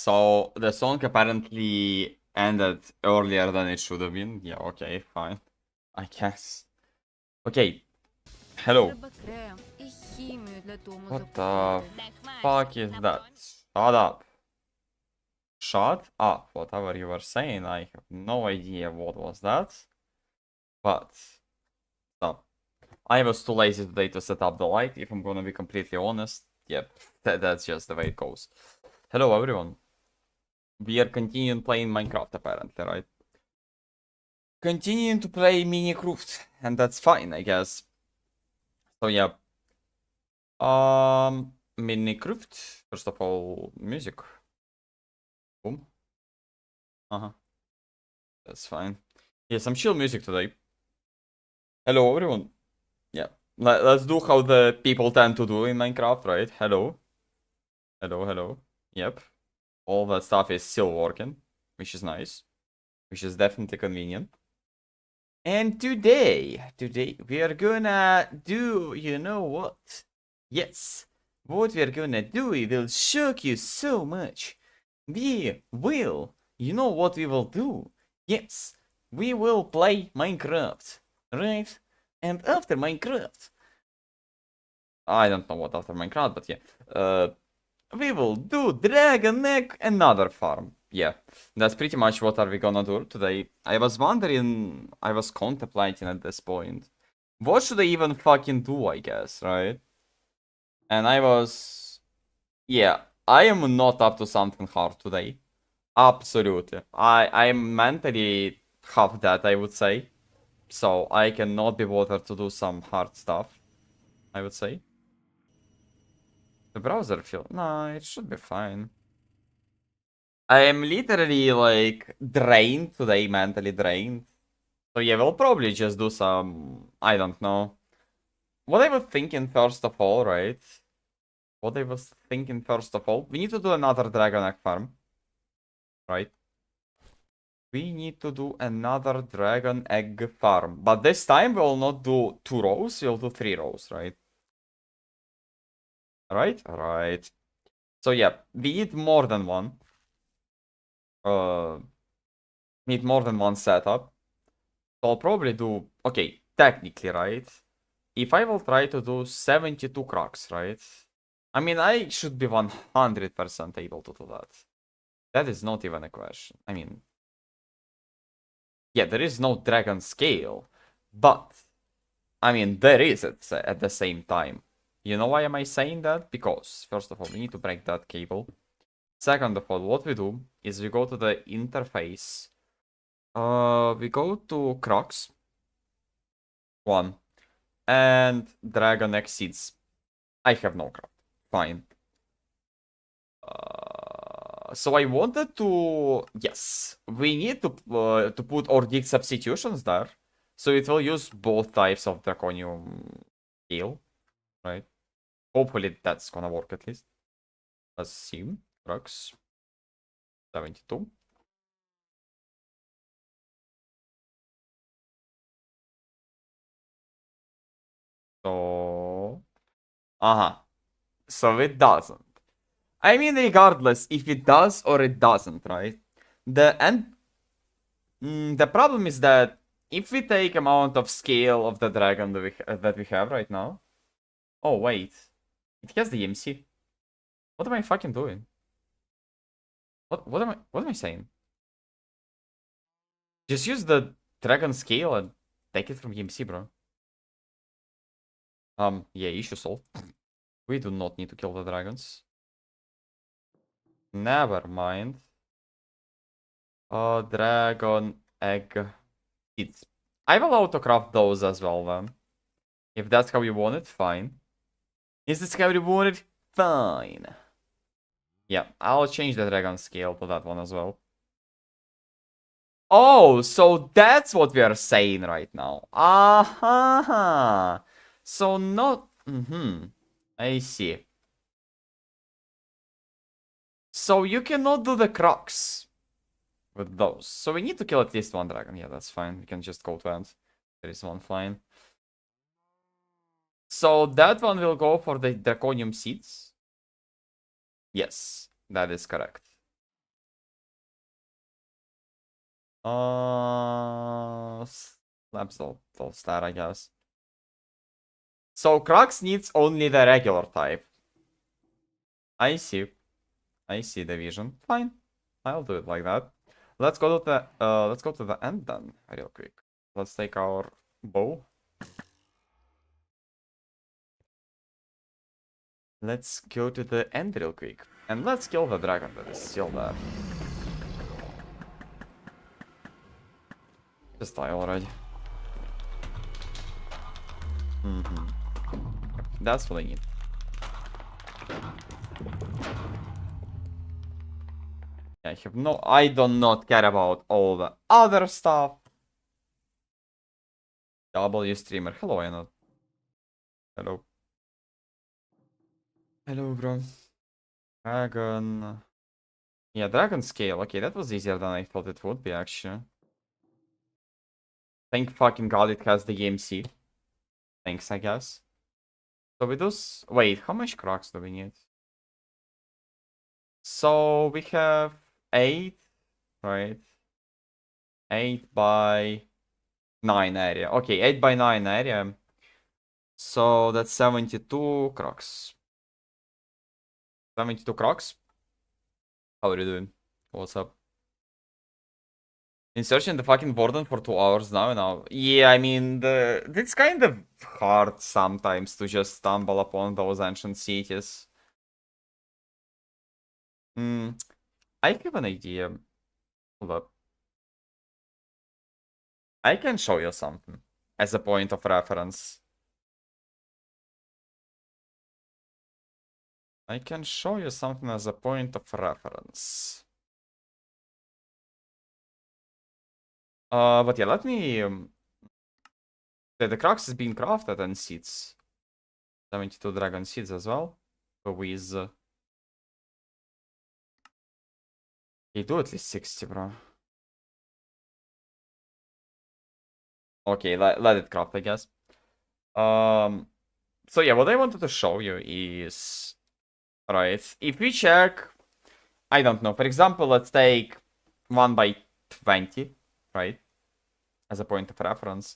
So the song apparently ended earlier than it should have been. Yeah, okay, fine. I guess. Okay, hello. Треба крем і хімію для дому What the закупити. fuck is that? Shut up. Shut up. Whatever you were saying, I have no idea what was that. But stop. I was too lazy today to set up the light, if I'm gonna be completely honest. Yep, that's just the way it goes. Hello everyone. We are continuing playing Minecraft apparently, right? Continuing to play Minecraft, and that's fine, I guess. So yeah. Minecraft. First of all, music. Boom. Uh-huh. That's fine. Yeah, some chill music today. Hello everyone. Yeah. Let's do how the people tend to do in Minecraft, right? Hello. Hello, hello. Yep. All that stuff is still working, which is nice. Which is definitely convenient. And today we are gonna do, you know what? Yes, what we are gonna do, it will shock you so much. We will, you know what we will do? Yes, we will play Minecraft, right? And after Minecraft, I don't know what after Minecraft, but yeah, we will do Dragon Egg another farm. Yeah, that's pretty much what are we gonna do today. I was wondering, I was contemplating at this point, what should I even fucking do, I guess, right? And I was, yeah, I am not up to something hard today. Absolutely. I'm mentally half that, I would say. So I cannot be bothered to do some hard stuff, I would say. The browser feel, no, it should be fine. I am literally like drained today, mentally drained. So yeah, we'll probably just do some, I don't know. What I was thinking first of all, right? What I was thinking first of all, we need to do another dragon egg farm. Right? We need to do another dragon egg farm. But this time we'll not do 2 rows, we'll do 3 rows, right? Alright? Alright. So yeah, we need more than one. Need more than one setup. So I'll probably do, okay, technically, right? If I will try to do 72 crocs, right? I mean, I should be 100% able to do that. That is not even a question. I mean, yeah, there is no dragon scale, but, I mean, there is at the same time. You know why am I saying that? Because, first of all, we need to break that cable. Second of all, what we do is we go to the interface. We go to crocs. 1. And dragon exceeds. I have no crop. Fine. So I wanted to... Yes. We need to put ordic substitutions there. So it will use both types of draconium heal. Right? Hopefully that's gonna work at least. Let's see. Rocks. 72. So... Uh-huh. So it doesn't. I mean, regardless, if it does or it doesn't, right? The problem is that if we take amount of scale of the dragon that we have right now... Oh, wait. It has the EMC. What am I fucking doing? What am I saying? Just use the dragon scale and take it from EMC, bro. Yeah, issue solved. We do not need to kill the dragons. Never mind. Dragon egg seeds. I will autocraft those as well, then. If that's how you want it, fine. Is this how you want it? Fine. Yeah, I'll change the dragon scale to that one as well. Oh, so that's what we are saying right now. Aha. So not... I see. So you cannot do the crocs with those. So we need to kill at least one dragon. Yeah, that's fine. We can just go to end. There is one flying. So that one will go for the draconium seeds. Yes, that is correct. Slabs will start, I guess. So Crux needs only the regular type. I see. I see the vision. Fine. I'll do it like that. Let's go to the end then, real quick. Let's take our bow. Let's go to the end real quick. And let's kill the dragon that is still there. Just die already. That's what I need. I do not care about all the other stuff. W streamer. Hello, Anna. Hello. Hello, bro. Dragon. Yeah, dragon scale. Okay, that was easier than I thought it would be, actually. Thank fucking god it has the EMC. Thanks, I guess. So we do... Wait, how much cracks do we need? So we have 8, right? 8 by 9 area. Okay, 8 by 9 area. So that's 72 crocs. 72 crocs? How are you doing? What's up? Been searching the fucking Warden for 2 hours now. Yeah, I mean, it's kind of hard sometimes to just stumble upon those ancient cities. I have an idea. Hold up. I can show you something as a point of reference. I can show you something as a point of reference. But yeah, let me... the Crux is being crafted and seeds. 72 dragon seeds as well. With... You do at least 60, bro. Okay, let it craft, I guess. So yeah, what I wanted to show you is... Right, if we check... I don't know, for example, let's take 1 by 20, right? As a point of reference.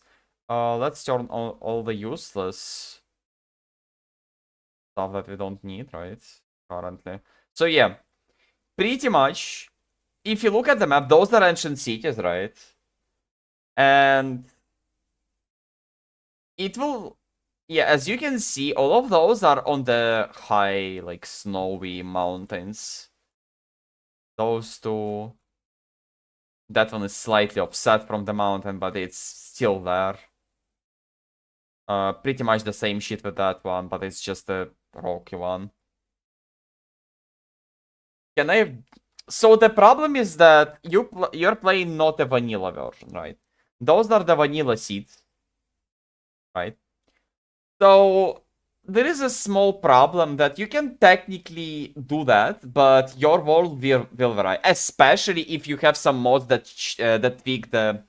Let's turn all the useless stuff that we don't need, right? Currently. So yeah, pretty much, if you look at the map, those are ancient cities, right? And it will... Yeah, as you can see, all of those are on the high, like, snowy mountains. Those two... That one is slightly offset from the mountain, but it's still there. Pretty much the same shit with that one, but it's just a rocky one. Can I... So the problem is that you're playing not a vanilla version, right? Those are the vanilla seeds, right? So there is a small problem that you can technically do that, but your world will vary, especially if you have some mods that that tweak the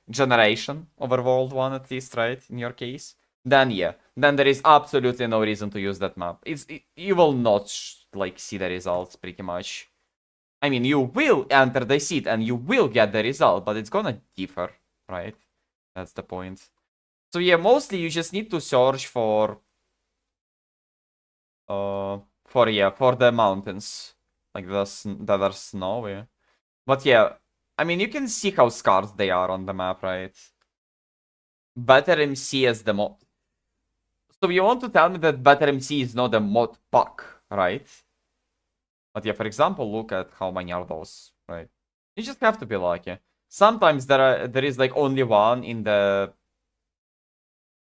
generation over World 1 at least, right? In your case, then yeah, then there is absolutely no reason to use that map. You will not like see the results pretty much. I mean, you will enter the seed and you will get the result, but it's gonna differ, right? That's the point. So yeah, mostly you just need to search for the mountains, like that are snowy. But yeah, I mean, you can see how scarce they are on the map, right? Better MC as the mod. So you want to tell me that Better MC is not a mod pack, right? But yeah, for example, look at how many are those, right? You just have to be lucky. Sometimes there is like only one in the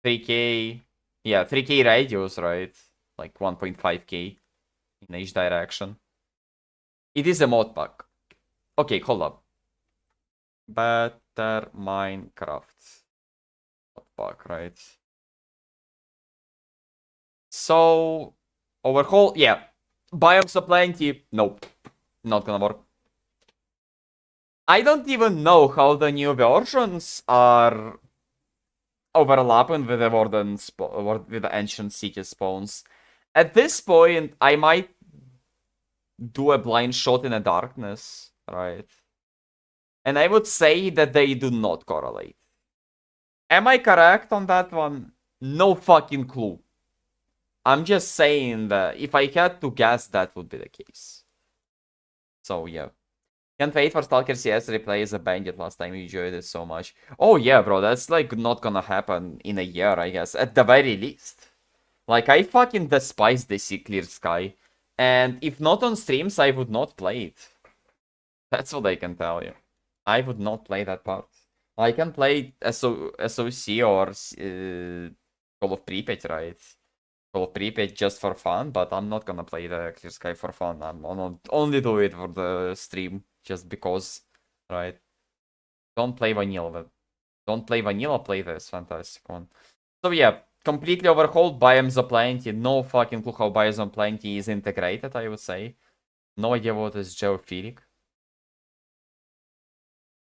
3k, yeah, 3k radius, right? Like 1.5k in each direction. It is a mod pack. Okay, hold up. Better Minecraft mod pack, right? So overhaul, yeah. Biomes of plenty, nope, not gonna work. I don't even know how the new versions are overlapping with the with the ancient city spawns. At this point, I might do a blind shot in the darkness, right? And I would say that they do not correlate. Am I correct on that one? No fucking clue. I'm just saying that if I had to guess, that would be the case. So, yeah. Can't wait for Stalker CS replay as a bandit. Last time you enjoyed it so much. Oh, yeah, bro. That's, like, not gonna happen in a year, I guess. At the very least. Like, I fucking despise this Clear Sky. And if not on streams, I would not play it. That's what I can tell you. I would not play that part. I can play SOC or Call of Pripyat, right? Call of Pripyat just for fun, but I'm not gonna play the Clear Sky for fun. I'm gonna only do it for the stream, just because, right? Don't play vanilla. Don't play vanilla, play this fantastic one. So yeah, completely overhauled Biomes of Plenty. No fucking clue how Biomes of Plenty is integrated, I would say. No idea what is geophilic.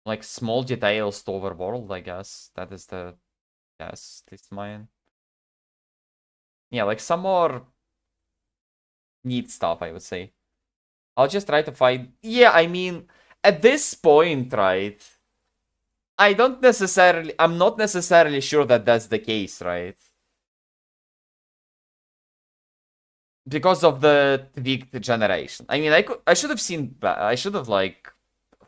Like small details to overworld, I guess. That is the guess, at least mine. Yeah, like some more neat stuff, I would say. I'll just try to find. Yeah, I mean, at this point, right? I'm not necessarily sure that that's the case, right? Because of the tweaked generation. I mean, I should have seen, I should have, like,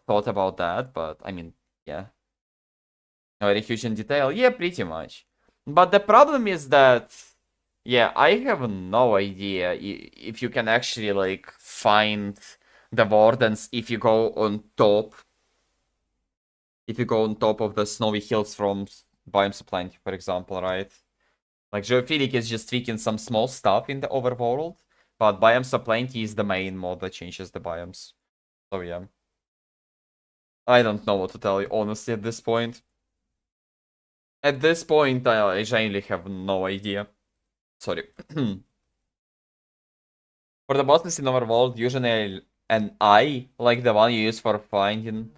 thought about that, but I mean, yeah. Very huge in detail. Yeah, pretty much. But the problem is that, yeah, I have no idea if you can actually, like, find the wardens if you go on top. If you go on top of the snowy hills from Biomes of Plenty, for example, right? Like, Geophilic is just tweaking some small stuff in the overworld, but Biomes of Plenty is the main mod that changes the biomes. So, yeah. I don't know what to tell you, honestly, at this point. At this point, I genuinely have no idea. Sorry. For the bosses in overworld, usually an eye, like the one you use for finding,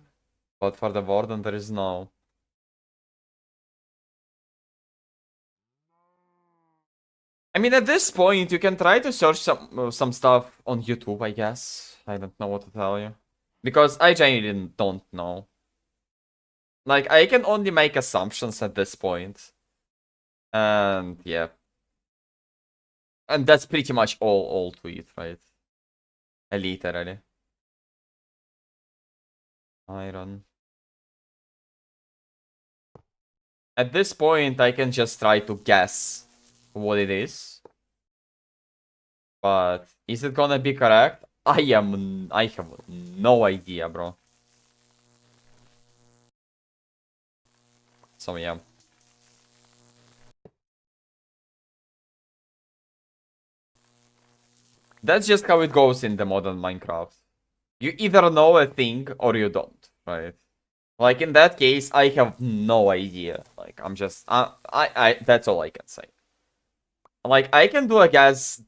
but for the warden, there is no. I mean, at this point, you can try to search some stuff on YouTube, I guess. I don't know what to tell you. Because I genuinely don't know. Like, I can only make assumptions at this point. And, yeah. And that's pretty much all to it, right? Literally. Iron. At this point, I can just try to guess what it is. But is it gonna be correct? I have no idea, bro. So yeah. That's just how it goes in the modern Minecraft. You either know a thing or you don't, right? Like in that case, I have no idea. Like I'm just, that's all I can say. Like I can do a guess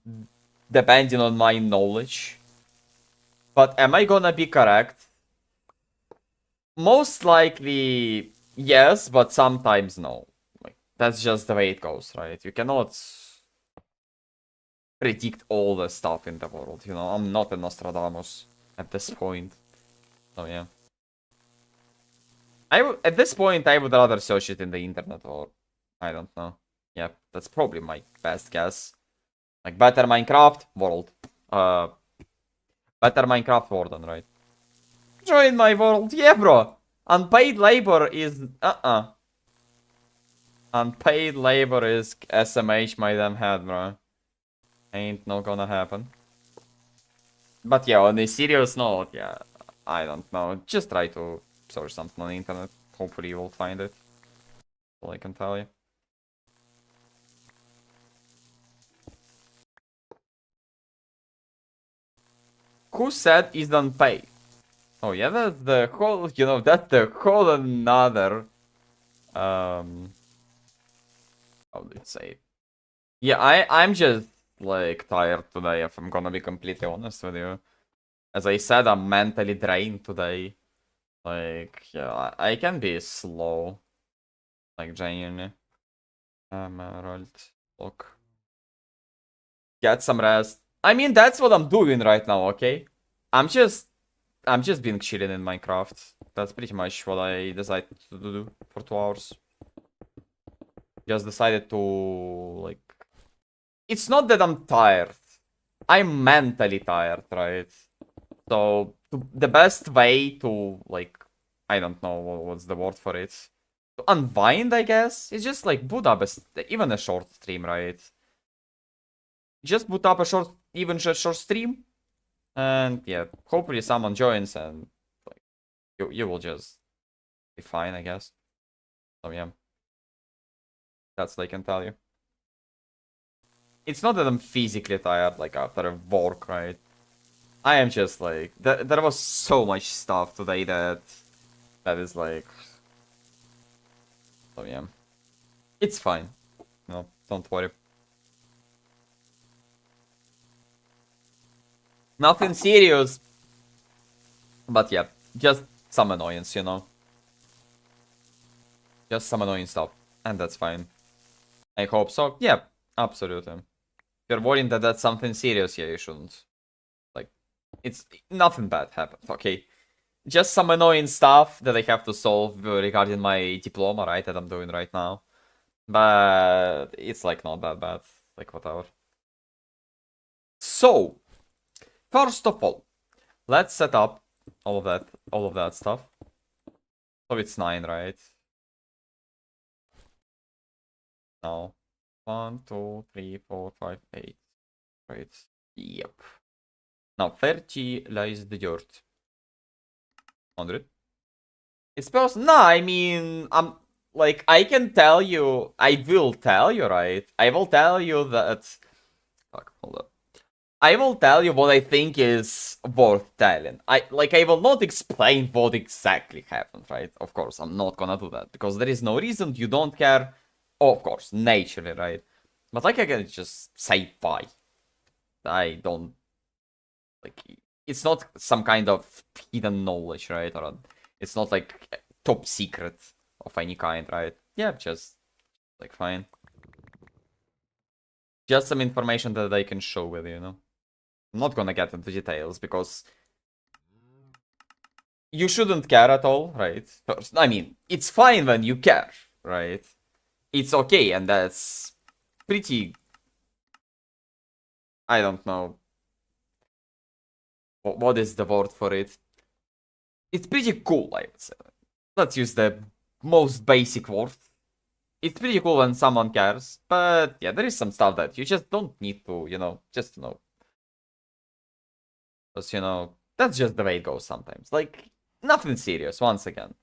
depending on my knowledge, but am I gonna be correct? Most likely yes, but sometimes no. Like that's just the way it goes, right? You cannot predict all the stuff in the world, you know? I'm not a Nostradamus at this point. So yeah. At this point, I would rather search it in the internet or I don't know. Yeah, that's probably my best guess. Like better Minecraft world. Better Minecraft Warden, right? Join my world, yeah, bro. Unpaid labor is Unpaid labor is SMH my damn head, bro. Ain't not gonna happen. But yeah, on a serious note, yeah, I don't know. Just try to search something on the internet. Hopefully you will find it. All I can tell you. Who said is unpaid? Oh yeah, that's the whole, you know, that's the whole another, how do you say it? Yeah, I'm just, like, tired today, if I'm gonna be completely honest with you. As I said, I'm mentally drained today. Like, yeah, I can be slow. Like, genuinely. Emerald. Look. Get some rest. I mean, that's what I'm doing right now, okay? I'm just I'm just being chilling in Minecraft. That's pretty much what I decided to do for 2 hours. Just decided to, like... It's not that I'm tired. I'm mentally tired, right? So, the best way to, like... I don't know what's the word for it. To unwind, I guess, is just, like, boot up even a short stream, right? Just boot up a short stream. And, yeah, hopefully someone joins and, like, you will just be fine, I guess. So, yeah. That's what I can tell you. It's not that I'm physically tired, like, after a work, right? I am just, like... There was so much stuff today that is, like... So, yeah. It's fine. No, don't worry. Nothing serious. But, yeah. Just some annoyance, you know? Just some annoying stuff. And that's fine. I hope so. Yeah, absolutely. If you're worried that that's something serious, yeah, you shouldn't. Like, it's nothing bad happened, okay? Just some annoying stuff that I have to solve regarding my diploma, right, that I'm doing right now. But it's, like, not that bad. Like, whatever. So, first of all, let's set up all of that stuff. So it's 9, right? No. 1, 2, 3, 4, 5, 8. Right. Yep. Now 30 lies the dirt. 100. It's supposed. No, I mean, I'm like, I can tell you. I will tell you, right? I will tell you that. Fuck, hold up. I will tell you what I think is worth telling. I will not explain what exactly happened, right? Of course, I'm not gonna do that because there is no reason. You don't care. Oh, of course, naturally, right? But like, I can just say why. I don't like. It's not some kind of hidden knowledge, right? Or it's not like top secret of any kind, right? Yeah, just like fine. Just some information that I can show with you know. I'm not gonna get into details because you shouldn't care at all, right? First, I mean, it's fine when you care, right? It's okay, and that's pretty. I don't know. What is the word for it? It's pretty cool, I would say. Let's use the most basic word. It's pretty cool when someone cares, but yeah, there is some stuff that you just don't need to, you know, just to know. Because, you know, that's just the way it goes sometimes. Like, nothing serious, once again.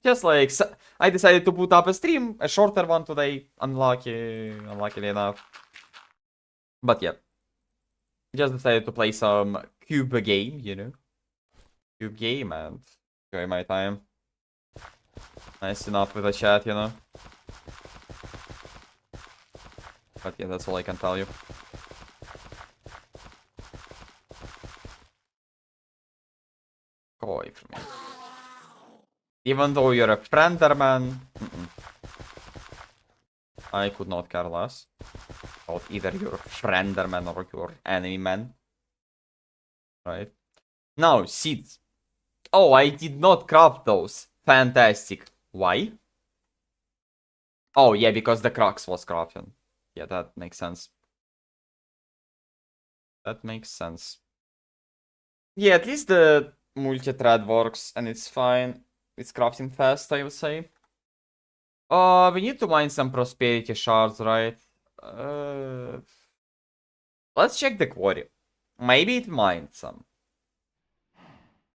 Just like, I decided to put up a stream, a shorter one today, unluckily enough. But yeah. Just decided to play some cube game, you know. Cube game and enjoy my time. Nice enough with the chat, you know. But yeah, that's all I can tell you. Go away from me. Even though you're a frienderman, I could not care less about either your frienderman or your enemy man. Right? Now, seeds. Oh, I did not craft those. Fantastic. Why? Oh, yeah, because the crux was crafted. Yeah, that makes sense. That makes sense. Yeah, at least the multi-thread works and it's fine. It's crafting fast, I would say. We need to mine some prosperity shards, right? Let's check the quarry. Maybe it mined some.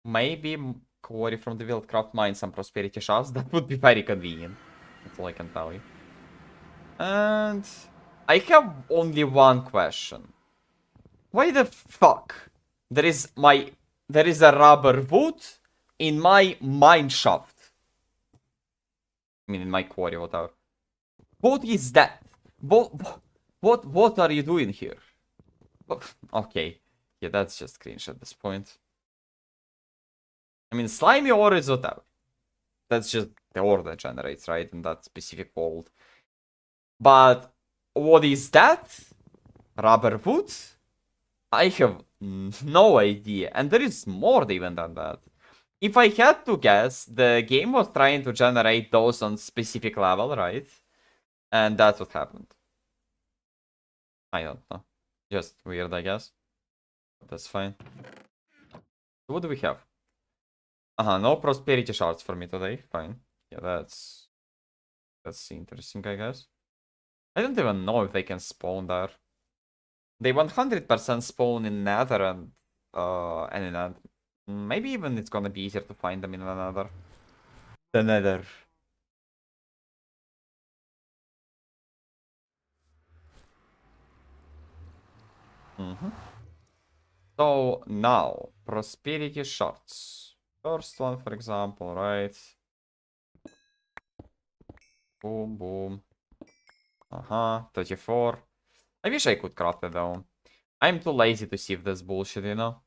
Maybe quarry from the Wildcraft mine some prosperity shards. That would be very convenient. That's all I can tell you. And I have only one question. Why the fuck there is a rubber boot in my mine shaft? I mean, in my quarry, whatever. What is that? What are you doing here? Okay. Yeah, that's just cringe at this point. I mean, slimy ore is whatever. That's just the ore that generates, right? In that specific world. But what is that? Rubber boots? I have no idea. And there is more even than that. If I had to guess, the game was trying to generate those on specific level, right? And that's what happened. I don't know. Just weird, I guess. But that's fine. What do we have? No prosperity shards for me today. Fine. Yeah, that's interesting, I guess. I don't even know if they can spawn there. They 100% spawn in Nether and in Nether. Maybe even it's gonna be easier to find them in another. The Nether. So now, prosperity shards. First one, for example, right? Boom, boom. 34. I wish I could craft it though. I'm too lazy to sieve this bullshit, you know?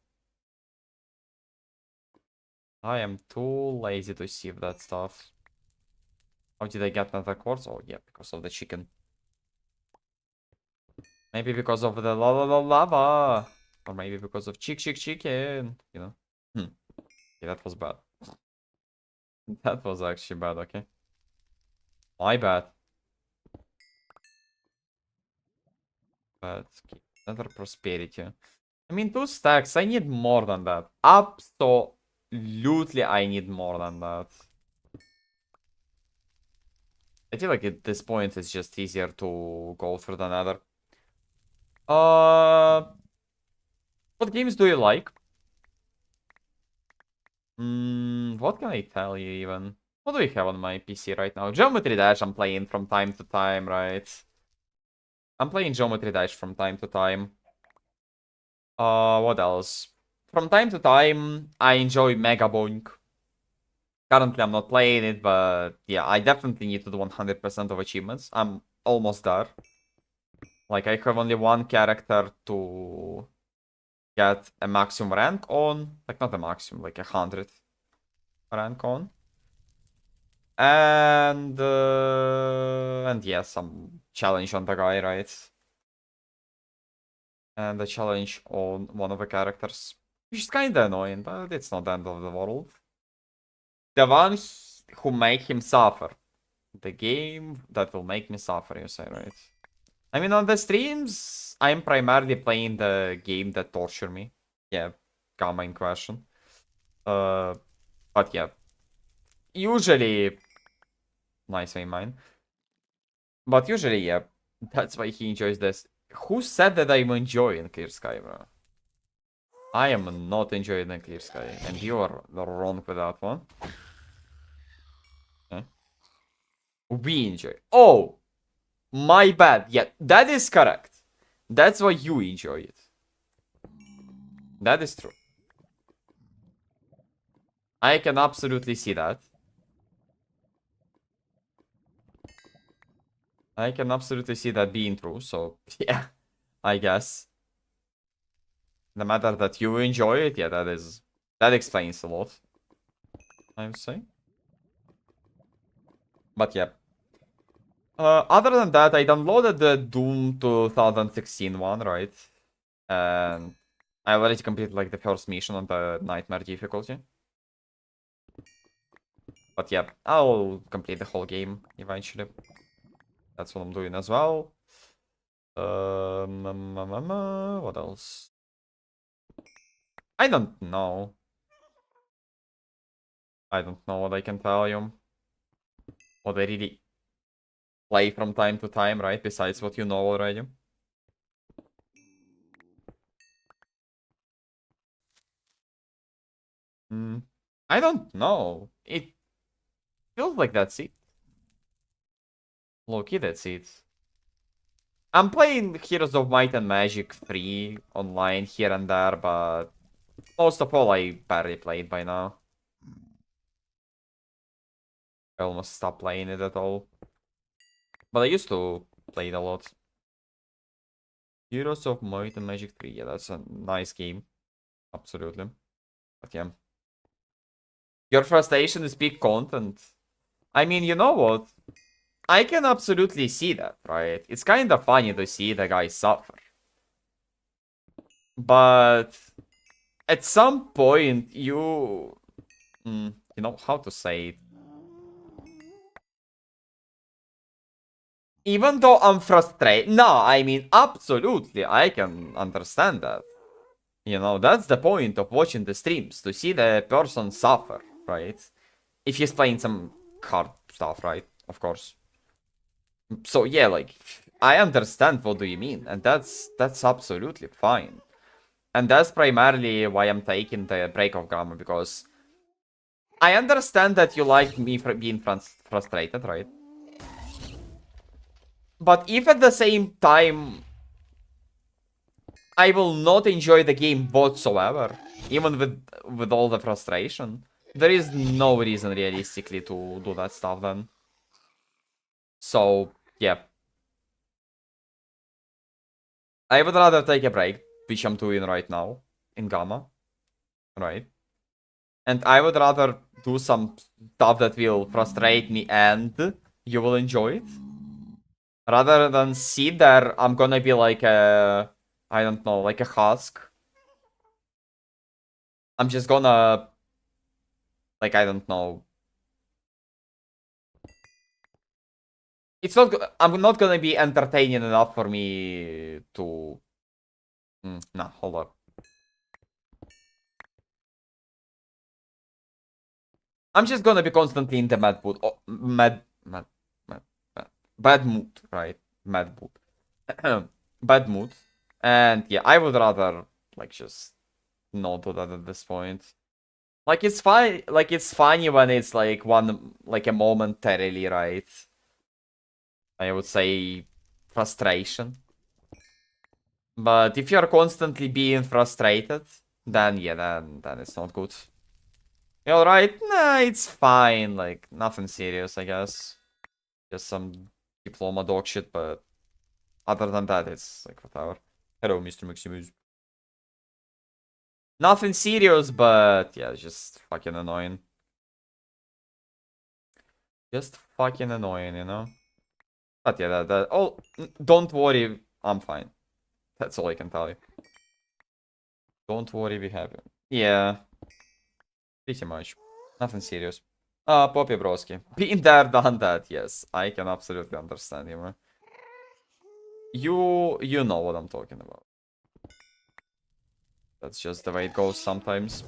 I am too lazy to sieve that stuff. How did I get another quartz? Oh, yeah, because of the chicken. Maybe because of the lava. Or maybe because of chicken, you know? Yeah, that was bad. That was actually bad, okay. My bad. But another prosperity. I mean, 2 stacks, I need more than that. Absolutely, I need more than that. I feel like at this point it's just easier to go for the nether. What games do you like? What can I tell you even? What do we have on my PC right now? Geometry Dash I'm playing from time to time, right? I'm playing Geometry Dash from time to time. What else? From time to time, I enjoy Mega Boink. Currently, I'm not playing it, but yeah, I definitely need to do 100% of achievements. I'm almost there. Like, I have only one character to get a maximum rank on. Like, not a maximum, like 100 rank on. And yes, some challenge on the guy, right? And a challenge on one of the characters. Which is kinda annoying, but it's not the end of the world. The ones who make him suffer. The game that will make me suffer, you say, right? I mean, on the streams, I'm primarily playing the game that torture me. Yeah, Gamma in question. But yeah. Usually, nice way mine. But usually, yeah, that's why he enjoys this. Who said that I'm enjoying Clear Sky, bro? I am not enjoying the Clear Sky, and you are wrong with that one. Okay. We enjoy. Oh, my bad. Yeah, that is correct. That's why you enjoy it. That is true. I can absolutely see that. I can absolutely see that being true, so yeah, I guess. The matter that you enjoy it, yeah, that explains a lot, I would say. But yeah. Other than that, I downloaded the Doom 2016 one, right? And I already completed like the first mission on the Nightmare difficulty. But yeah, I'll complete the whole game eventually. That's what I'm doing as well. What else? I don't know. I don't know what I can tell you. What I really play from time to time, right? Besides what you know already. I don't know. It feels like that's it. Low-key, that's it. I'm playing Heroes of Might and Magic 3 online here and there, but most of all, I barely play it by now. I almost stopped playing it at all. But I used to play it a lot. Heroes of Might and Magic 3, yeah, that's a nice game. Absolutely. But yeah. Your frustration is big content. I mean, you know what? I can absolutely see that, right? It's kind of funny to see the guy suffer. But at some point, you know how to say it. Even though I'm frustrated, no, I mean, absolutely, I can understand that. You know, that's the point of watching the streams, to see the person suffer, right? If he's playing some hard stuff, right? Of course. So yeah, like, I understand what do you mean, and that's absolutely fine. And that's primarily why I'm taking the break of grammar, because I understand that you like me for being frustrated, right? But if at the same time I will not enjoy the game whatsoever, even with all the frustration, there is no reason realistically to do that stuff then. So, yeah. I would rather take a break, which I'm doing right now, in Gamma, right? And I would rather do some stuff that will frustrate me and you will enjoy it. Rather than sit there, I'm gonna be like a, I don't know, like a husk. I'm just gonna, like, I don't know. It's not, I'm not gonna be entertaining enough for me to... nah, hold up. I'm just gonna be constantly in the mad mood. Oh, bad mood, right? Mad mood. Bad mood. And yeah, I would rather, like, just not do that at this point. Like, it's fine. Like, it's funny when it's like like a momentarily, right? I would say frustration. But if you're constantly being frustrated, then yeah, then it's not good. You alright? Nah, it's fine. Like, nothing serious, I guess. Just some diploma dog shit, but other than that, it's like whatever. Hello, Mr. Maximus. Nothing serious, but yeah, just fucking annoying. Just fucking annoying, you know? But yeah, oh, don't worry, I'm fine. That's all I can tell you. Don't worry, be happy. Yeah, pretty much. Nothing serious. Poppy Broski. Been there, done that, yes. I can absolutely understand you, man. You know what I'm talking about. That's just the way it goes sometimes.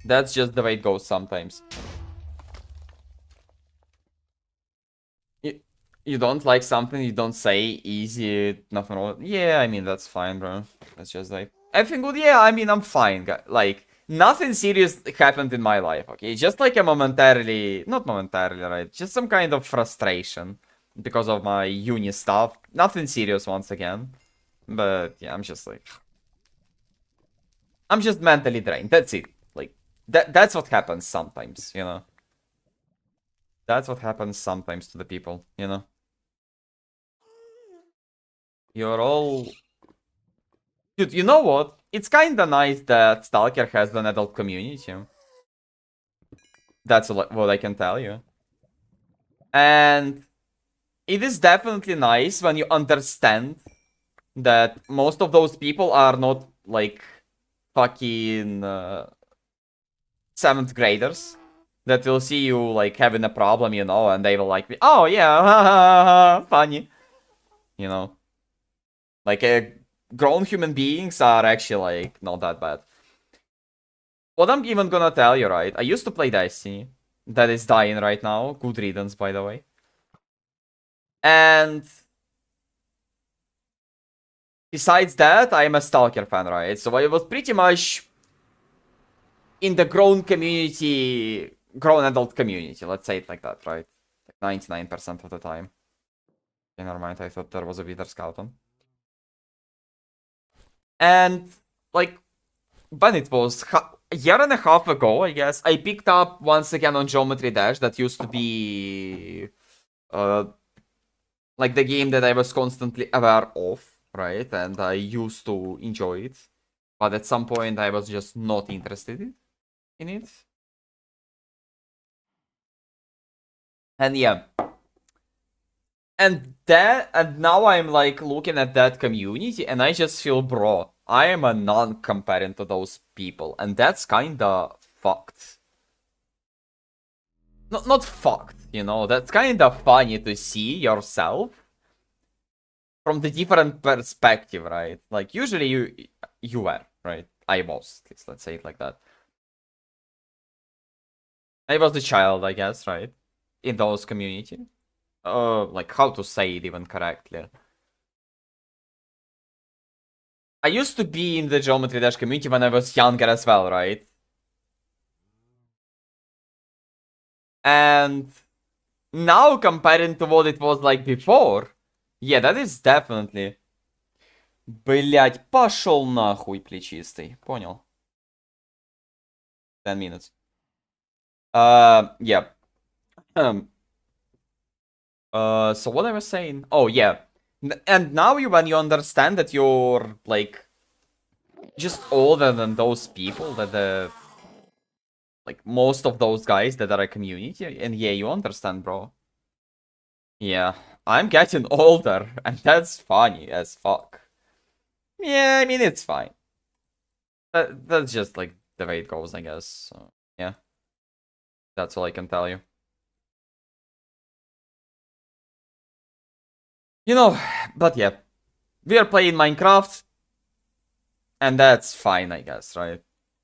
That's just the way it goes sometimes. You don't like something, you don't say easy, nothing wrong. Yeah, I mean, that's fine, bro. That's just like, everything good? Yeah, I mean, I'm fine. Like, nothing serious happened in my life, okay? Just like a momentarily, not momentarily, right? Just some kind of frustration because of my uni stuff. Nothing serious once again. But yeah, I'm just like, I'm just mentally drained. That's it. Like, that's what happens sometimes, you know? That's what happens sometimes to the people, you know? You're all... Dude, you know what? It's kinda nice that Stalker has an adult community. That's what I can tell you. And it is definitely nice when you understand that most of those people are not, like, fucking 7th graders that will see you, like, having a problem, you know, and they will, like, be, oh, yeah, funny. You know? Like, grown human beings are actually, like, not that bad. What I'm even gonna tell you, right? I used to play Destiny. That is dying right now. Good riddance, by the way. And besides that, I'm a Stalker fan, right? So I was pretty much in the grown community, grown adult community. Let's say it like that, right? Like 99% of the time. Okay, never mind. I thought there was a Wither Scout on. And, like, when it was a year and a half ago, I guess, I picked up once again on Geometry Dash. That used to be like the game that I was constantly aware of, right? And I used to enjoy it. But at some point I was just not interested in it. And yeah. And now I'm like looking at that community and I just feel, bro, I am a non comparing to those people, and that's kinda fucked. Not fucked, you know, that's kinda funny to see yourself from the different perspective, right? Like usually you were, right? I was, at least let's say it like that. I was the child, I guess, right? In those community. Like how to say it even correctly. I used to be in the Geometry Dash community when I was younger as well, right? And now comparing to what it was like before, yeah, that is definitely... Блять, пошел нахуй, плечистый. Понял. 10 minutes. Yeah. So what I was saying? Oh, yeah. And now when you understand that you're, like, just older than those people, that the... Like, most of those guys that are a community, and yeah, you understand, bro. Yeah, I'm getting older, and that's funny as fuck. Yeah, I mean, it's fine. That's just, like, the way it goes, I guess. So, yeah. That's all I can tell you. You know, but yeah. We are playing Minecraft. And that's fine, I guess, right?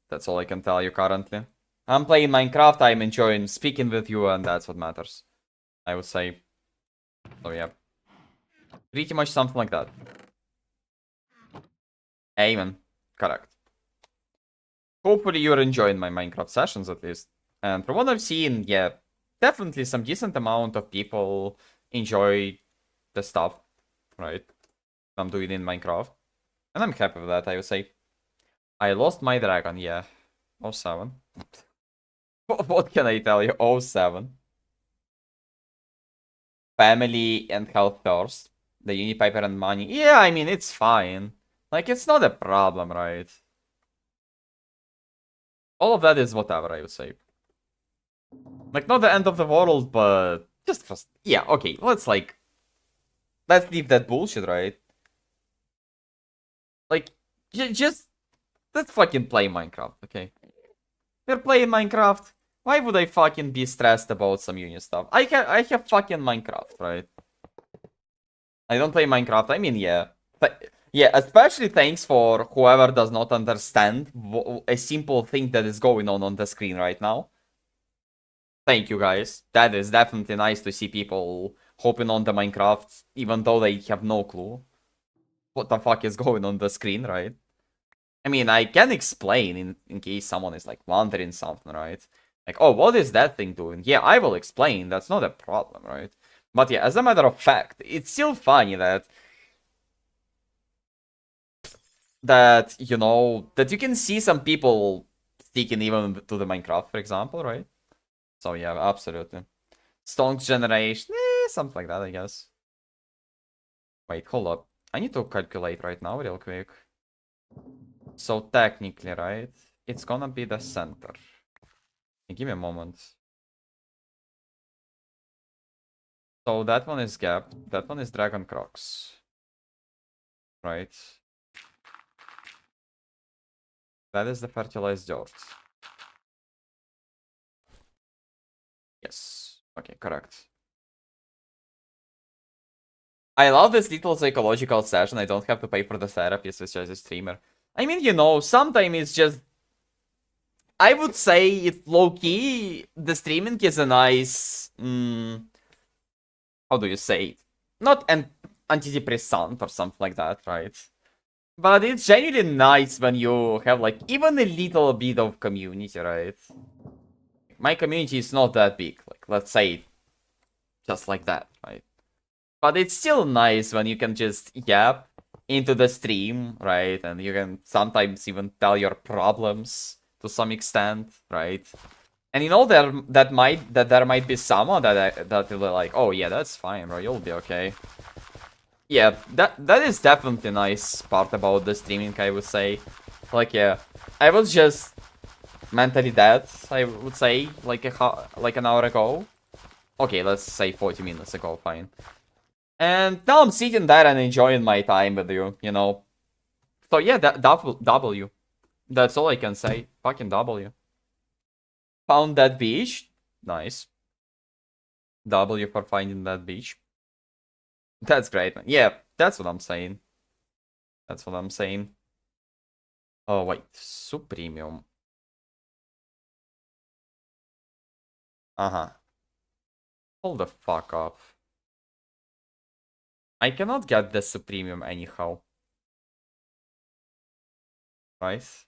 That's all I can tell you currently. I'm playing Minecraft, I'm enjoying speaking with you, and that's what matters. I would say. So yeah. Pretty much something like that. Amen. Correct. Hopefully you're enjoying my Minecraft sessions at least. And from what I've seen, yeah, definitely some decent amount of people enjoy the stuff, right? I'm doing in Minecraft. And I'm happy with that, I would say. I lost my dragon, yeah. 07. What can I tell you? 07. Family and health first. The Unipiper and money. Yeah, I mean, it's fine. Like, it's not a problem, right? All of that is whatever, I would say. Like, not the end of the world, but just first. Yeah, okay, let's leave that bullshit, right? Like, just let's fucking play Minecraft, okay? We're playing Minecraft. Why would I fucking be stressed about some uni stuff? I have fucking Minecraft, right? I don't play Minecraft. I mean, yeah. Yeah, especially thanks for whoever does not understand a simple thing that is going on the screen right now. Thank you, guys. That is definitely nice to see people hopping on the Minecraft, even though they have no clue what the fuck is going on the screen, right? I mean, I can explain in case someone is, like, wondering something, right? Like, oh, what is that thing doing? Yeah, I will explain. That's not a problem, right? But yeah, as a matter of fact, it's still funny that... you know, that you can see some people sticking even to the Minecraft, for example, right? So yeah, absolutely. Stone's generation, something like that, I guess. Wait, hold up. I need to calculate right now, real quick. So technically, right, it's gonna be the center. Give me a moment. So that one is Gap, that one is Dragon Crocs. Right? That is the fertilized dirt. Yes. Okay, correct. I love this little psychological session. I don't have to pay for the therapist, it's just a streamer. I mean, you know, sometimes it's just... I would say it's low-key. The streaming is a nice... how do you say it? Not an antidepressant or something like that, right? But it's genuinely nice when you have, like, even a little bit of community, right? My community is not that big, like, let's say just like that, right? But it's still nice when you can just yap into the stream, right? And you can sometimes even tell your problems to some extent, right? And you know there might be someone that will be like, oh yeah, that's fine, bro, you'll be okay. Yeah, that is definitely a nice part about the streaming, I would say. Like, yeah, I was just mentally dead, I would say, like an hour ago. Okay, let's say 40 minutes ago, fine. And now I'm sitting there and enjoying my time with you, you know. So yeah, that W. That's all I can say. Fucking W. Found that beach. Nice. W for finding that beach. That's great, man. Yeah, that's what I'm saying. That's what I'm saying. Oh, wait. Supremium. Uh-huh. Hold the fuck up. I cannot get the Supremium anyhow. Right?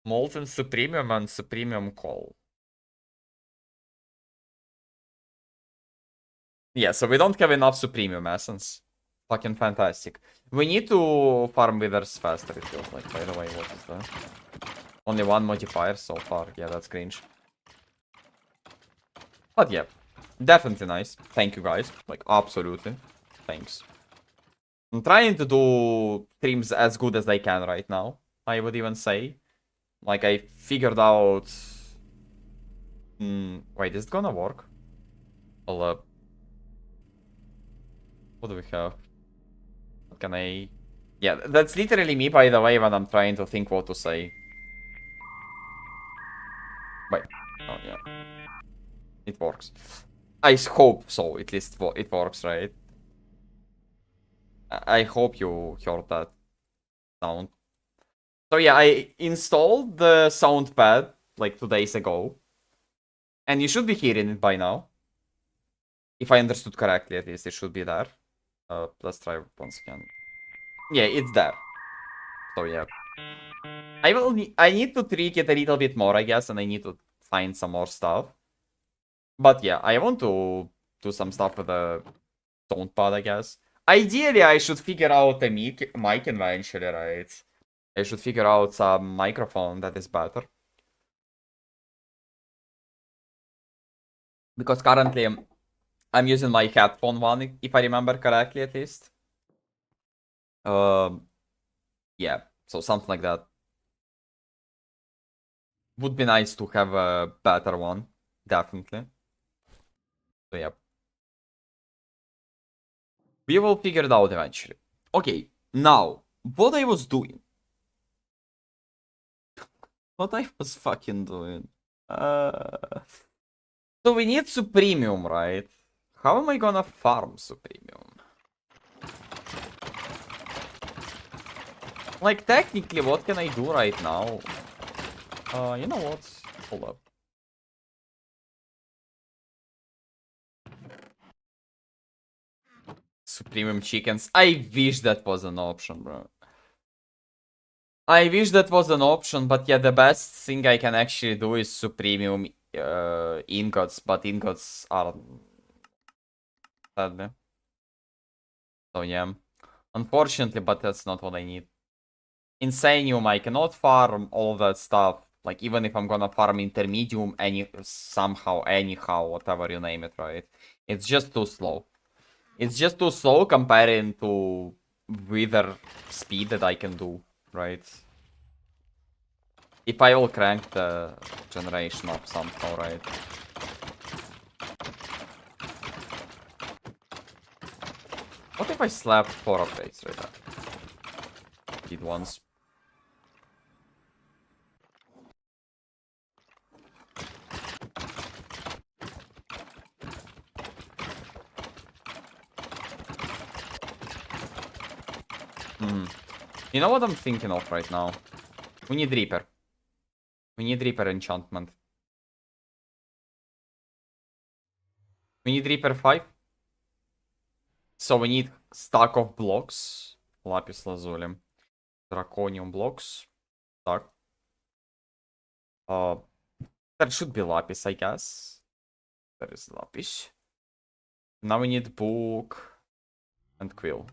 Molten Supremium and Supremium Coal. Yeah, so we don't have enough Supremium Essence. Fucking fantastic. We need to farm withers faster, it feels like. By the way, what is that? Only one modifier so far. Yeah, that's cringe. But yeah, definitely nice. Thank you guys. Like, absolutely. Thanks. I'm trying to do streams as good as I can right now, I would even say. Like, I figured out... wait, is it gonna work? Hold up. What do we have? What can I... Yeah, that's literally me, by the way, when I'm trying to think what to say. Wait. Oh, yeah. It works. I hope so, at least it works, right? I hope you heard that sound. So yeah, I installed the sound pad like 2 days ago. And you should be hearing it by now. If I understood correctly, at least it should be there. Let's try once again. Yeah, it's there. So yeah. I need to tweak it a little bit more, I guess, and I need to find some more stuff. But yeah, I want to do some stuff with the sound pad, I guess. Ideally, I should figure out a mic eventually, right? I should figure out some microphone that is better. Because currently I'm using my headphone one, if I remember correctly, at least. Yeah, so something like that. Would be nice to have a better one, definitely. So yeah. We will figure it out eventually. Okay, now, what I was doing. What I was fucking doing. So we need Supremium, right? How am I gonna farm Supremium? Like, technically, what can I do right now? You know what? Hold up. Supremium chickens. I wish that was an option, bro. I wish that was an option, but yeah, the best thing I can actually do is Supremium ingots, but ingots are sadly. So yeah. Unfortunately, but that's not what I need. Insanium, I cannot farm all that stuff. Like, even if I'm gonna farm Intermedium somehow, anyhow, whatever you name it, right? It's just too slow. It's just too slow comparing to wither speed that I can do, right? If I will crank the generation up somehow, right? What if I slap 4 upgrades right there? Did once. You know what I'm thinking of right now? We need Reaper. We need Reaper enchantment. We need Reaper 5. So we need stack of blocks. Lapis lazuli. Draconium blocks. Stack. There should be lapis, I guess. There is lapis. Now we need book and quill.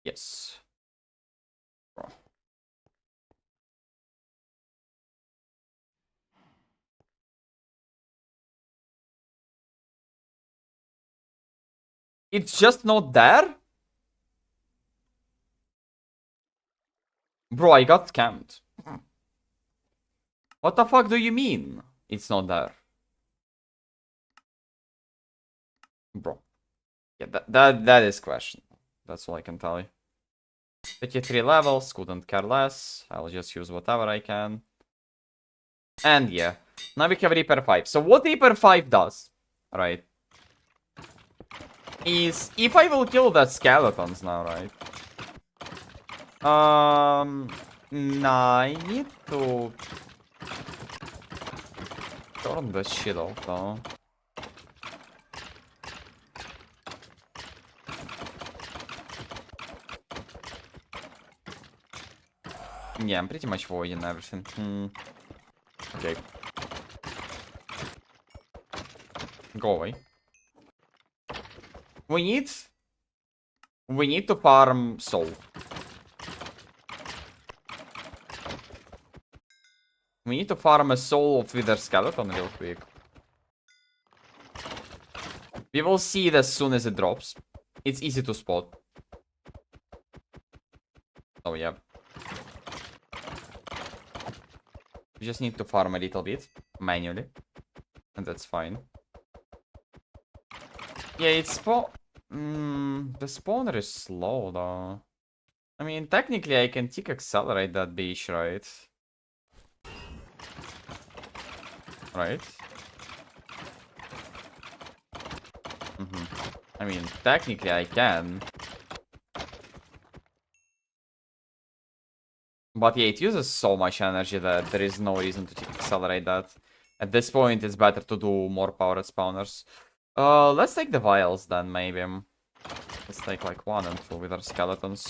Yes. Bro. It's just not there? Bro, I got scammed. What the fuck do you mean? It's not there. Bro. Yeah, that is questionable. That's all I can tell you. 53 levels, couldn't care less. I'll just use whatever I can. And yeah, now we have Reaper 5. So what Reaper 5 does, right, is if I will kill the skeletons now, right? I need to turn this shit off though. Yeah, I'm pretty much voiding everything. Okay. Go away. We need to farm soul. We need to farm a soul of Wither Skeleton real quick. We will see it as soon as it drops. It's easy to spot. Oh yeah. We just need to farm a little bit manually. And that's fine. Yeah, it's the spawner is slow though. I mean, technically I can tick accelerate that bitch, right? Right? I mean, technically I can. But yeah, it uses so much energy that there is no reason to accelerate that. At this point, it's better to do more powered spawners. Let's take the vials then, maybe. Let's take like 1 and 2 with our skeletons.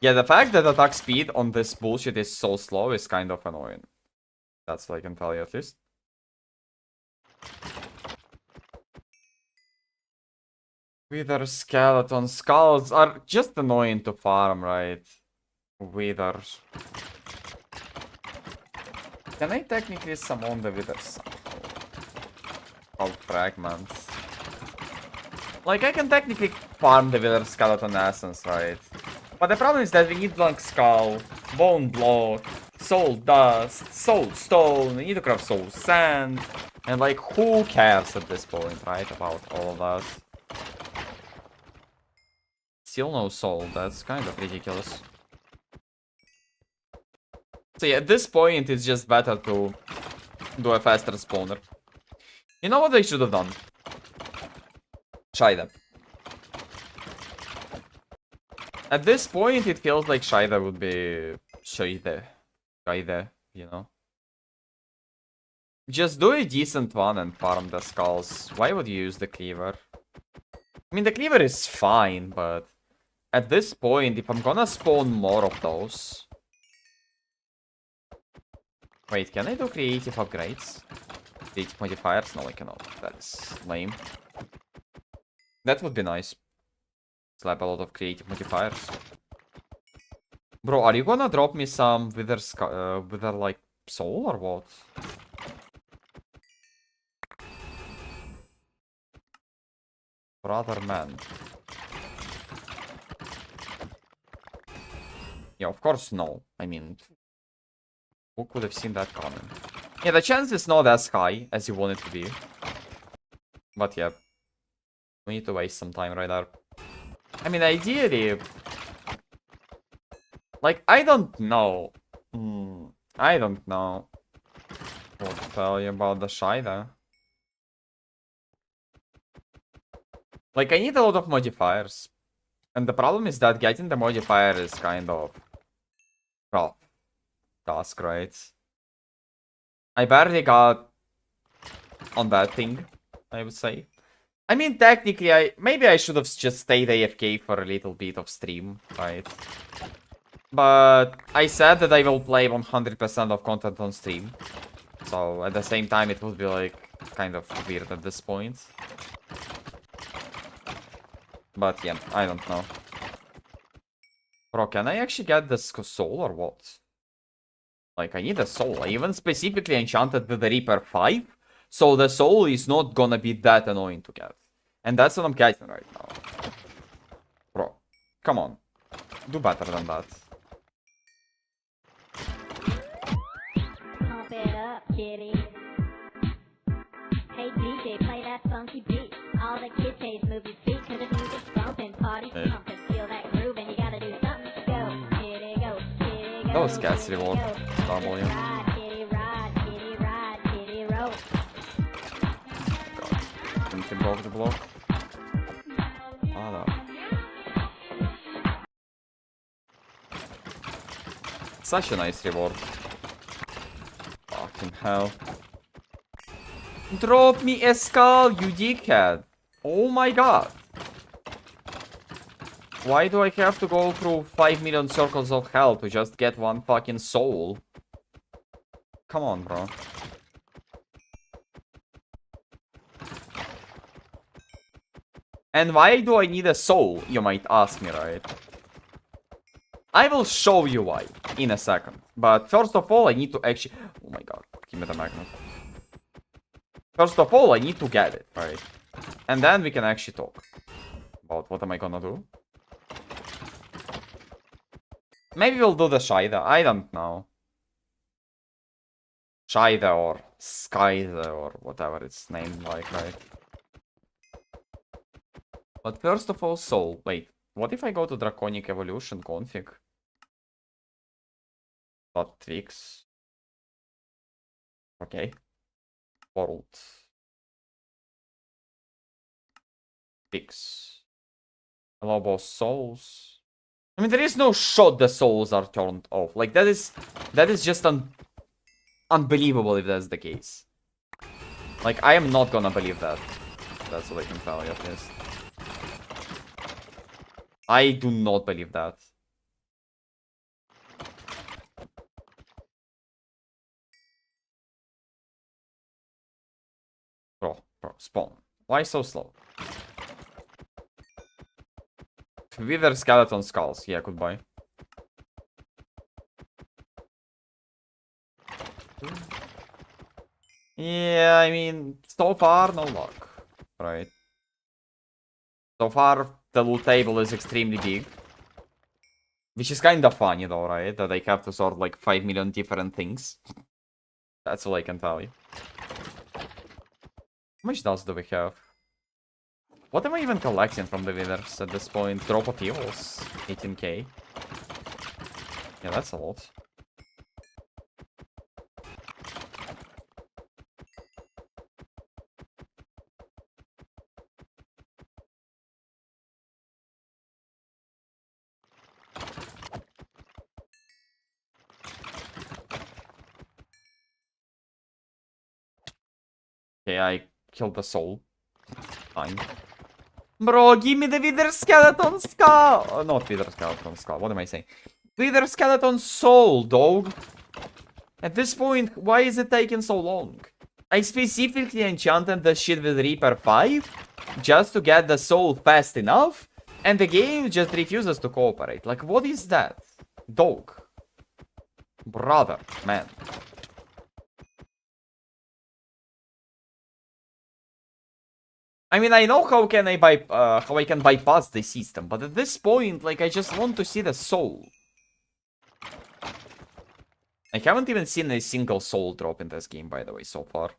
Yeah, the fact that attack speed on this bullshit is so slow is kind of annoying. That's what I can tell you at least. Wither skeleton skulls are just annoying to farm, right? Withers. Can I technically summon the withers? Oh, fragments. Like, I can technically farm the wither skeleton essence, right? But the problem is that we need like skull, bone block, soul dust, soul stone, we need to craft soul sand. And like, who cares at this point, right? About all of that. Still no soul, that's kind of ridiculous. So yeah, at this point, it's just better to do a faster spawner. You know what I should have done? Shida. At this point, it feels like Shida would be Shida, you know? Just do a decent one and farm the skulls. Why would you use the cleaver? I mean, the cleaver is fine, but at this point, if I'm gonna spawn more of those... Wait, can I do creative upgrades? Creative modifiers? No, I cannot. That is lame. That would be nice. Slap a lot of creative modifiers. Bro, are you gonna drop me some wither like soul or what? Brother man. Yeah, of course no. I mean, who could have seen that coming? Yeah, the chance is not as high as you want it to be. But yeah. We need to waste some time right there. I mean, ideally... Like, I don't know. I don't know what to tell you about the Shida. Like, I need a lot of modifiers. And the problem is that getting the modifier is kind of... rough task, right? I barely got on that thing, I would say. I mean, technically, maybe I should have just stayed AFK for a little bit of stream, right? But I said that I will play 100% of content on stream. So at the same time, it would be like kind of weird at this point. But yeah, I don't know. Bro, can I actually get this soul or what? Like, I need a soul. I even specifically enchanted with the Reaper 5. So the soul is not gonna be that annoying to get. And that's what I'm getting right now. Bro, come on. Do better than that. Pump it up, kitty. Hey DJ, play that funky beat. All the kids say is move your feet 'cause the music's bumping, party's Hey. pumping. Feel that groove and you gotta do something. Go, kitty, go, kitty, That go. was Cat's reward. Double, yeah. Ride, kitty, ride, kitty, ride, kitty, roll. Didn't he broke the block? Oh no. Such a nice reward. Fucking hell. Drop me a skull, you dickhead. Oh my god. Why do I have to go through 5 million circles of hell to just get one fucking soul? Come on, bro. And why do I need a soul, you might ask me, right? I will show you why in a second. But first of all, I need to actually... Oh my god, give me the magnet. First of all, I need to get it, right? And then we can actually talk about what am I gonna do. Maybe we'll do the Shida, I don't know. Shida or Skyda or whatever it's named like, right? But first of all, soul. Wait, what if I go to Draconic Evolution config? .twix. Okay. World. Fix. Allow both souls. I mean, there is no shot the souls are turned off. Like, that is just unbelievable if that's the case. Like, I am not gonna believe that. That's what I can tell you, at least. I do not believe that. Bro, spawn. Why so slow? Wither skeleton skulls. Yeah, goodbye. Yeah, I mean, so far, no luck. Right. So far, the loot table is extremely big. Which is kind of funny though, right? That I have to sort like 5 million different things. That's all I can tell you. How much dust do we have? What am I even collecting from the withers at this point? Drop of heals, 18k. Yeah, that's a lot. Okay, I killed the soul. Fine. Bro, give me the wither skeleton skull! Not wither skeleton skull, what am I saying? Wither skeleton soul, dog! At this point, why is it taking so long? I specifically enchanted the shit with Reaper 5 just to get the soul fast enough, and the game just refuses to cooperate. Like, what is that? Dog. Brother, man. I mean, I know how can how I can bypass the system, but at this point, like, I just want to see the soul. I haven't even seen a single soul drop in this game, by the way, so far.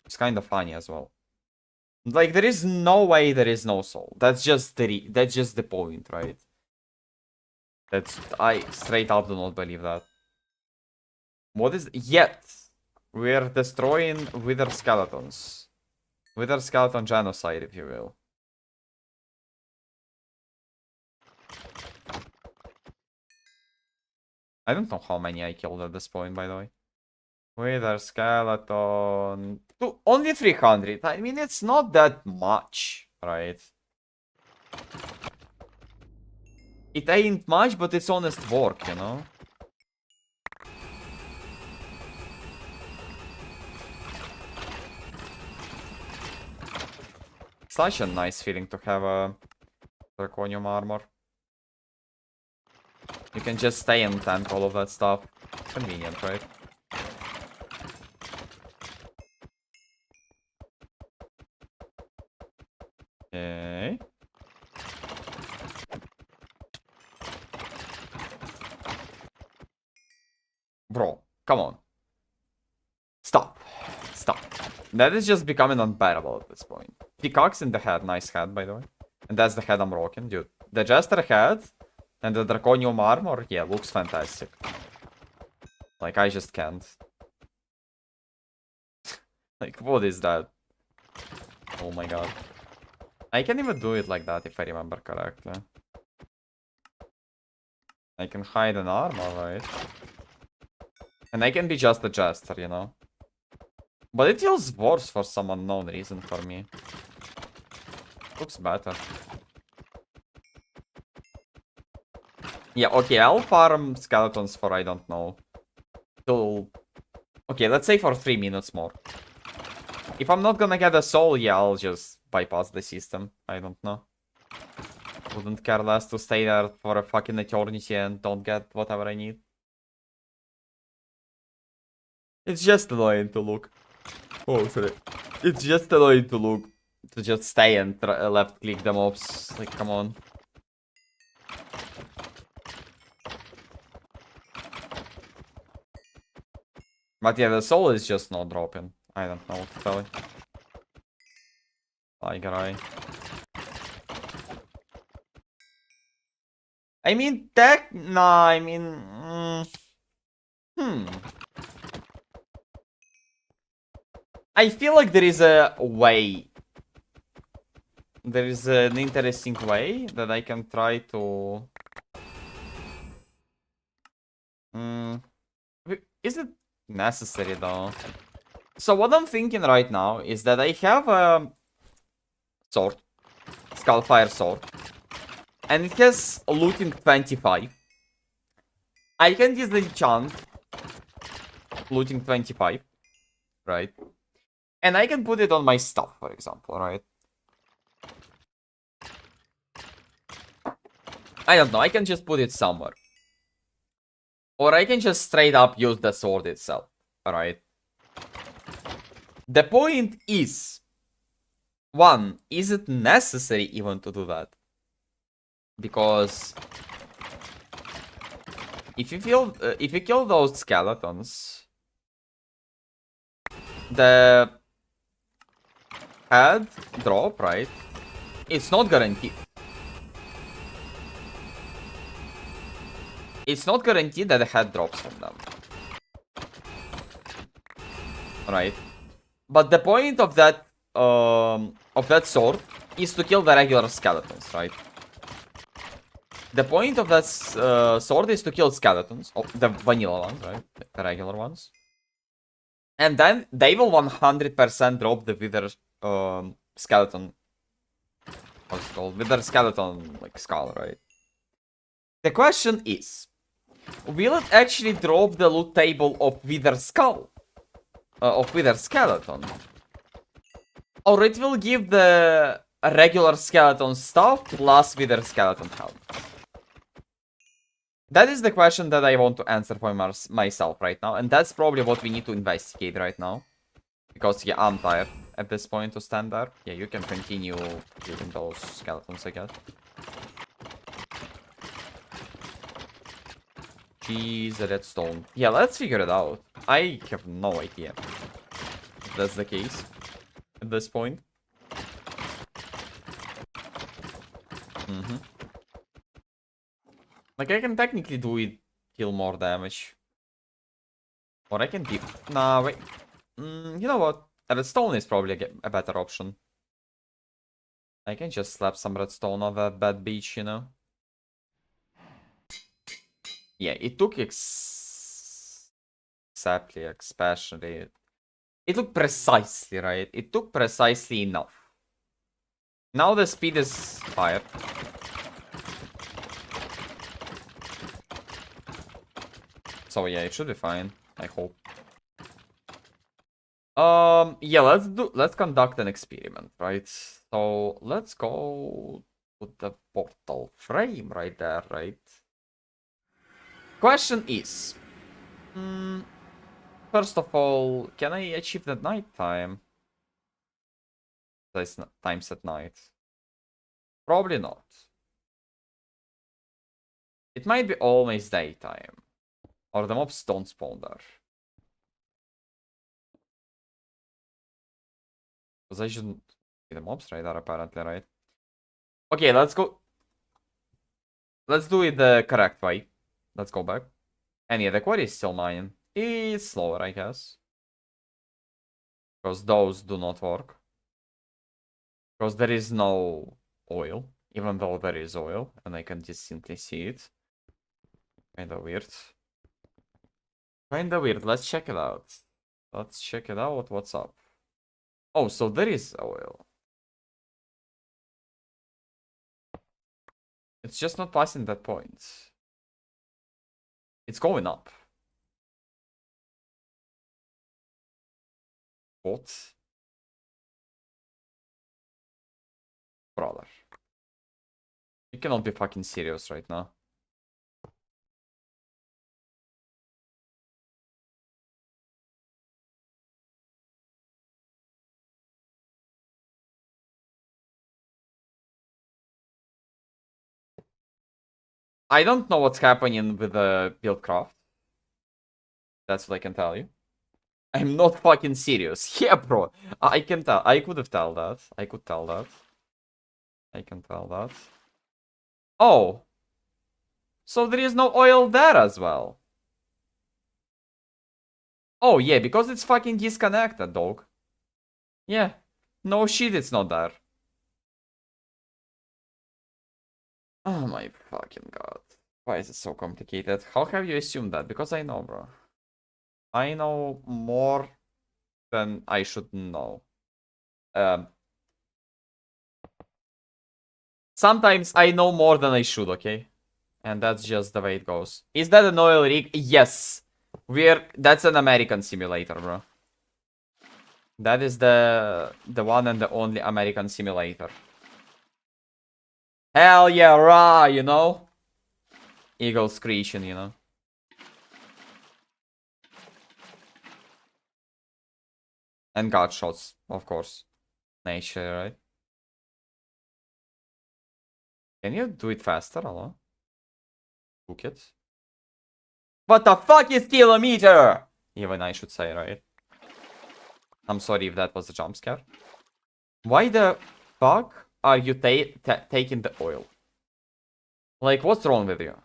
It's kind of funny as well. Like, there is no way there is no soul. That's just the point, right? I straight up do not believe that. What is yet? We're destroying wither skeletons. Wither skeleton genocide, if you will. I don't know how many I killed at this point, by the way. Wither skeleton... Only 300. I mean, it's not that much, right? It ain't much, but it's honest work, you know? Such a nice feeling to have a draconium armor. You can just stay and tank all of that stuff. Convenient, right? Okay. Bro, come on. Stop. Stop. That is just becoming unbearable at this point. Peacocks in the head. Nice head, by the way. And that's the head I'm rocking, dude. The Jester head and the Draconium armor, yeah, looks fantastic. Like, I just can't. Like, what is that? Oh my god. I can even do it like that if I remember correctly. I can hide an armor, right? And I can be just a Jester, you know? But it feels worse for some unknown reason for me. Looks better. Yeah, okay, I'll farm skeletons for I don't know. Till... Okay, let's say for 3 minutes more. If I'm not gonna get a soul, yeah, I'll just bypass the system. I don't know. Wouldn't care less to stay there for a fucking eternity and don't get whatever I need. It's just annoying to look. Oh, sorry. It's just annoying to look. To just stay and left click the mobs. Like, come on. But yeah, the soul is just not dropping. I don't know what to tell you. Tiger Eye. I mean, nah, I mean... I feel like there is a way. There is an interesting way that I can try to... Is it necessary though? So what I'm thinking right now is that I have a sword. Skullfire sword. And it has looting 25. I can disenchant looting 25. Right? And I can put it on my stuff, for example, right? I don't know, I can just put it somewhere. Or I can just straight up use the sword itself, alright? The point is, one, is it necessary even to do that? Because if you kill those skeletons, the head drop, right? It's not guaranteed. It's not guaranteed that the head drops from them. Right? But the point of that sword is to kill the regular skeletons, right? The point of that sword is to kill skeletons, the vanilla ones, right? The regular ones. And then they will 100% drop the wither skeleton. What's it called? Wither skeleton, like, skull, right? The question is, will it actually drop the loot table of wither skull? Of wither skeleton? Or it will give the regular skeleton stuff plus wither skeleton health? That is the question that I want to answer for myself right now. And that's probably what we need to investigate right now. Because, yeah, I'm tired at this point to stand there. Yeah, you can continue using those skeletons, I guess. Jeez, redstone. Yeah, let's figure it out. I have no idea if that's the case at this point. Like, I can technically deal more damage. Or I can deal... Nah, wait. You know what? Redstone is probably a better option. I can just slap some redstone on that bad beach, you know? Yeah, it took exactly, especially... It took precisely, right? It took precisely enough. Now the speed is higher. So yeah, it should be fine. I hope. Yeah, let's conduct an experiment, right? So let's go to the portal frame right there, right? Question is, first of all, can I achieve the night time? Times at night. Probably not. It might be always daytime. Or the mobs don't spawn there. Because I shouldn't see the mobs radar apparently, right? Okay, let's go. Let's do it the correct way. Let's go back. And yeah, the query is still mining. It's slower, I guess. Because those do not work. Because there is no oil. Even though there is oil. And I can distinctly see it. Kinda weird. Kinda weird. Let's check it out. Let's check it out. What's up? Oh, so there is oil. It's just not passing that point. It's going up. What? Brother. You cannot be fucking serious right now. I don't know what's happening with the build craft. That's what I can tell you. I'm not fucking serious. Yeah, bro. I can tell. I could have tell that. I could tell that. I can tell that. Oh. So there is no oil there as well. Oh, yeah, because it's fucking disconnected, dog. Yeah. No shit, it's not there. Oh my fucking god. Why is it so complicated? How have you assumed that? Because I know, bro. I know more than I should know. Sometimes I know more than I should, okay? And that's just the way it goes. Is that an oil rig? Yes. That's an American simulator, bro. That is the one and the only American simulator. Hell yeah, rah, you know? Eagle screeching, you know? And gunshots, of course. Nature, right? Can you do it faster, hello? Book it. What the fuck is kilometer? Even I should say, right? I'm sorry if that was a jump scare. Why the fuck are you taking the oil? Like, what's wrong with you?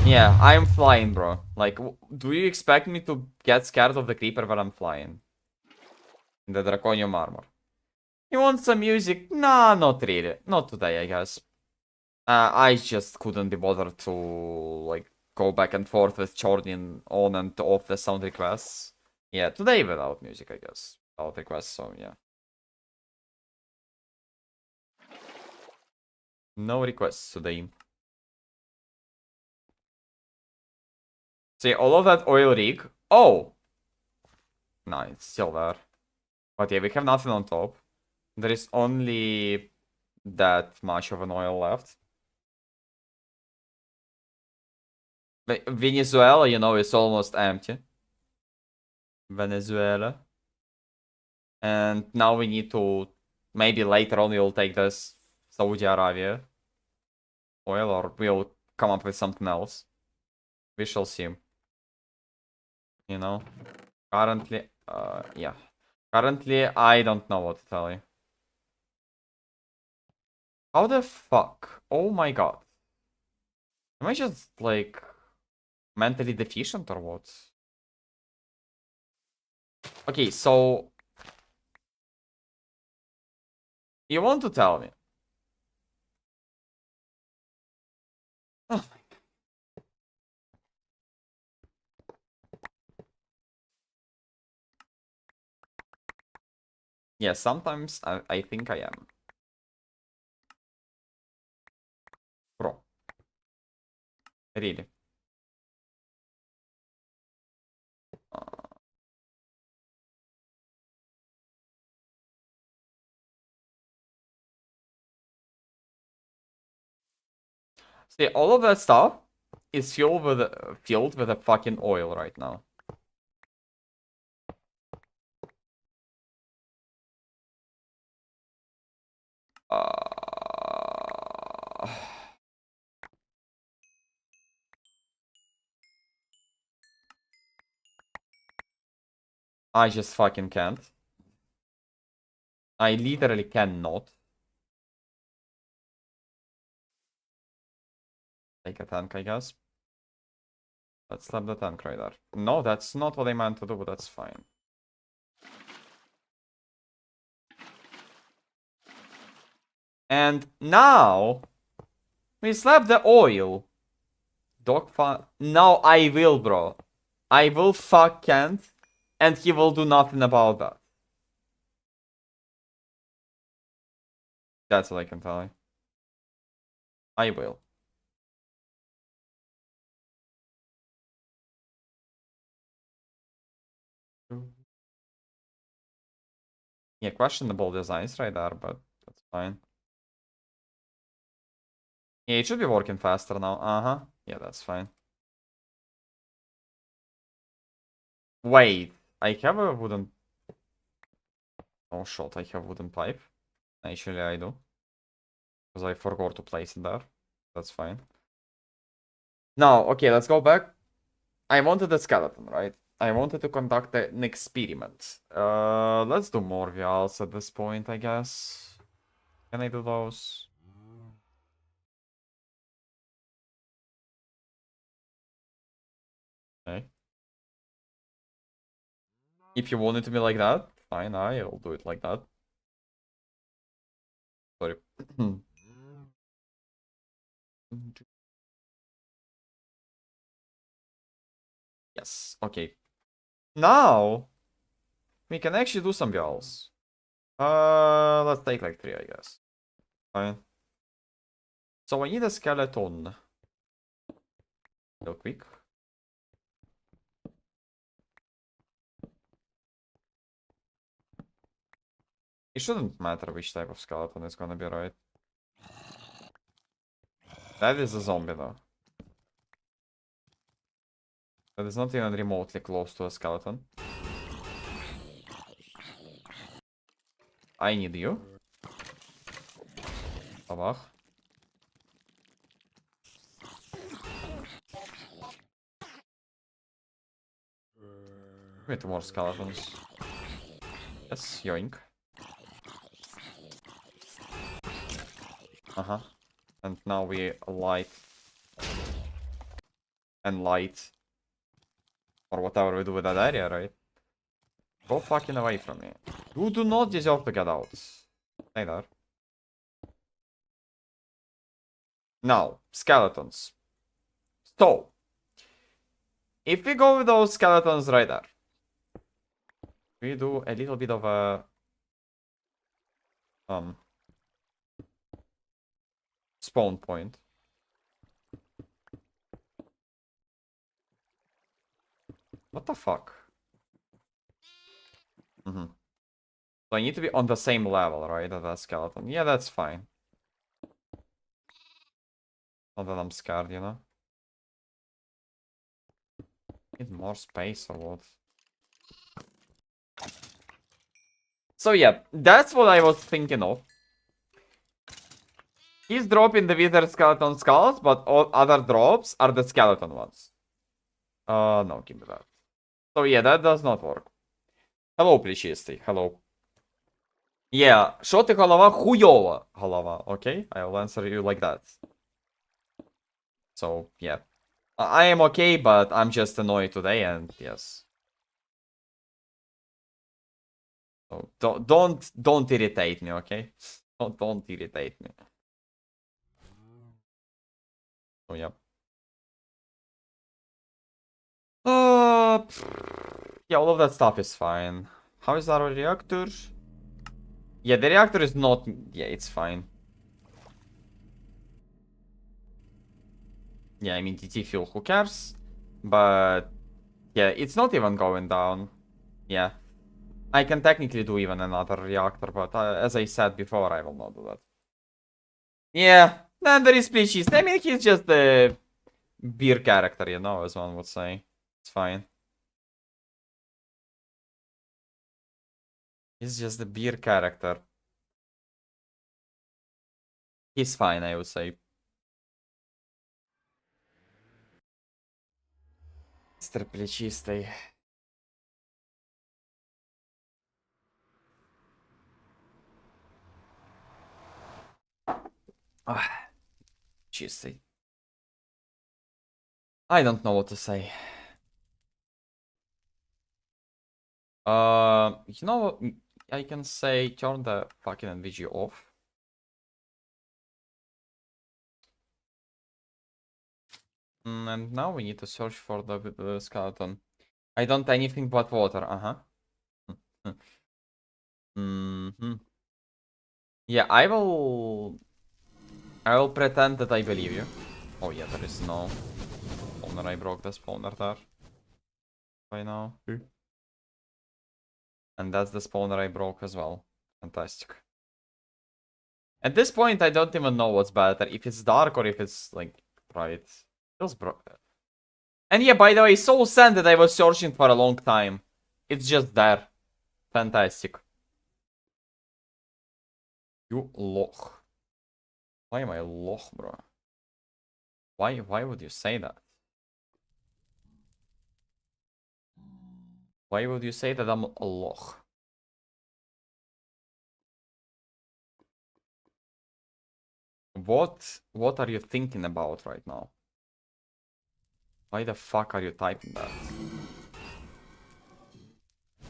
Yeah, I'm flying, bro. Like, do you expect me to get scared of the creeper when I'm flying? In the draconium armor. You want some music? Nah, not really. Not today, I guess. I just couldn't be bothered to, like, go back and forth with churning on and off the sound requests. Yeah, today without music, I guess. Without requests, so yeah. No requests today. See, all of that oil rig. Oh! No, it's still there. But yeah, we have nothing on top. There is only that much of an oil left. Venezuela, you know, is almost empty. Venezuela. And now we need to... Maybe later on we'll take this Saudi Arabia oil, or we'll come up with something else. We shall see. You know? Currently, yeah. Currently, I don't know what to tell you. How the fuck? Oh my god. Am I just, like, mentally deficient or what? Okay, so... You want to tell me? Oh my god. Yeah, sometimes I think I am. Bro. Really. See, all of that stuff is filled with a fucking oil right now. Uh... I just fucking can't. I literally cannot. Take a tank, I guess. Let's slap the tank right there. No, that's not what I meant to do, but that's fine. And now we slap the oil. Dog fuck. Now I will, bro. I will fuck Kent, and he will do nothing about that. That's what I can tell you. I will. Yeah, questionable designs right there, but that's fine. Yeah, it should be working faster now. Uh-huh. Yeah, that's fine. Wait, I have a wooden... Oh, shot, I have wooden pipe. Actually, I do. Because I forgot to place it there. That's fine. Now, okay, let's go back. I wanted a skeleton, right? I wanted to conduct an experiment. Let's do more vials at this point, I guess. Can I do those? Okay. If you want it to be like that, fine, I'll do it like that. Sorry. Yes, okay. Now, we can actually do some vials. Let's take like 3, I guess. Fine. So I need a skeleton. Real quick. It shouldn't matter which type of skeleton is gonna be, right? That is a zombie, though. That is not even remotely close to a skeleton. I need you. Sabah. Give me 2 more skeletons. Yes, yoink. Uh-huh. And now we light. And light. Or whatever we do with that area, right? Go fucking away from me. You do not deserve to get out. Stay there. Now, skeletons. So, if we go with those skeletons right there, we do a little bit of a spawn point. What the fuck? So I need to be on the same level, right? As that skeleton. Yeah, that's fine. Not that I'm scared, you know? Need more space or what? So yeah, that's what I was thinking of. He's dropping the wither skeleton skulls, but all other drops are the skeleton ones. No, give me that. So yeah, that does not work. Hello, плечистый. Hello. Yeah, що ти голова? Хуйова голова, okay? I'll answer you like that. So, yeah. I am okay, but I'm just annoyed today, and yes. So don't irritate me, okay? Don't irritate me. So yeah. Yeah, all of that stuff is fine. How is our reactor? Yeah, the reactor is not. Yeah, it's fine. Yeah, I mean TT fuel, who cares? But yeah, it's not even going down. Yeah. I can technically do even another reactor, but as I said before, I will not do that. Yeah, then there is Pleachist. I mean, he's just the beer character, you know, as one would say. It's fine. He's just the beer character. He's fine, I would say. Mr. Плечистый. Ah, cheesy. I don't know what to say. You know what? I can say turn the fucking Nvidia off. And now we need to search for the skeleton. I don't anything but water. Uh-huh. Yeah, I will pretend that I believe you. Oh yeah, there is no spawner. I broke the spawner there. By now. And that's the spawner I broke as well. Fantastic. At this point, I don't even know what's better. If it's dark or if it's like bright. Feels broke. And yeah, by the way, Soul Sand that I was searching for a long time. It's just there. Fantastic. You loch. Why am I loch, bro? Why would you say that? Why would you say that I'm a loch? What are you thinking about right now? Why the fuck are you typing that?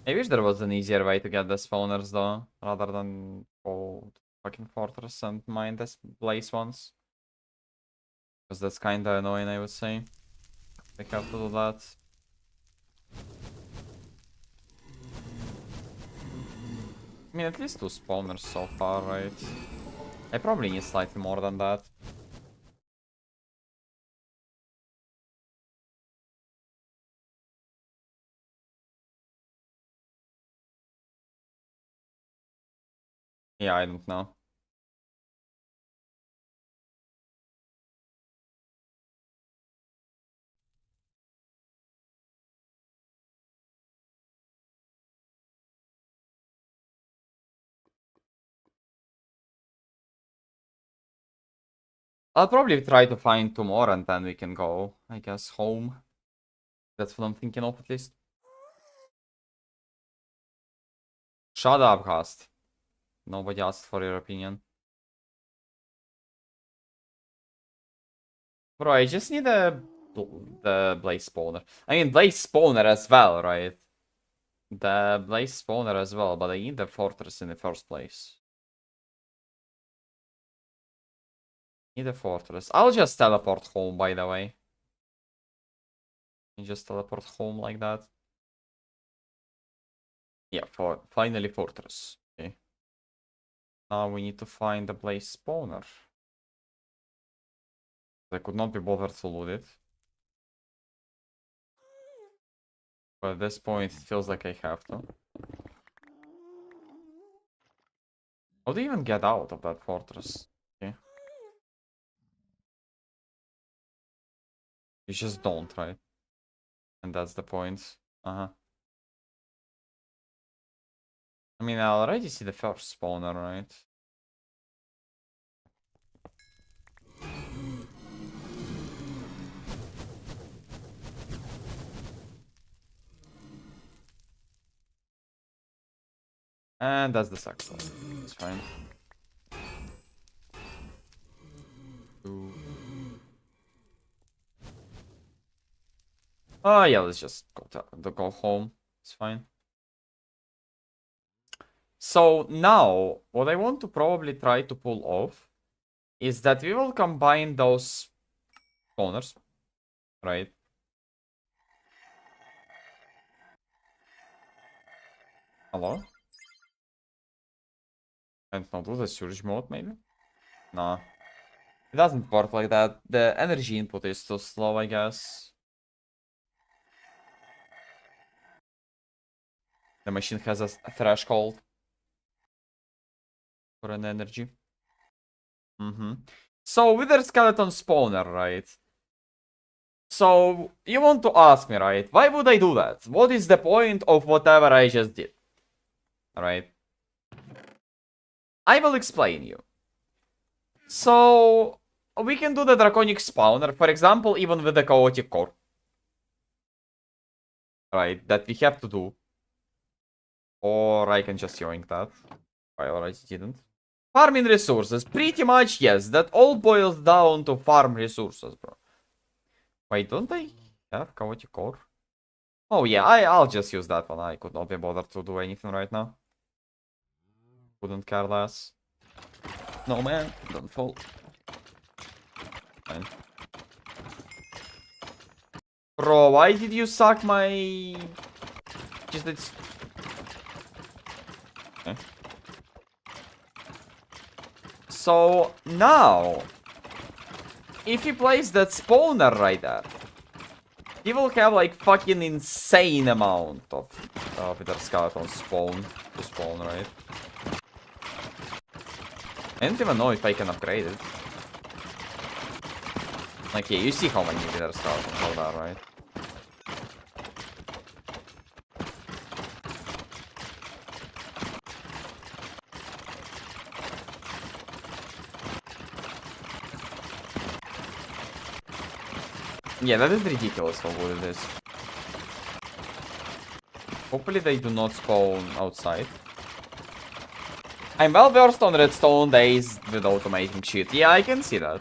I wish there was an easier way to get the spawners though, rather than go to fucking fortress and mine the blaze ones. Because that's kinda annoying, I would say. They have to do that. I mean, at least 2 spawners so far, right? I probably need slightly more than that. Yeah, I don't know. I'll probably try to find 2 more and then we can go, I guess, home. That's what I'm thinking of at least. Shut up, Cast. Nobody asked for your opinion. Bro, I just need the blaze spawner. I mean, blaze spawner as well, right? The blaze spawner as well, but I need the fortress in the first place. Need a fortress. I'll just teleport home, by the way. And just teleport home like that. Yeah, finally fortress. Okay. Now we need to find the blaze spawner. I could not be bothered to loot it. But at this point, it feels like I have to. How do you even get out of that fortress? Okay. You just don't, right? And that's the point. Uh-huh. I mean, I already see the first spawner, right? And that's the second one. It's fine. Ooh. Oh yeah, let's just go home. It's fine. So now, what I want to probably try to pull off is that we will combine those spawners, right? Hello? I don't know, do the surge mode maybe? Nah. It doesn't work like that. The energy input is too slow, I guess. The machine has a threshold for an energy. So with the skeleton spawner, right? So you want to ask me, right? Why would I do that? What is the point of whatever I just did? Right? I will explain you. So we can do the draconic spawner, for example, even with the chaotic core. Right? That we have to do. Or I can just yoink that. I already didn't. Farming resources. Pretty much, yes. That all boils down to farm resources, bro. Wait, don't I have chaotic core? Oh yeah, I'll just use that one. I could not be bothered to do anything right now. Couldn't care less. No man, don't fall. Fine. Bro, why did you suck my... Just it's... Okay. So, now... If he plays that spawner right there, he will have like fucking insane amount of their skeleton spawn to spawn, right? I don't even know if I can upgrade it. Like, yeah, you see how many wither skeletons are there, right? Yeah, that is ridiculous how good it is. Hopefully they do not spawn outside. I'm well versed on redstone days with automating shit. Yeah, I can see that.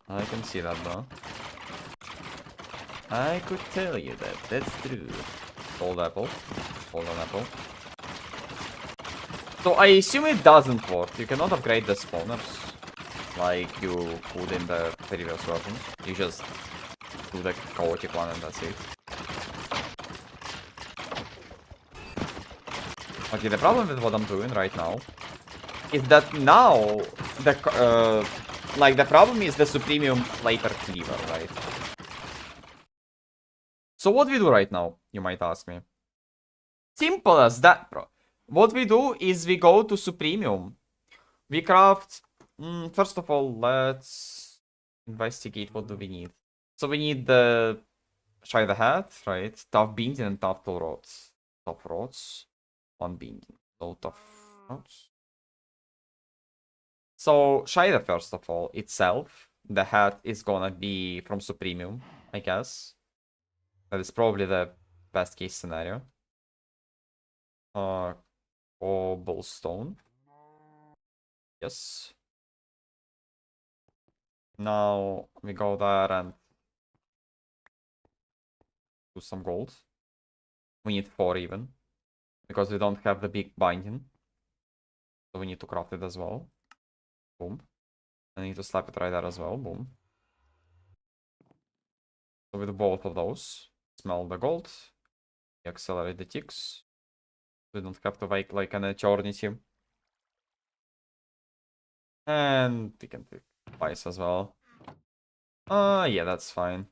I can see that, though. I could tell you that. That's true. Gold apple. Golden apple. So I assume it doesn't work. You cannot upgrade the spawners like you could in the previous versions. You just do the chaotic one and that's it. Okay, the problem with what I'm doing right now is that now the like the problem is the Supremium Flavor Cleaver, right? So what we do right now, you might ask me. Simple as that, bro. What we do is we go to Supremium. We craft... first of all, let's investigate what do we need. So we need the Shide Hat, right? Tough beans and tough tool rods. Tough rods. One bean. So tough rods. So Shide first of all, itself. The hat is gonna be from Supremium, I guess. That is probably the best case scenario. Cobblestone. Yes. Now we go there and do some gold. We need 4 even. Because we don't have the big binding. So we need to craft it as well. Boom. I need to slap it right there as well. Boom. So with both of those, smell the gold. We accelerate the ticks. We don't have to wait like an eternity. And we can pick twice as well. Yeah, that's fine.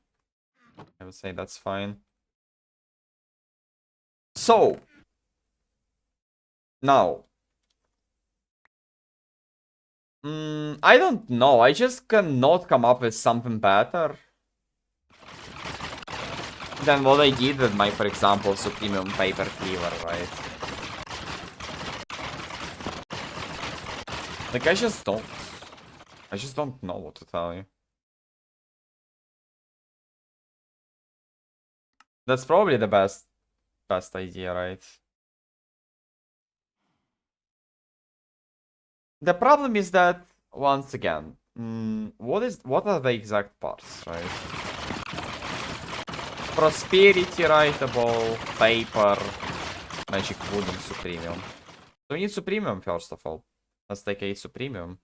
I would say that's fine. So, now. I don't know. I just cannot come up with something better than what I did with my, for example, Supremium Paper Cleaver, right? Like, I just don't know what to tell you. That's probably the best idea, right? The problem is that, once again, what are the exact parts, right? Prosperity, writable, paper, magic wood, and Supremium. So we need Supremium first of all. Let's take 8 Supremium.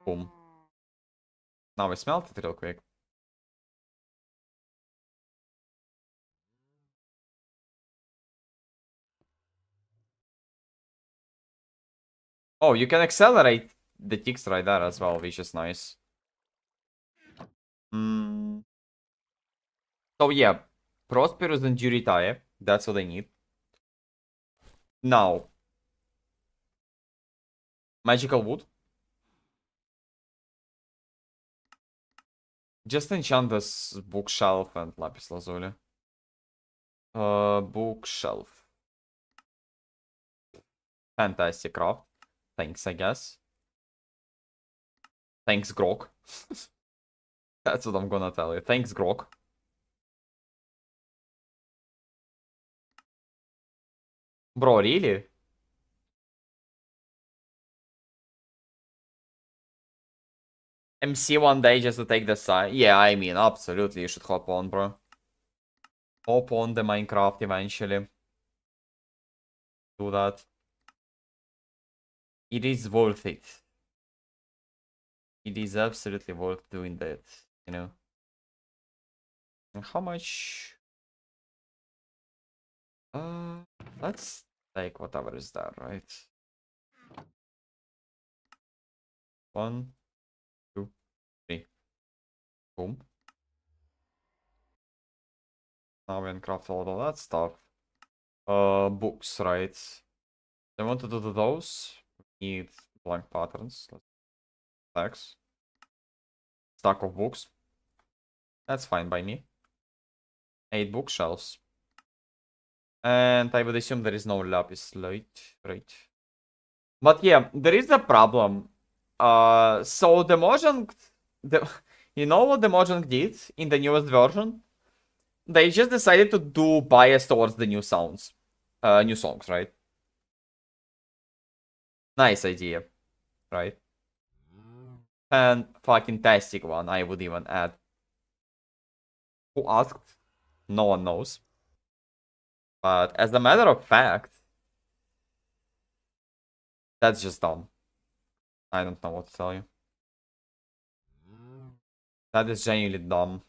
Boom. Now we smelt it real quick. Oh, you can accelerate the ticks right there as well, which is nice. So yeah, Prosperous and Juritae, that's what I need. Now, Magical Wood. Just enchant this bookshelf and lapis lazuli. Bookshelf. Fantastic craft. Thanks, I guess. Thanks, Grok. That's what I'm gonna tell you. Thanks, Grok. Bro, really? MC one day just to take the side? Yeah, I mean, absolutely, you should hop on, bro. Hop on the Minecraft eventually. Do that. It is worth it. It is absolutely worth doing that, you know. And how much? Let's take whatever is there, right? 1, 2, 3. Boom. Now we can craft all of that stuff. Books, right? I want to do those. Need blank patterns. Stacks. Stack of books. That's fine by me. 8 bookshelves. And I would assume there is no lapis light, right? But yeah, there is a problem. So the Mojang, you know what the Mojang did in the newest version? They just decided to do bias towards the new sounds, new songs, right? Nice idea, right? And fucking tastic one, I would even add. Who asked? No one knows. But as a matter of fact, that's just dumb. I don't know what to tell you. That is genuinely dumb.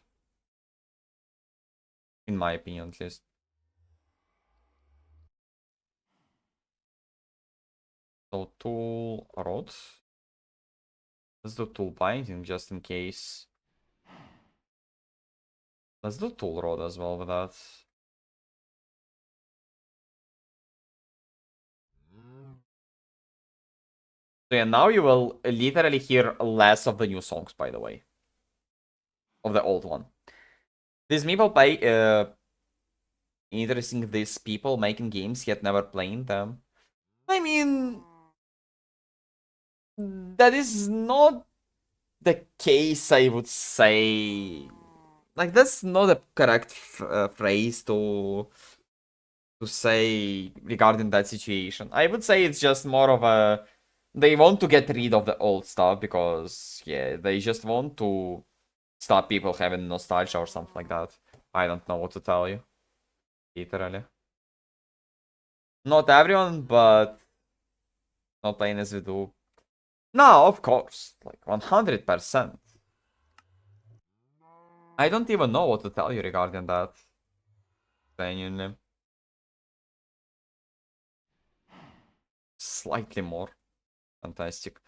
In my opinion, at least. So, tool rod. Let's do tool binding just in case. Let's do tool rod as well with that. So yeah, now you will literally hear less of the new songs, by the way. Of the old one. These people play interesting these people making games yet never playing them. I mean, that is not the case, I would say. Like, that's not a correct phrase to say regarding that situation. I would say it's just more of a they want to get rid of the old stuff because yeah, they just want to stop people having nostalgia or something like that. I don't know what to tell you. Literally. Not everyone, but not playing as we do. No, of course. Like 100%. I don't even know what to tell you regarding that. Genuinely. Slightly more. Fantastic.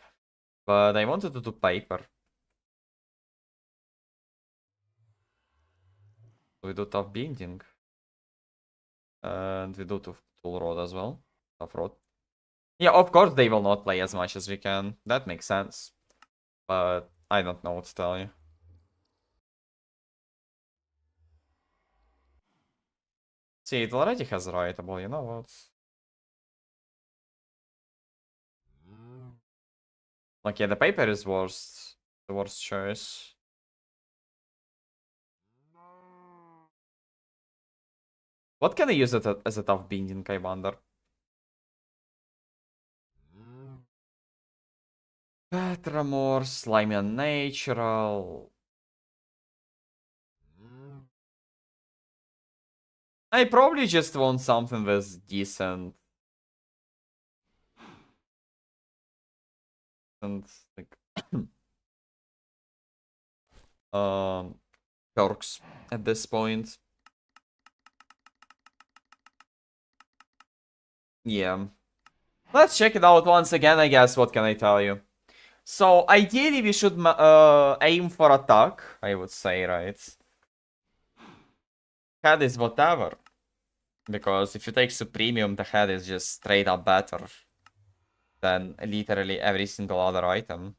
But I wanted to do paper. We do tough binding. And we do tool rod as well. Tough rod. Yeah, of course they will not play as much as we can. That makes sense. But I don't know what to tell you. See, it already has writable, you know what? Like, yeah, the paper is worst. The worst choice. What can I use it as a tough binding, I wonder? Petramore, slimy unnatural. I probably just want something that's decent. And like perks at this point. Yeah. Let's check it out once again, I guess. What can I tell you? So, ideally, we should aim for attack, I would say, right? Head is whatever. Because if you take Supremium, the head is just straight up better than literally every single other item.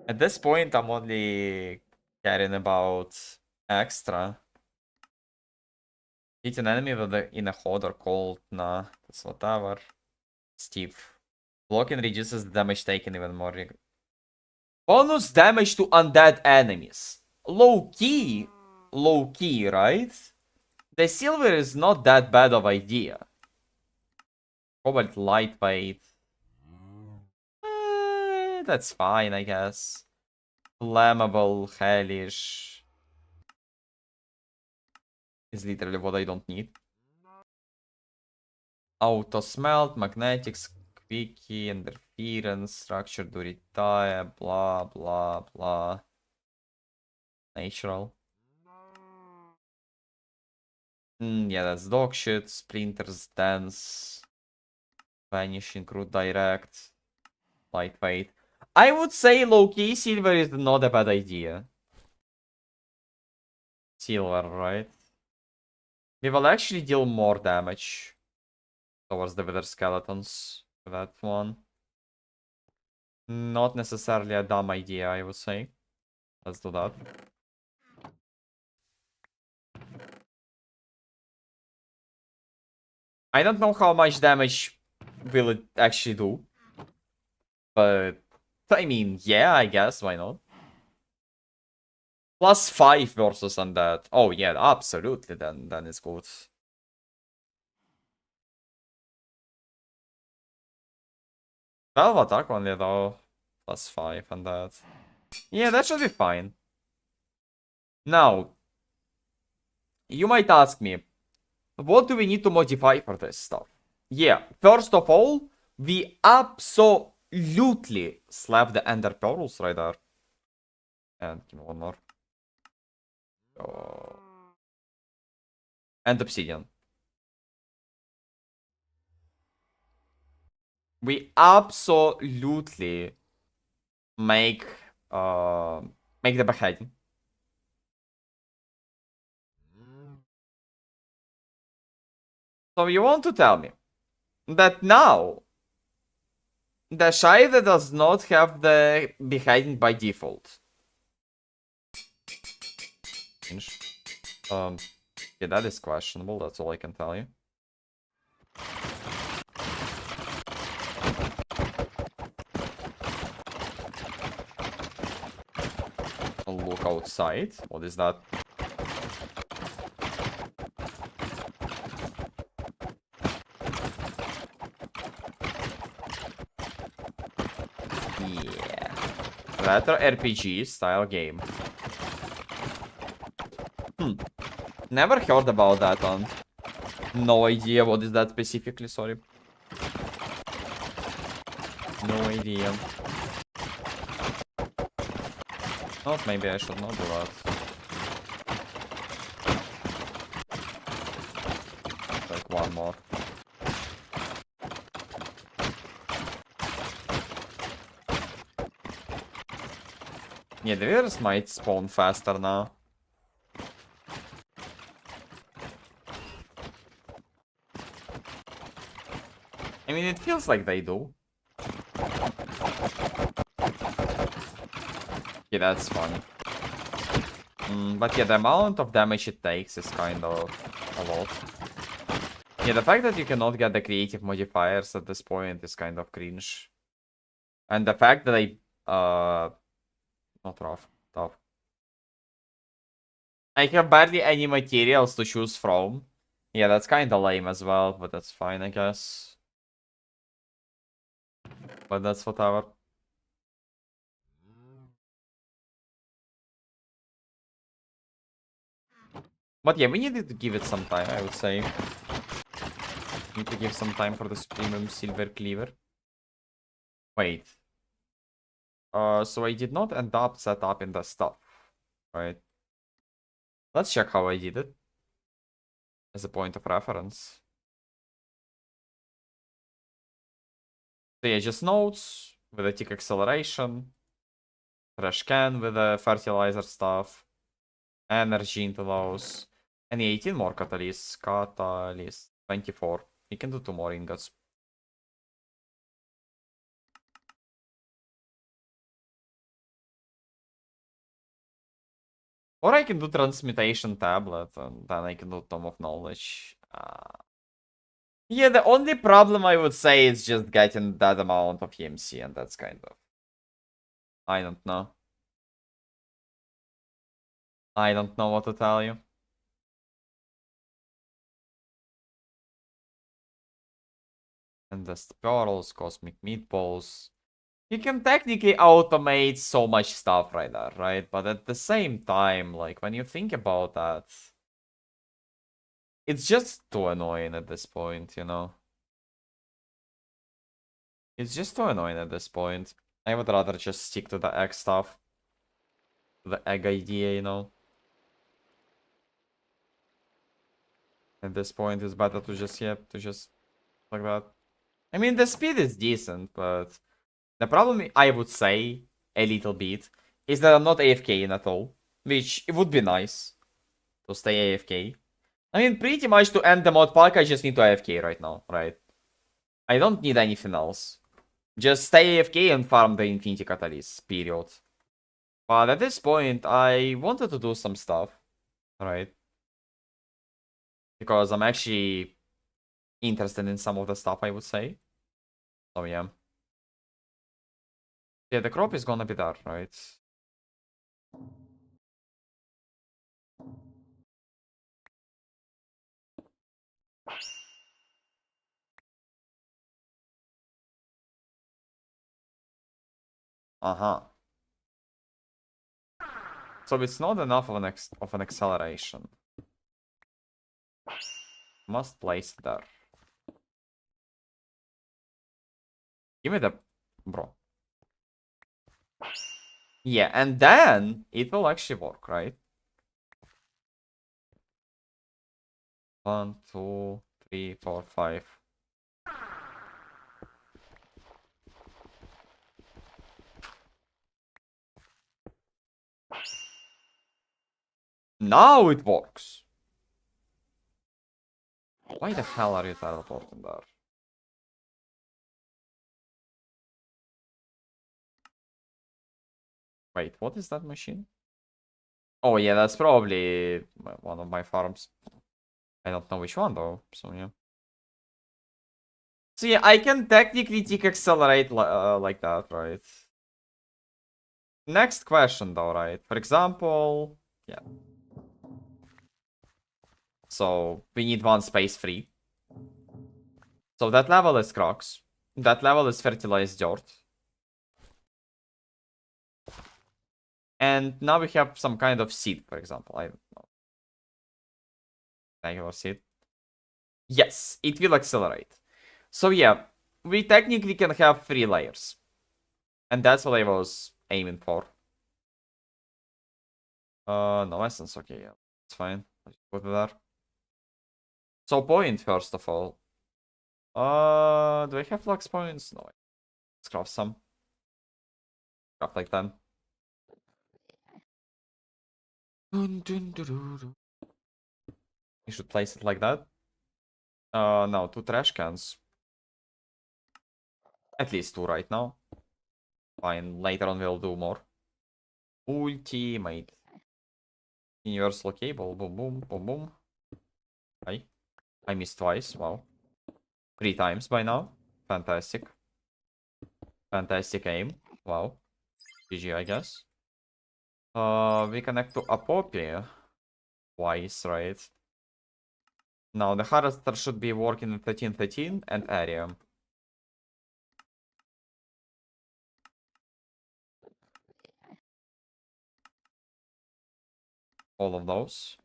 At this point, I'm only caring about extra. Hit an enemy with in a hot or cold. Nah, that's whatever. Steve. Blocking reduces the damage taken even more. Bonus damage to undead enemies. Low key, right? The silver is not that bad of idea. Cobalt lightweight. That's fine, I guess. Flammable, hellish. Is literally what I don't need. Auto smelt, magnetics, quickie, interference, structure to retire, blah blah blah. Natural. Yeah, that's dog shit. Sprinters, dense. Vanishing, root direct. Lightweight. I would say low-key silver is not a bad idea. Silver, right? We will actually deal more damage towards the wither skeletons for that one. Not necessarily a dumb idea, I would say. Let's do that. I don't know how much damage will it actually do. But, I mean, yeah, I guess, why not? +5 versus undead. Oh, yeah, absolutely, then it's good. 12 attack only, though. +5 and that. Yeah, that should be fine. Now, you might ask me, what do we need to modify for this stuff? Yeah, first of all, we absolutely slap the ender pearls right there. And give me one more. And obsidian. We absolutely make make the beheading. So you want to tell me that now the Shide does not have the beheading by default. Yeah, that is questionable, that's all I can tell you. I'll look outside. What is that? Yeah. Retro RPG style game. Never heard about that one. No idea what is that specifically, sorry. No idea. Oh, maybe I should not do that. Like one more. Yeah, the withers might spawn faster now. I mean, it feels like they do. Yeah, that's fun. But yeah, the amount of damage it takes is kind of a lot. Yeah, the fact that you cannot get the creative modifiers at this point is kind of cringe. And the fact that not rough, tough. I have barely any materials to choose from. Yeah, that's kind of lame as well, but that's fine, I guess. But that's whatever. But yeah, we needed to give it some time, I would say. Need to give some time for the Supreme Silver Cleaver. Wait. So I did not end up set up in the stuff, right? Let's check how I did it as a point of reference. So yeah, just notes with a tick acceleration, trash can with the fertilizer stuff, energy into those, and 18 more catalysts. Catalyst 24. You can do 2 more ingots. Or I can do transmutation tablet, and then I can do Tome of Knowledge. Yeah, the only problem I would say is just getting that amount of EMC, and that's kind of... I don't know. I don't know what to tell you. And the spirals, cosmic meatballs. You can technically automate so much stuff right there, right? But at the same time, like, when you think about that, it's just too annoying at this point, you know? It's just too annoying at this point. I would rather just stick to the egg stuff. The egg idea, you know? At this point, it's better to just, yeah, to just like that. I mean, the speed is decent, but the problem, I would say, a little bit, is that I'm not AFK in at all. Which, it would be nice to stay AFK. I mean, pretty much to end the mod pack, I just need to AFK right now, right? I don't need anything else. Just stay AFK and farm the Infinity Catalyst, period. But at this point, I wanted to do some stuff, right? Because I'm actually interested in some of the stuff, I would say. So yeah. Yeah, the crop is gonna be there, right? Uh-huh. So it's not enough of an acceleration. Must place it there. Give me the... Bro. Yeah, and then it will actually work, right? 1, 2, 3, 4, 5. Now it works. Why the hell are you teleporting there? Wait, what is that machine? Oh yeah, that's probably one of my farms. I don't know which one though, so yeah. So yeah, I can technically tick accelerate like that, right? Next question though, right? For example, yeah. So we need one space free. So that level is Crocs. That level is fertilized dirt. And now we have some kind of seed, for example. I don't know. Regular seed. Yes, it will accelerate. So yeah, we technically can have 3 layers. And that's what I was aiming for. No essence, okay, yeah. It's fine. Let's put it there. So point, first of all. Do I have flux points? No. Let's craft some. Craft like 10. You should place it like that. No, 2 trash cans. At least 2 right now. Fine, later on we'll do more. Ultimate. Universal cable. Boom, boom, boom, boom. I missed twice. Wow. 3 times by now. Fantastic. Fantastic aim. Wow. GG, I guess. We connect to Apophia. Twice, right? Now, the harvester should be working in 1313 and area. All of those.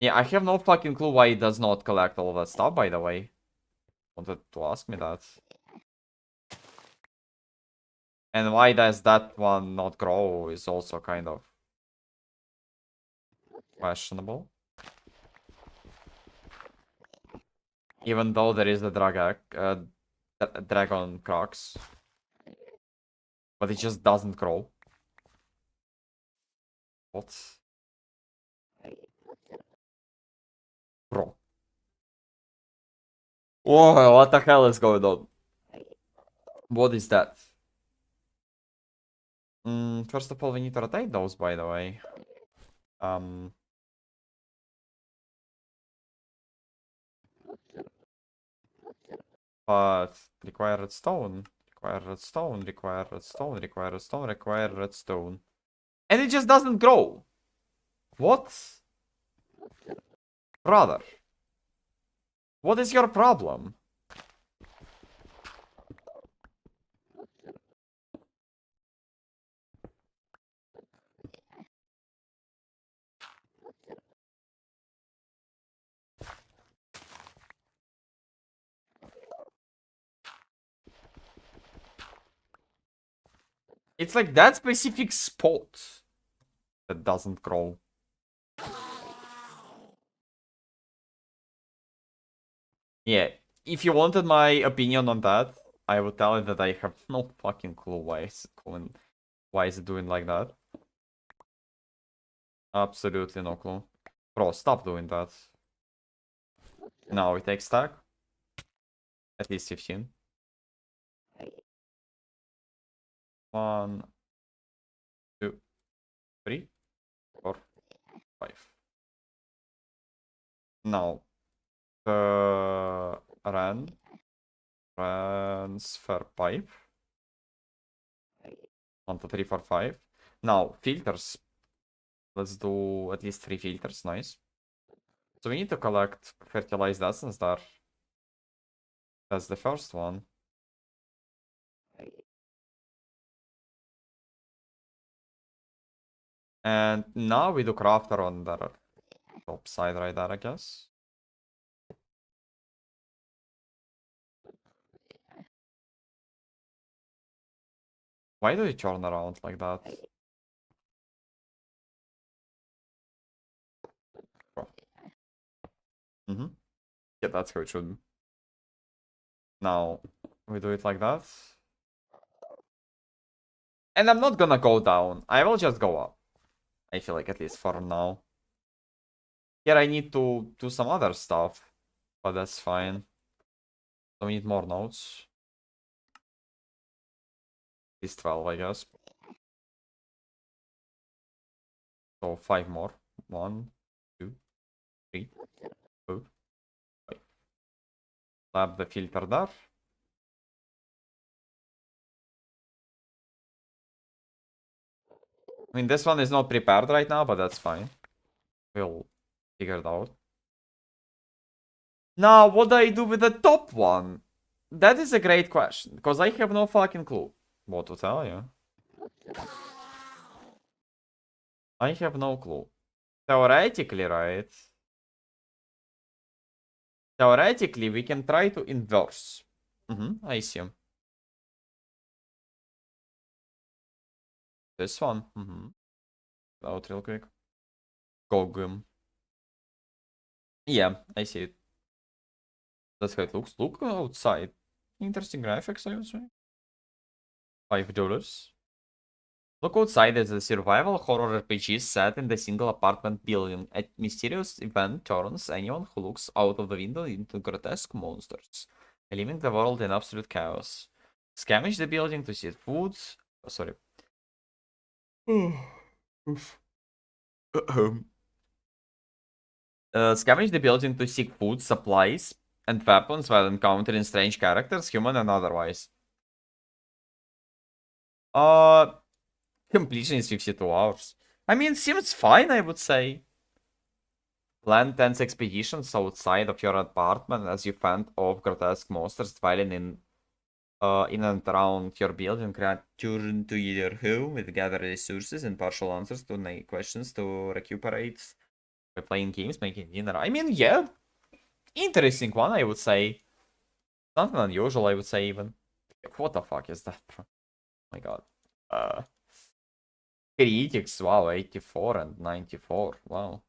Yeah, I have no fucking clue why it does not collect all of that stuff, by the way. Wanted to ask me that. And why does that one not grow is also kind of questionable. Even though there is the dragon crocs. But it just doesn't grow. What? Bro. Whoa, what the hell is going on? What is that? First of all, we need to rotate those, by the way. But require redstone. Require redstone, require redstone, require redstone, require redstone. And it just doesn't grow. What? Brother. What is your problem? It's like that specific spot that doesn't grow. Yeah, if you wanted my opinion on that, I would tell you that I have no fucking clue why it's going, why is it doing like that. Absolutely no clue. Bro, stop doing that. Now it takes stack. At least 15. 1, 2, 3, 4, 5. Now, run, transfer pipe. 1, 2, 3, 4, 5. Now, filters. Let's do at least 3 filters, nice. So we need to collect fertilized essence there. That's the first one. And now we do crafter on the top side right there, I guess. Why do you turn around like that? Mm-hmm. Yeah, that's how it should be. Now, we do it like that. And I'm not gonna go down. I will just go up. I feel like, at least for now. Here I need to do some other stuff. But that's fine. So we need more nodes. At least 12, I guess. So 5 more. 1, 2, 3, 4, 5. Slap the filter there. I mean, this one is not prepared right now, but that's fine. We'll figure it out. Now, what do I do with the top one? That is a great question, because I have no fucking clue what to tell you. I have no clue. Theoretically, right? Theoretically, we can try to inverse. I see. This one. Out real quick. Gogum. Yeah, I see it. That's how it looks. Look outside. Interesting graphics, I would say. $5. Look outside as a survival horror RPG set in the single apartment building. A mysterious event turns anyone who looks out of the window into grotesque monsters, leaving the world in absolute chaos. Scavenge the building to see food. Oh, sorry. Oof. Scavenge the building to seek food, supplies, and weapons while encountering strange characters, human and otherwise. Uh, Completion is 52 hours. I mean, seems fine, I would say. Plan 10 expeditions outside of your apartment as you fend off grotesque monsters dwelling in and around your building. Return to your home with gather resources and partial answers to questions to recuperate by playing games, making dinner. I mean, yeah, interesting one, I would say. Nothing unusual, I would say, even. What the fuck is that, bro? Oh my god. Critics, wow, 84 and 94, wow.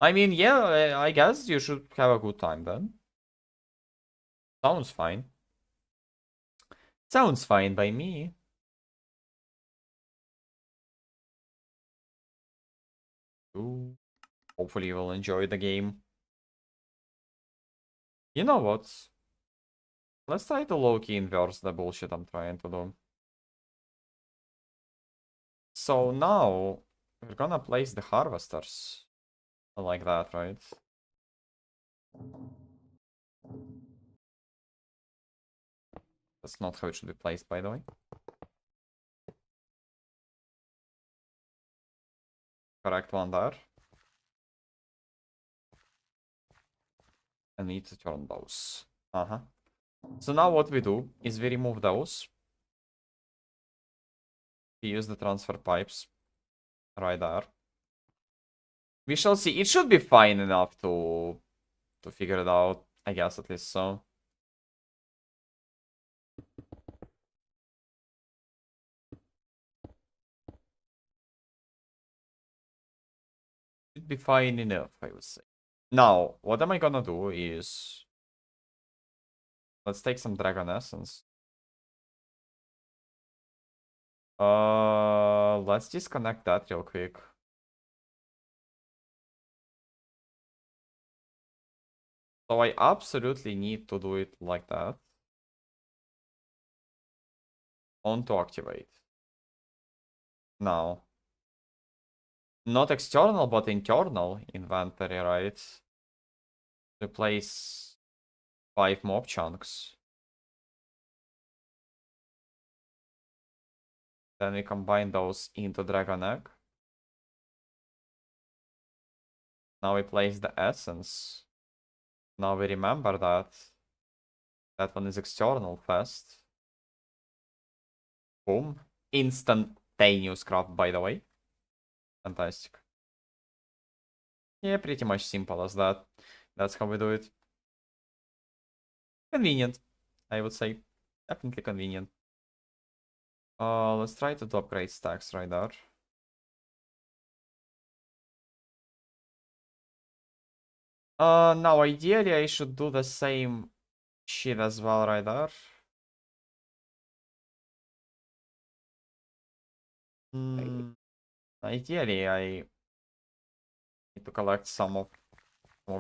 I mean, yeah, I guess you should have a good time then. Sounds fine. Sounds fine by me. Ooh. Hopefully you will enjoy the game. You know what? Let's try to low-key inverse the bullshit I'm trying to do. So now, we're gonna place the harvesters. Like that, right? That's not how it should be placed, by the way. correct one there. And we need to turn those. So now what we do is we remove those. We use the transfer pipes right there. We shall see. It should be fine enough to figure it out, I guess, at least so. Should be fine enough, I would say. Now, what am I gonna do is... Let's take some Dragon Essence. Let's disconnect that real quick. So I absolutely need to do it like that. On to activate. Now. Not external, but internal inventory, right? Replace 5 mob chunks. Then we combine those into Dragon Egg. Now we place the essence. Now we remember that. That one is external fast. Boom. Instantaneous craft, by the way. Fantastic. Yeah, pretty much simple as that. That's how we do it. Convenient, I would say. Definitely convenient. Let's try to upgrade stacks right there. Now ideally I should do the same shit as well right there. Ideally I need to collect some of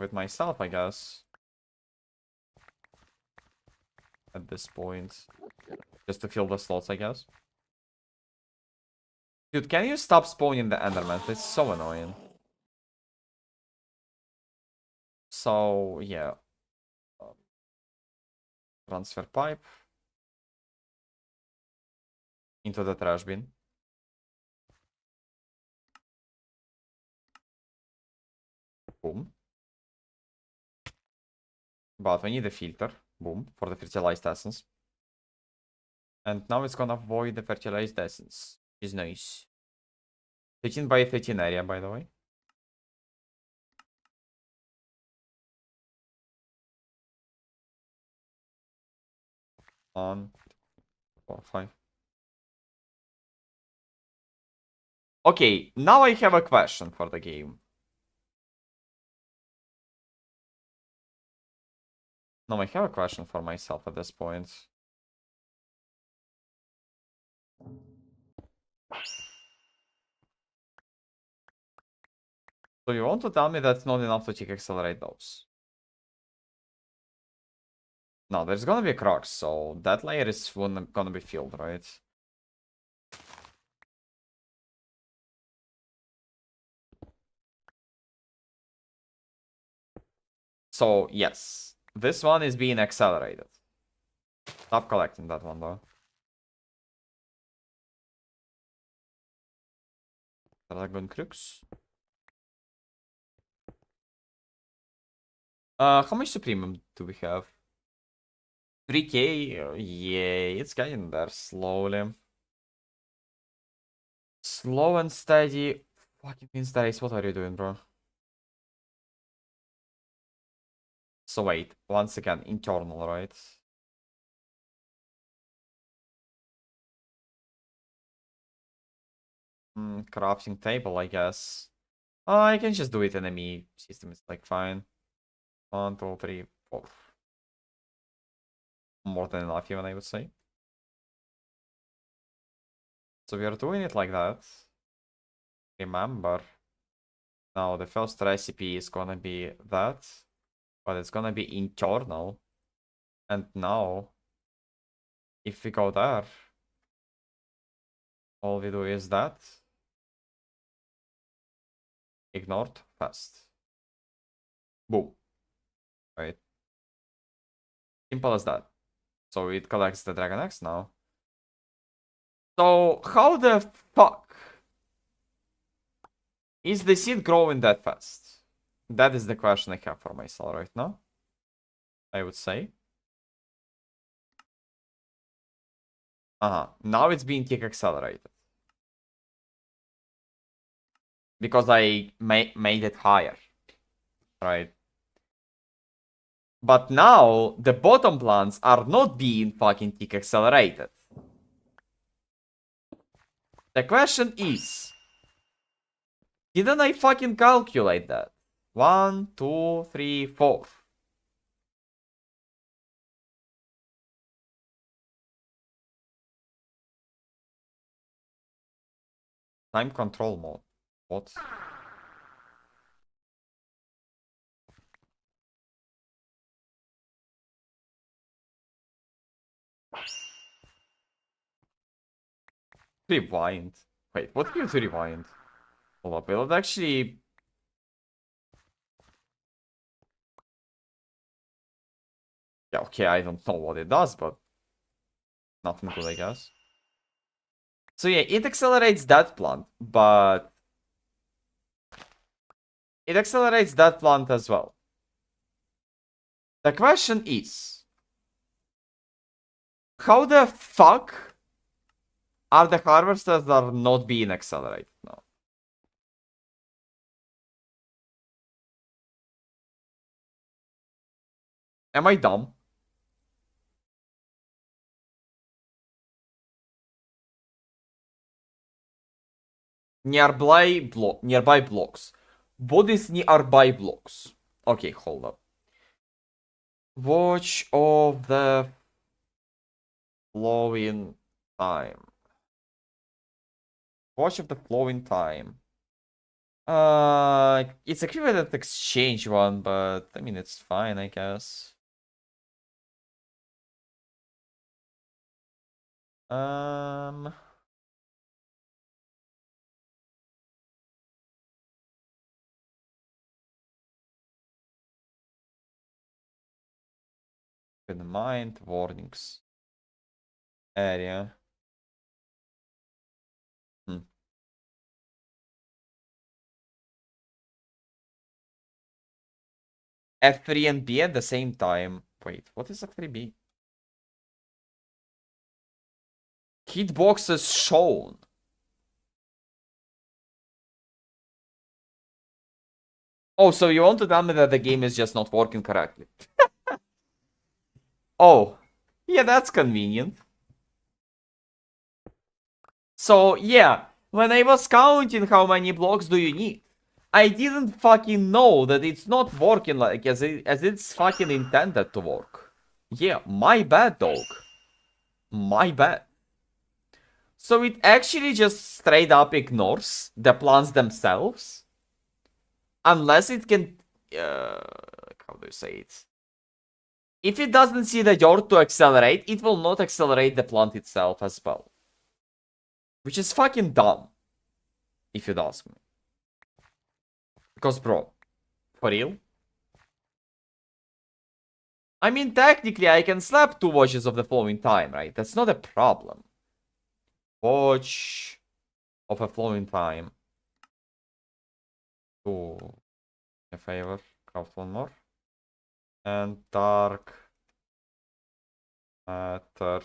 it myself, I guess. At this point. Just to fill the slots, I guess. Dude, can you stop spawning the Enderman? It's so annoying. So, yeah. Transfer pipe. Into the trash bin. Boom. But we need a filter. Boom. For the fertilized essence. And now it's gonna void the fertilized essence. Which is nice. 13 by 13 area, by the way. On 4, 5. Okay, now I have a question for the game. No, I have a question for myself at this point. So you want to tell me that's not enough to check accelerate those? No, there's gonna be a crux, so that layer is gonna be filled, right? So, yes. This one is being accelerated. Stop collecting that one, though. Dragon Crux. How much Supreme do we have? 3k? Yeah, it's getting there slowly. Slow and steady. Fucking Instarace, what are you doing, bro? So wait, once again, internal, right? Crafting table, I guess. I can just do it in enemy system, it's like fine. 1, 2, 3, 4. More than enough, even, I would say. So we are doing it like that. Remember, now the first recipe is gonna be that, but it's gonna be internal. And now, if we go there, all we do is that. Ignored fast. Boom. Right. Simple as that. So it collects the Dragon Eggs now. So how the fuck Is the seed growing that fast? That is the question I have for myself right now. I would say. Now it's being tick accelerated. Because I made it higher. Right? But now the bottom plants are not being fucking tick accelerated. The question is, didn't I fucking calculate that? 1, 2, 3, 4. Time control mode. What? Rewind. Wait, what do you to rewind? Hold up, will it actually... Yeah, okay, I don't know what it does, but... Nothing good, I guess. So yeah, it accelerates that plant, but... It accelerates that plant as well. The question is... How the fuck are the harvesters that are not being accelerated now? Am I dumb? Nearby blocks. What is nearby blocks? Okay, hold up. Watch of the flowing time. Watch of the flowing time. It's equivalent exchange one, but I mean it's fine, I guess. Um. In mind warnings area. F3 and B at the same time. Wait, what is F3B? Hitboxes shown. Oh, so you want to tell me that the game is just not working correctly? Oh, yeah, that's convenient. So, yeah, when I was counting how many blocks do you need, I didn't fucking know that it's not working like as it's fucking intended to work. Yeah, my bad, dog. My bad. So it actually just straight up ignores the plants themselves. Unless it can... how do you say it? If it doesn't see the yard to accelerate, it will not accelerate the plant itself as well. Which is fucking dumb. If you'd ask me. Because, bro, for real? I mean, technically, I can slap 2 watches of the flowing time, right? That's not a problem. Watch of a flowing time. Do a favor, craft one more. And dark matter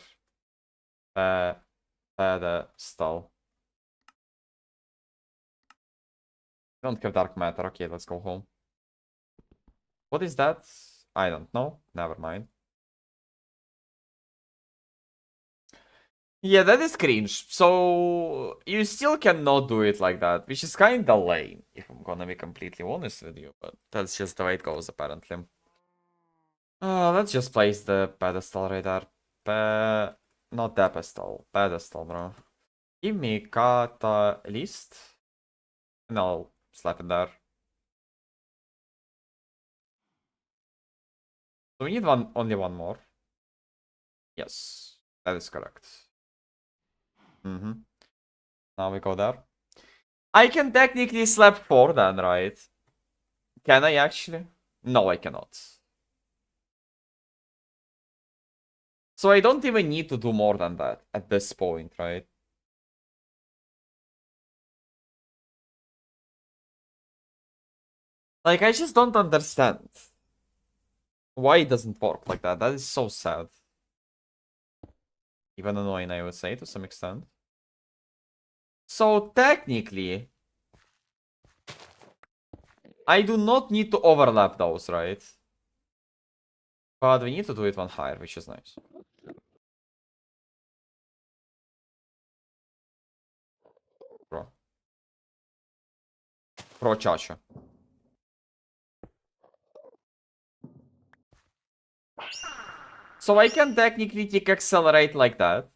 pedestal. Don't have dark matter. Okay, let's go home. What is that? I don't know. Never mind. Yeah, that is cringe. So you still cannot do it like that, which is kind of lame, if I'm gonna be completely honest with you. But that's just the way it goes, apparently. Let's just place the pedestal right there. Not the pedestal, bro. Give me catalyst, and I'll slap it there. So we need only one more. Yes, that is correct. Now we go there. I can technically slap 4 then, right? Can I actually? No, I cannot. So I don't even need to do more than that at this point, right? Like, I just don't understand why it doesn't work like that. That is so sad. Even annoying, I would say, to some extent. So, technically, I do not need to overlap those, right? But we need to do it one higher, which is nice. Bro. Pro Chacha. So I can technically tick accelerate like that.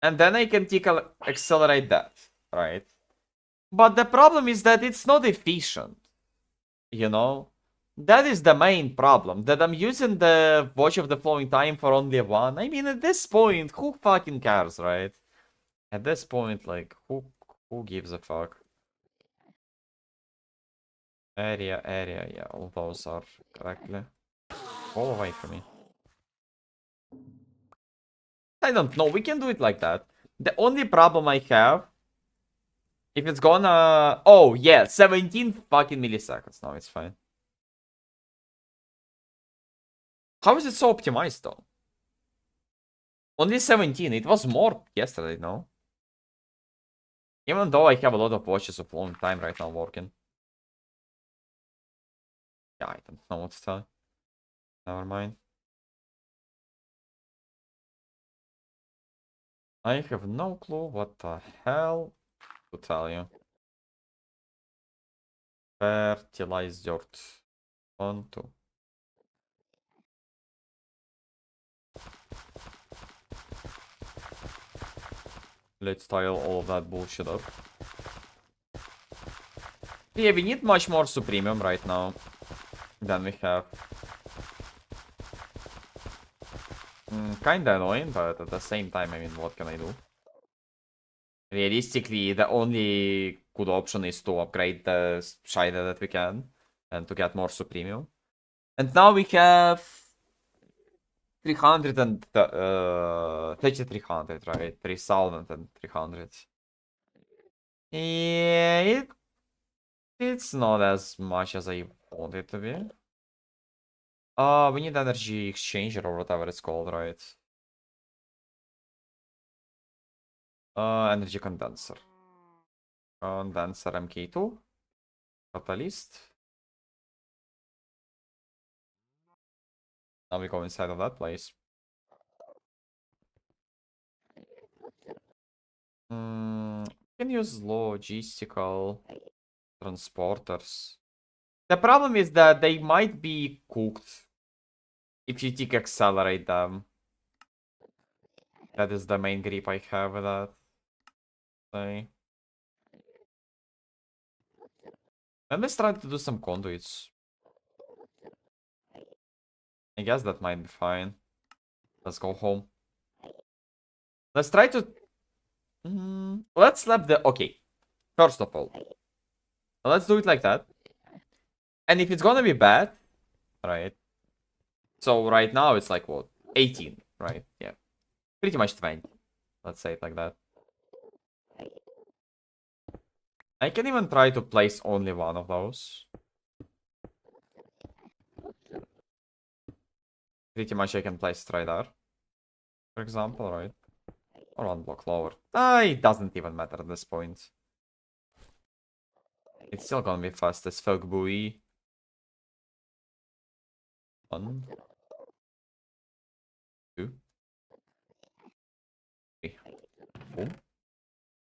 And then I can tick accelerate that, right? But the problem is that it's not efficient. You know? That is the main problem. That I'm using the watch of the flowing time for only one. I mean, at this point, who fucking cares, right? At this point, like, who gives a fuck? Area, yeah, all those are correctly. Go away from me. I don't know, we can do it like that. The only problem I have, if it's gonna... Oh, yeah, 17 fucking milliseconds. No, it's fine. How is it so optimized, though? Only 17. It was more yesterday, no? Even though I have a lot of watches of long time right now working. Yeah, I don't know what to tell. Never mind. I have no clue what the hell to tell you. Fertilized dirt. 1, 2. Let's tile all of that bullshit up. Yeah, we need much more Supremium right now than we have. Kinda annoying, but at the same time, I mean, what can I do? Realistically, the only good option is to upgrade the Shida that we can and to get more Supremium. And now we have 300 and 3300, right? 3300. Yeah, it's not as much as I want it to be. We need energy exchanger or whatever it's called, right? Energy condenser. Condenser MK2. Catalyst. Now we go inside of that place. Can use logistical transporters. The problem is that they might be cooked if you tick accelerate them. That is the main grip I have with that. Okay. And let's try to do some conduits. I guess that might be fine. Let's go home. Let's try to... let's slap the... Okay. First of all. Let's do it like that. And if it's gonna be bad... Right. So right now it's like what? 18, right? Yeah. Pretty much 20. Let's say it like that. I can even try to place only one of those. Pretty much I can place it right there. For example, right? Or one block lower. It doesn't even matter at this point. It's still gonna be fast as fuck, buoy. 1, 2, 3. Boom.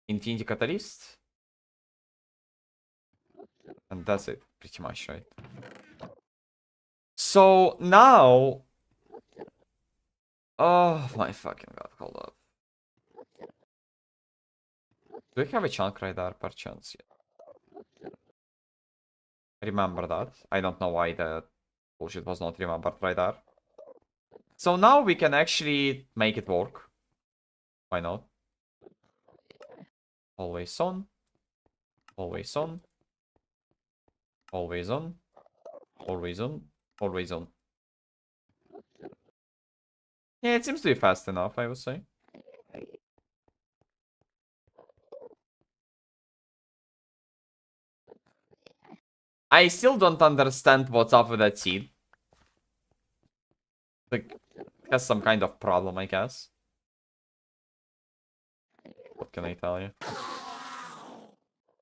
Infinity Catalyst. And that's it, pretty much, right? So now... Oh my fucking god, hold up. Do we have a chunk right there, per chance? Yeah. Remember that. I don't know why the bullshit was not remembered right there. So now we can actually make it work. Why not? Always on. Always on. Always on. Always on. Always on. Yeah, it seems to be fast enough, I would say. I still don't understand what's up with that seed. Like, it has some kind of problem, I guess. What can I tell you?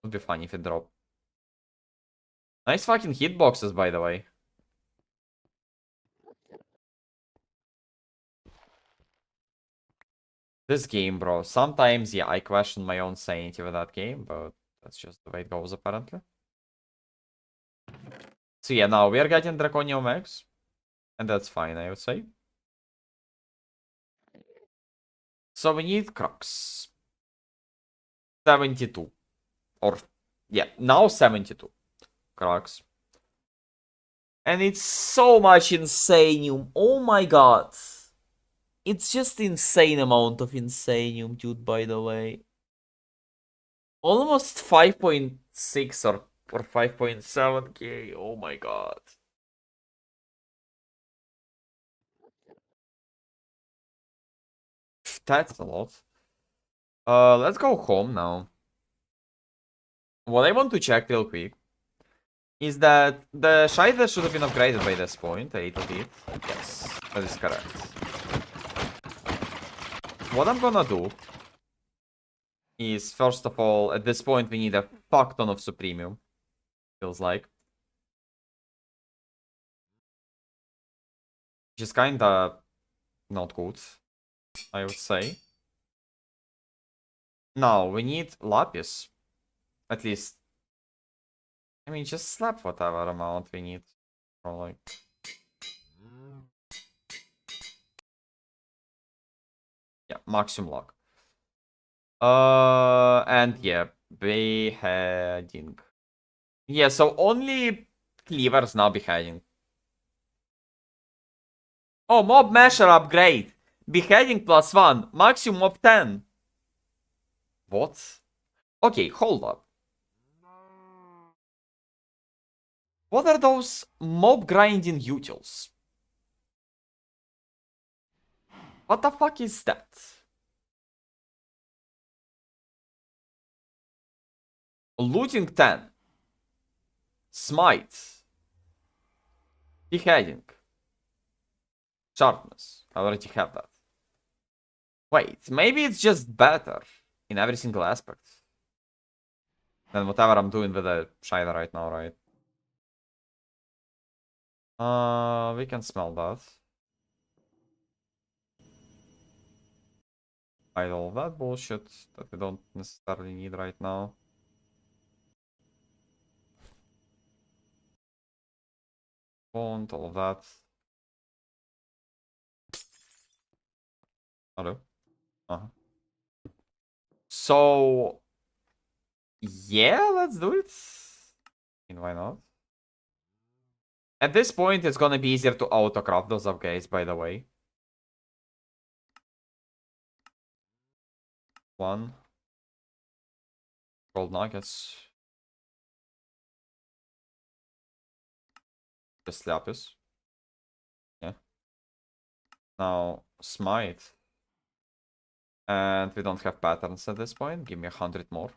Would be funny if it dropped. Nice fucking hitboxes, by the way. This game, bro. Sometimes, yeah, I question my own sanity with that game, but that's just the way it goes, apparently. So yeah, now we are getting Draconium Max. And that's fine, I would say. So we need Crocs. 72. Or, yeah, now 72 Crocs. And it's so much Insanium. Oh my god. It's just insane amount of Insanium, dude, by the way. Almost 5.6 or 5.7k. Oh my god. That's a lot. Let's go home now. What I want to check real quick is that the Shida should have been upgraded by this point a little bit. Yes, that is correct. What I'm gonna do is, first of all, at this point we need a fuck ton of Supremium. Feels like. Which is kinda not good, I would say. Now, we need Lapis. At least. I mean, just slap whatever amount we need. Or like... Yeah, maximum luck. And yeah, beheading. Yeah, so only cleavers now beheading. Oh, mob masher upgrade. Beheading +1. Maximum of 10. What? Okay, hold up. What are those mob grinding utils? What the fuck is that? Looting 10. Smite. Beheading. Sharpness. I already have that. Wait, maybe it's just better in every single aspect than whatever I'm doing with the Shida right now, right? We can smell that. Hide all that bullshit that we don't necessarily need right now. Want all of that. Hello. Uh-huh. So yeah, let's do it. I mean, why not? At this point, it's gonna be easier to autocraft those upgrades, by the way. One. Gold nuggets. Just lapis. Yeah. Now, smite. And we don't have patterns at this point. Give me 100 more.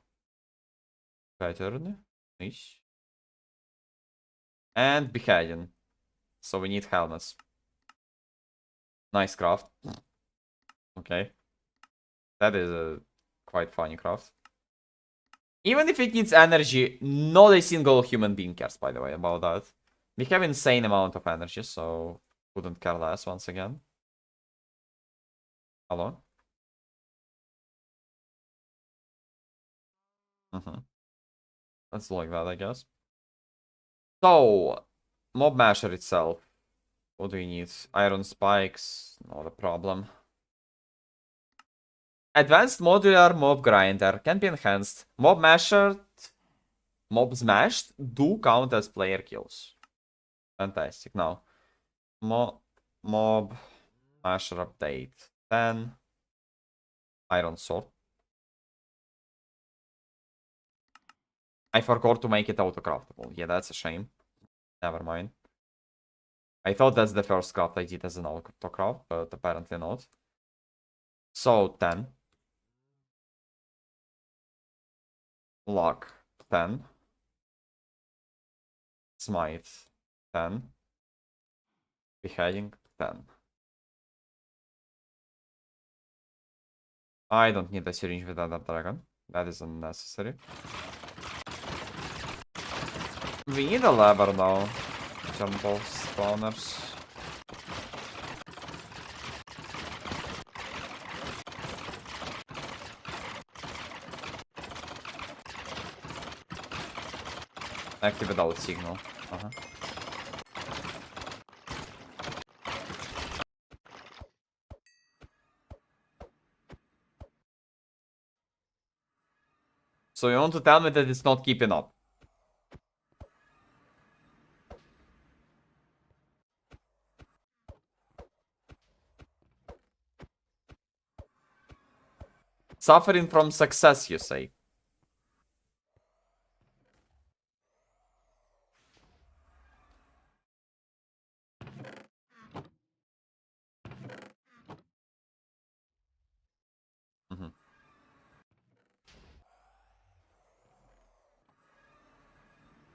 Pattern. Nice. And beheading. So we need helmets. Nice craft. Okay. That is a quite funny craft. Even if it needs energy, not a single human being cares, by the way, about that. We have insane amount of energy, so wouldn't care less once again. Hello? Let's do like that, I guess. So, Mob Masher itself. What do we need? Iron spikes, not a problem. Advanced modular mob grinder can be enhanced. Mob masher, mob smashed do count as player kills. Fantastic. Now, mob masher update 10. Iron sword. I forgot to make it autocraftable. Yeah, that's a shame. Never mind. I thought that's the first craft I did as an autocraft, but apparently not. So 10. Lock 10. Smite 10. Beheading 10. I don't need a syringe with that dragon. That is unnecessary. We need a lever now. Jumbo spawners. Active without signal. So you want to tell me that it's not keeping up? Suffering from success, you say?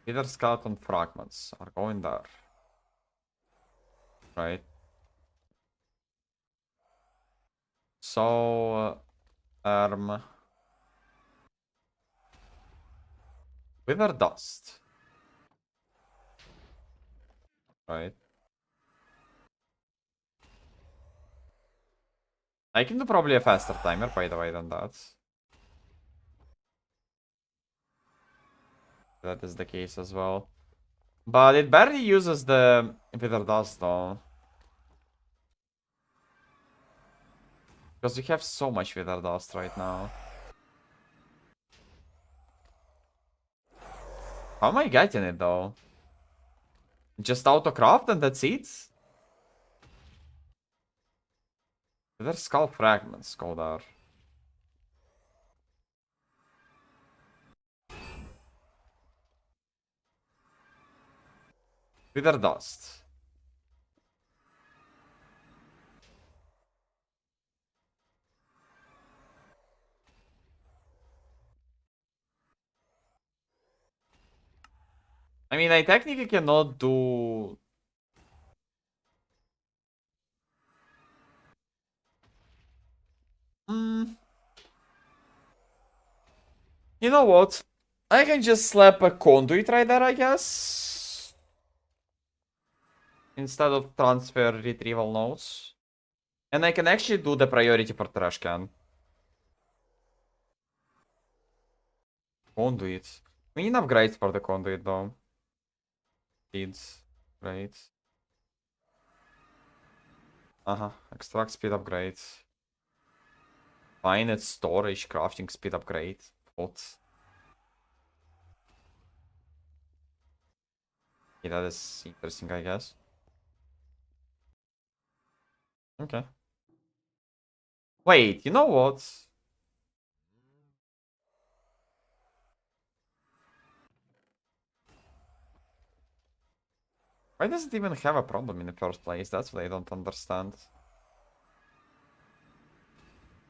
Either skeleton fragments are going there. Right. So, wither dust. Right. I can do probably a faster timer, by the way, than that. That is the case as well. But it barely uses the wither dust, though. Because we have so much wither dust right now. How am I getting it, though? Just auto-craft and that's it? Wither skull fragments go there. Wither dust. I mean, I technically cannot do... You know what? I can just slap a conduit right there, I guess. Instead of transfer retrieval nodes. And I can actually do the priority for trash can. Conduit. We need upgrades for the conduit, though. Speeds. Great. Extract speed upgrade. Finite storage crafting speed upgrade. What? Yeah, that is interesting, I guess. Okay. Wait, you know what? Why does it even have a problem in the first place? That's what I don't understand.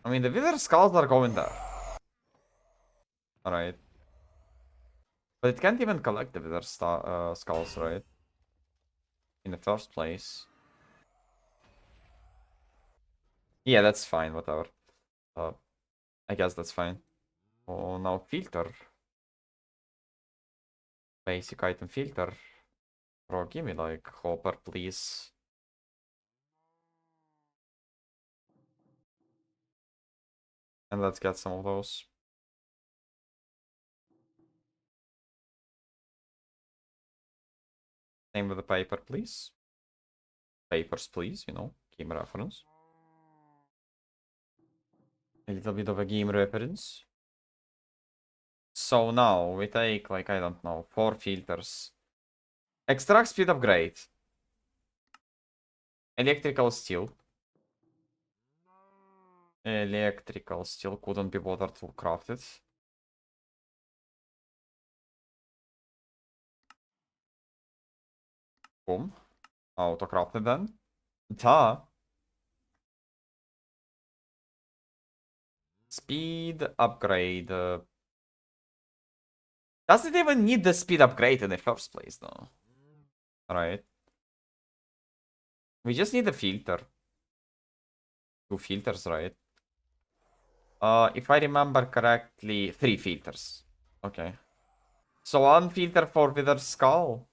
I mean, the wither skulls are going there. Alright. But it can't even collect the wither skulls, right? In the first place. Yeah, that's fine, whatever. I guess that's fine. Oh, now filter. Basic item filter. Bro, give me like hopper, please. And let's get some of those. Same with the paper, please. Papers, please, you know, game reference. A little bit of a game reference. So now we take, like, I don't know, 4 filters. Extract speed upgrade. Electrical steel. Electrical steel, couldn't be bothered to craft it. Boom. Auto crafted then. Ta. Speed upgrade. Does it even need the speed upgrade in the first place, though? Right. We just need a filter. 2 filters, right? If I remember correctly, 3 filters. Okay. So 1 filter for Wither Skull.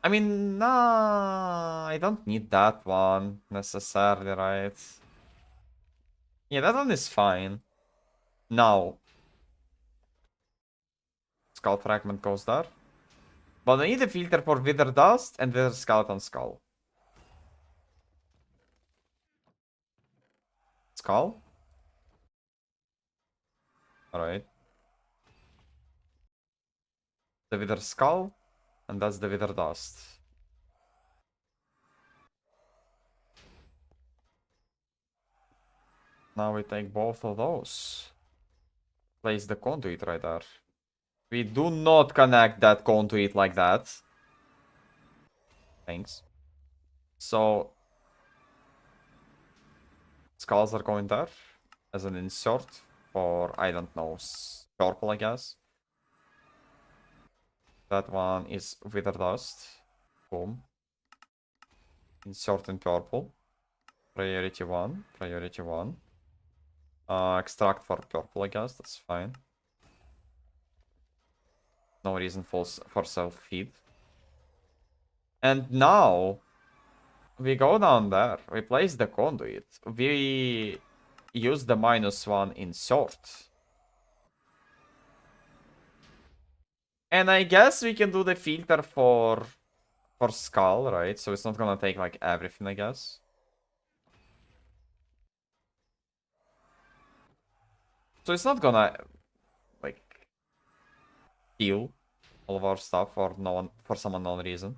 I mean, nah, I don't need that one necessarily, right? Yeah, that one is fine. Now, Skull Fragment goes there. But I need a filter for Wither Dust and Wither Skeleton Skull. Skull? Alright. The Wither Skull, and that's the Wither Dust. Now we take both of those. Place the conduit right there. We do not connect that conduit like that. Thanks. So, skulls are going there as an insert for, I don't know, purple, I guess. That one is Wither Dust. Boom. Insert in purple. Priority 1. Priority 1. Extract for purple, I guess. That's fine. No reason for self-feed. And now, we go down there. We place the conduit. We use the -1 insert. And I guess we can do the filter for skull, right? So it's not gonna take like everything, I guess. So it's not gonna like kill all of our stuff for some unknown reason.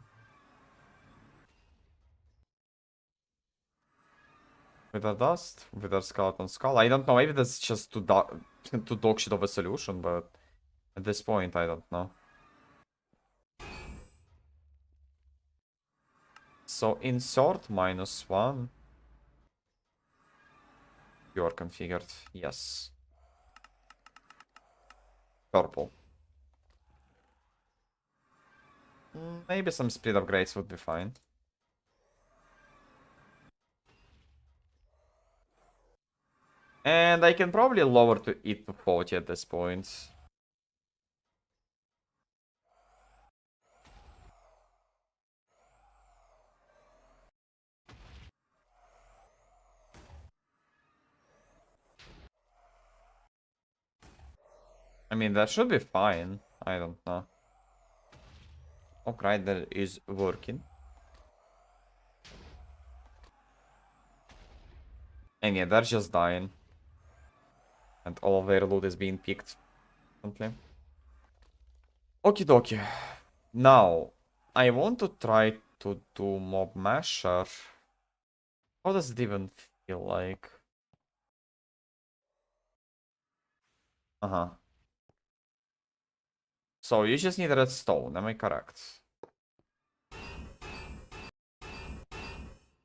With the dust, with the skeleton skull. I don't know, maybe that's just too dog shit of a solution, but at this point I don't know. So insert -1. You are configured. Yes. Purple. Maybe some speed upgrades would be fine. And I can probably lower it to 40 at this point. I mean, that should be fine. I don't know. Okay, that is working. And yeah, they're just dying. And all of their loot is being picked. Okay. Okie dokie. Now, I want to try to do Mob Masher. How does it even feel like? Uh-huh. So you just need redstone, am I correct?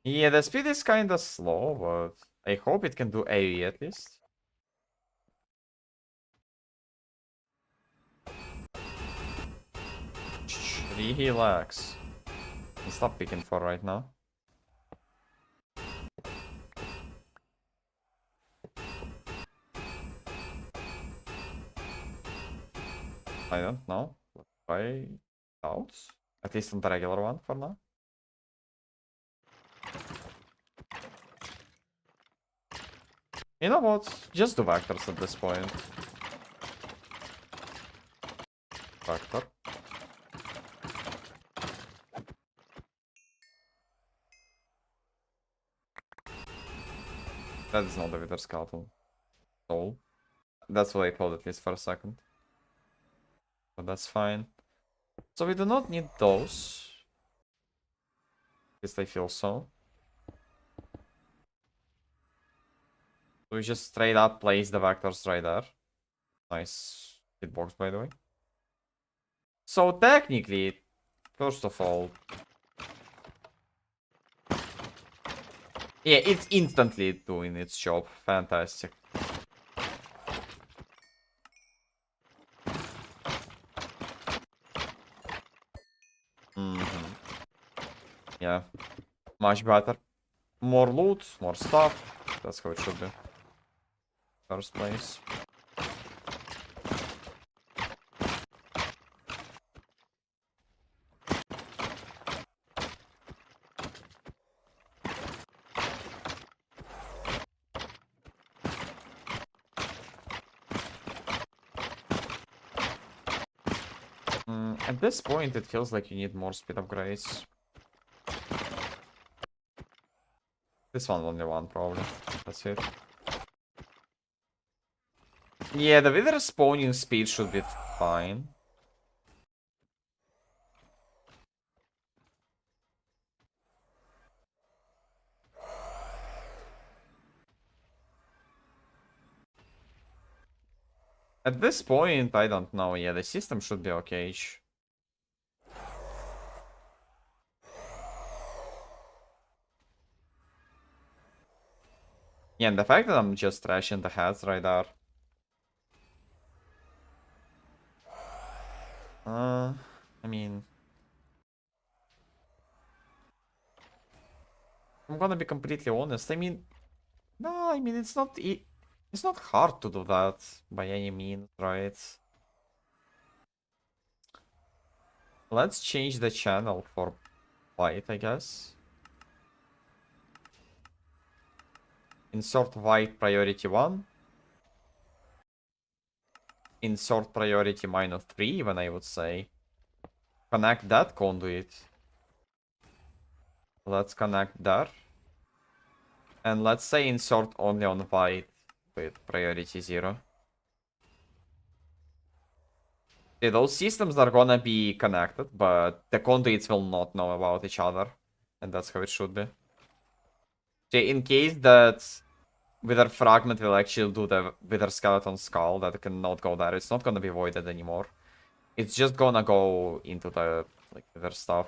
Yeah, the speed is kinda slow, but I hope it can do AoE at least. Relax. Stop picking for right now. I don't know. Let's try out. At least on the regular one for now. You know what? Just do vectors at this point. Vector. That is not the Wither Skeleton soul. That's what I thought at least for a second. But that's fine. So we do not need those. At least I feel so. We just straight up place the vectors right there. Nice hitbox, by the way. So technically, first of all, yeah, it's instantly doing its job. Fantastic. Yeah. Much better. More loot, more stuff. That's how it should be. First place. At this point, it feels like you need more speed upgrades. This one only one, probably. That's it. Yeah, the wither spawning speed should be fine. At this point, I don't know. Yeah, the system should be okay. Yeah, and the fact that I'm just trashing the heads right there. I mean... I'm gonna be completely honest. I mean... No, I mean, it's not... It's not hard to do that by any means, right? Let's change the channel for white, I guess. Insert white priority 1. Insert priority -3, even I would say. Connect that conduit. Let's connect there. And let's say insert only on white with priority 0. Okay, those systems are gonna be connected, but the conduits will not know about each other. And that's how it should be. Okay, in case that Wither Fragment will actually do the Wither Skeleton Skull, that cannot go there, it's not gonna be voided anymore. It's just gonna go into the, like, Wither stuff.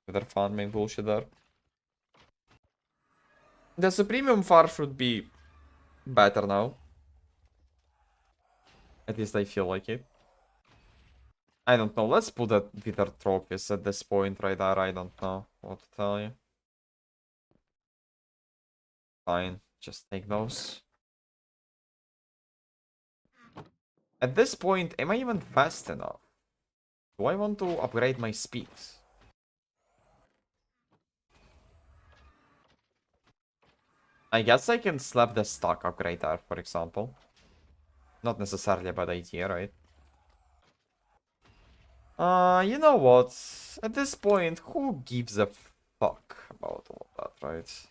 Wither farming bullshit there. The Supremium Far should be better now. At least I feel like it. I don't know. Let's put that Wither trophies at this point right there. I don't know what to tell you. Fine. Just take those. At this point, am I even fast enough? Do I want to upgrade my speed? I guess I can slap the stock upgrade there, for example. Not necessarily a bad idea, right? You know what? At this point, who gives a fuck about all that, right?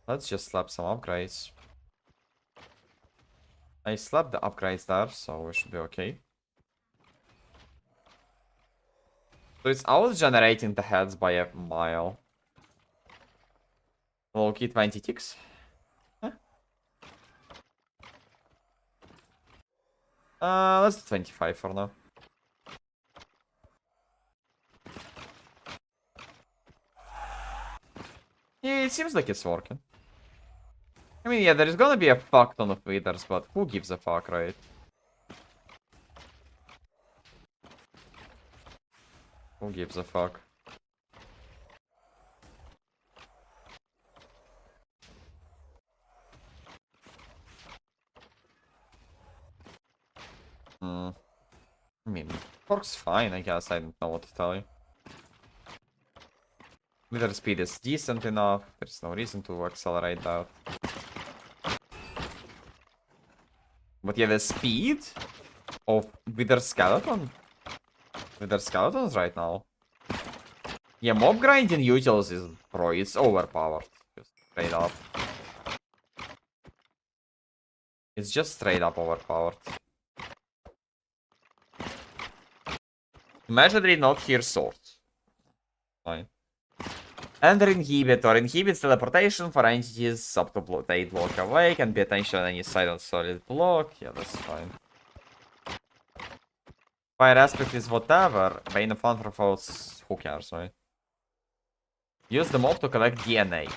Let's just slap some upgrades. I slapped the upgrades there, so we should be okay. So it's out generating the heads by a mile. Okay, 20 ticks. Huh? Let's do 25 for now. Yeah, it seems like it's working. I mean, yeah, there's gonna be a fuck ton of withers, but who gives a fuck, right? Who gives a fuck? I mean, works fine, I guess. I don't know what to tell you. Wither speed is decent enough. There's no reason to accelerate that. But yeah, the speed of Wither Skeleton. Wither Skeletons right now. Yeah, mob grinding utils is, bro, it's overpowered. Just straight up. It's just straight up overpowered. Imaginary not here swords. Fine. Ender inhibitor inhibits teleportation for entities up to 8 block away, can be attention on any side on solid block. Yeah, that's fine. Fire aspect is whatever. Bane of Anthropos, who cares, right? Use the mob to collect DNA.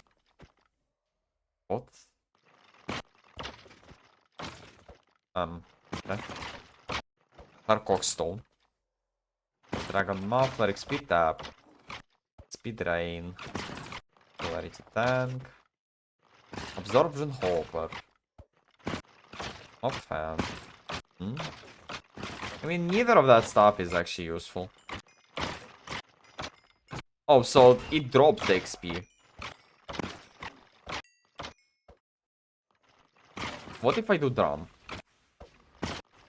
What? Okay. Tarkok stone. Dragon Muffler, XP tap. Speed Rain. Polarity Tank. Absorption Hopper. Mob Fan. I mean, neither of that stuff is actually useful. Oh, so it drops the XP. What if I do drum?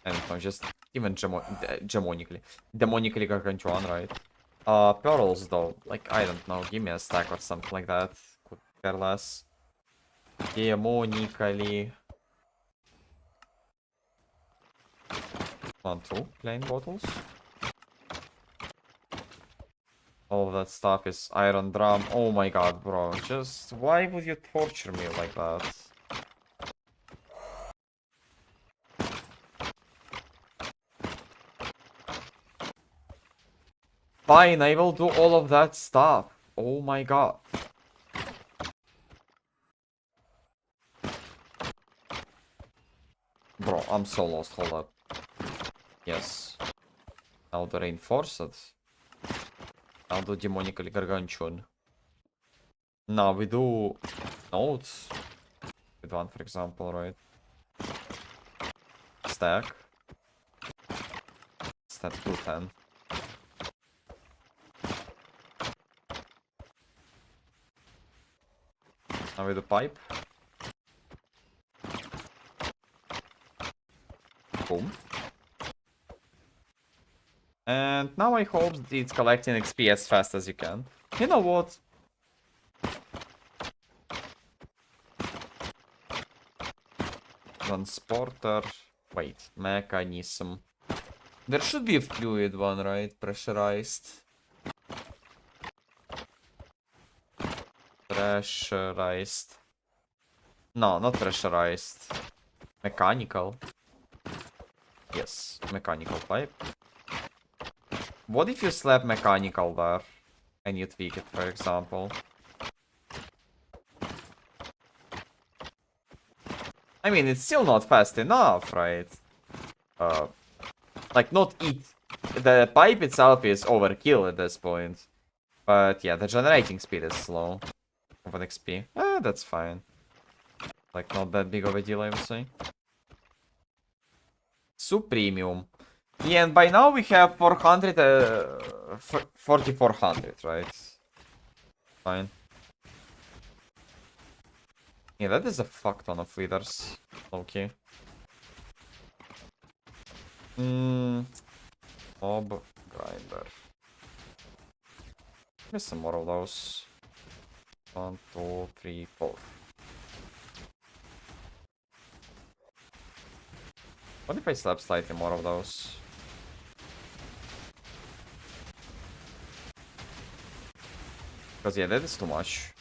And no, just even demonically gargantuan, right? Pearls though, like I don't know, give me a stack or something like that. Could care less. Demonically. 1, 2 plain bottles. All of that stuff is iron drum. Oh my god, bro. Just why would you torture me like that? Fine, I will do all of that stuff. Oh my god. Bro, I'm so lost. Hold up. Yes. Now the reinforced. Now the demonically gargantuan. Now we do notes. With one, for example, right? Stack. Stat 210. Now with the pipe. Boom. And now I hope that it's collecting XP as fast as you can. You know what? Transporter. Wait, mechanism. There should be a fluid one, right? Pressurized. Pressurized. No, not pressurized. Mechanical. Yes, mechanical pipe. What if you slap mechanical there and you tweak it, for example? I mean, it's still not fast enough, right? Like, not it. The pipe itself is overkill at this point. But yeah, the generating speed is slow. Of an XP. That's fine. Like, not that big of a deal, I would say. Supremium. Yeah, and by now we have 400, 4400, right? Fine. Yeah, that is a fuck ton of leaders. Okay. Mob grinder. There's some more of those. 1, 2, 3, 4. What if I slap slightly more of those? Because yeah, that is too much.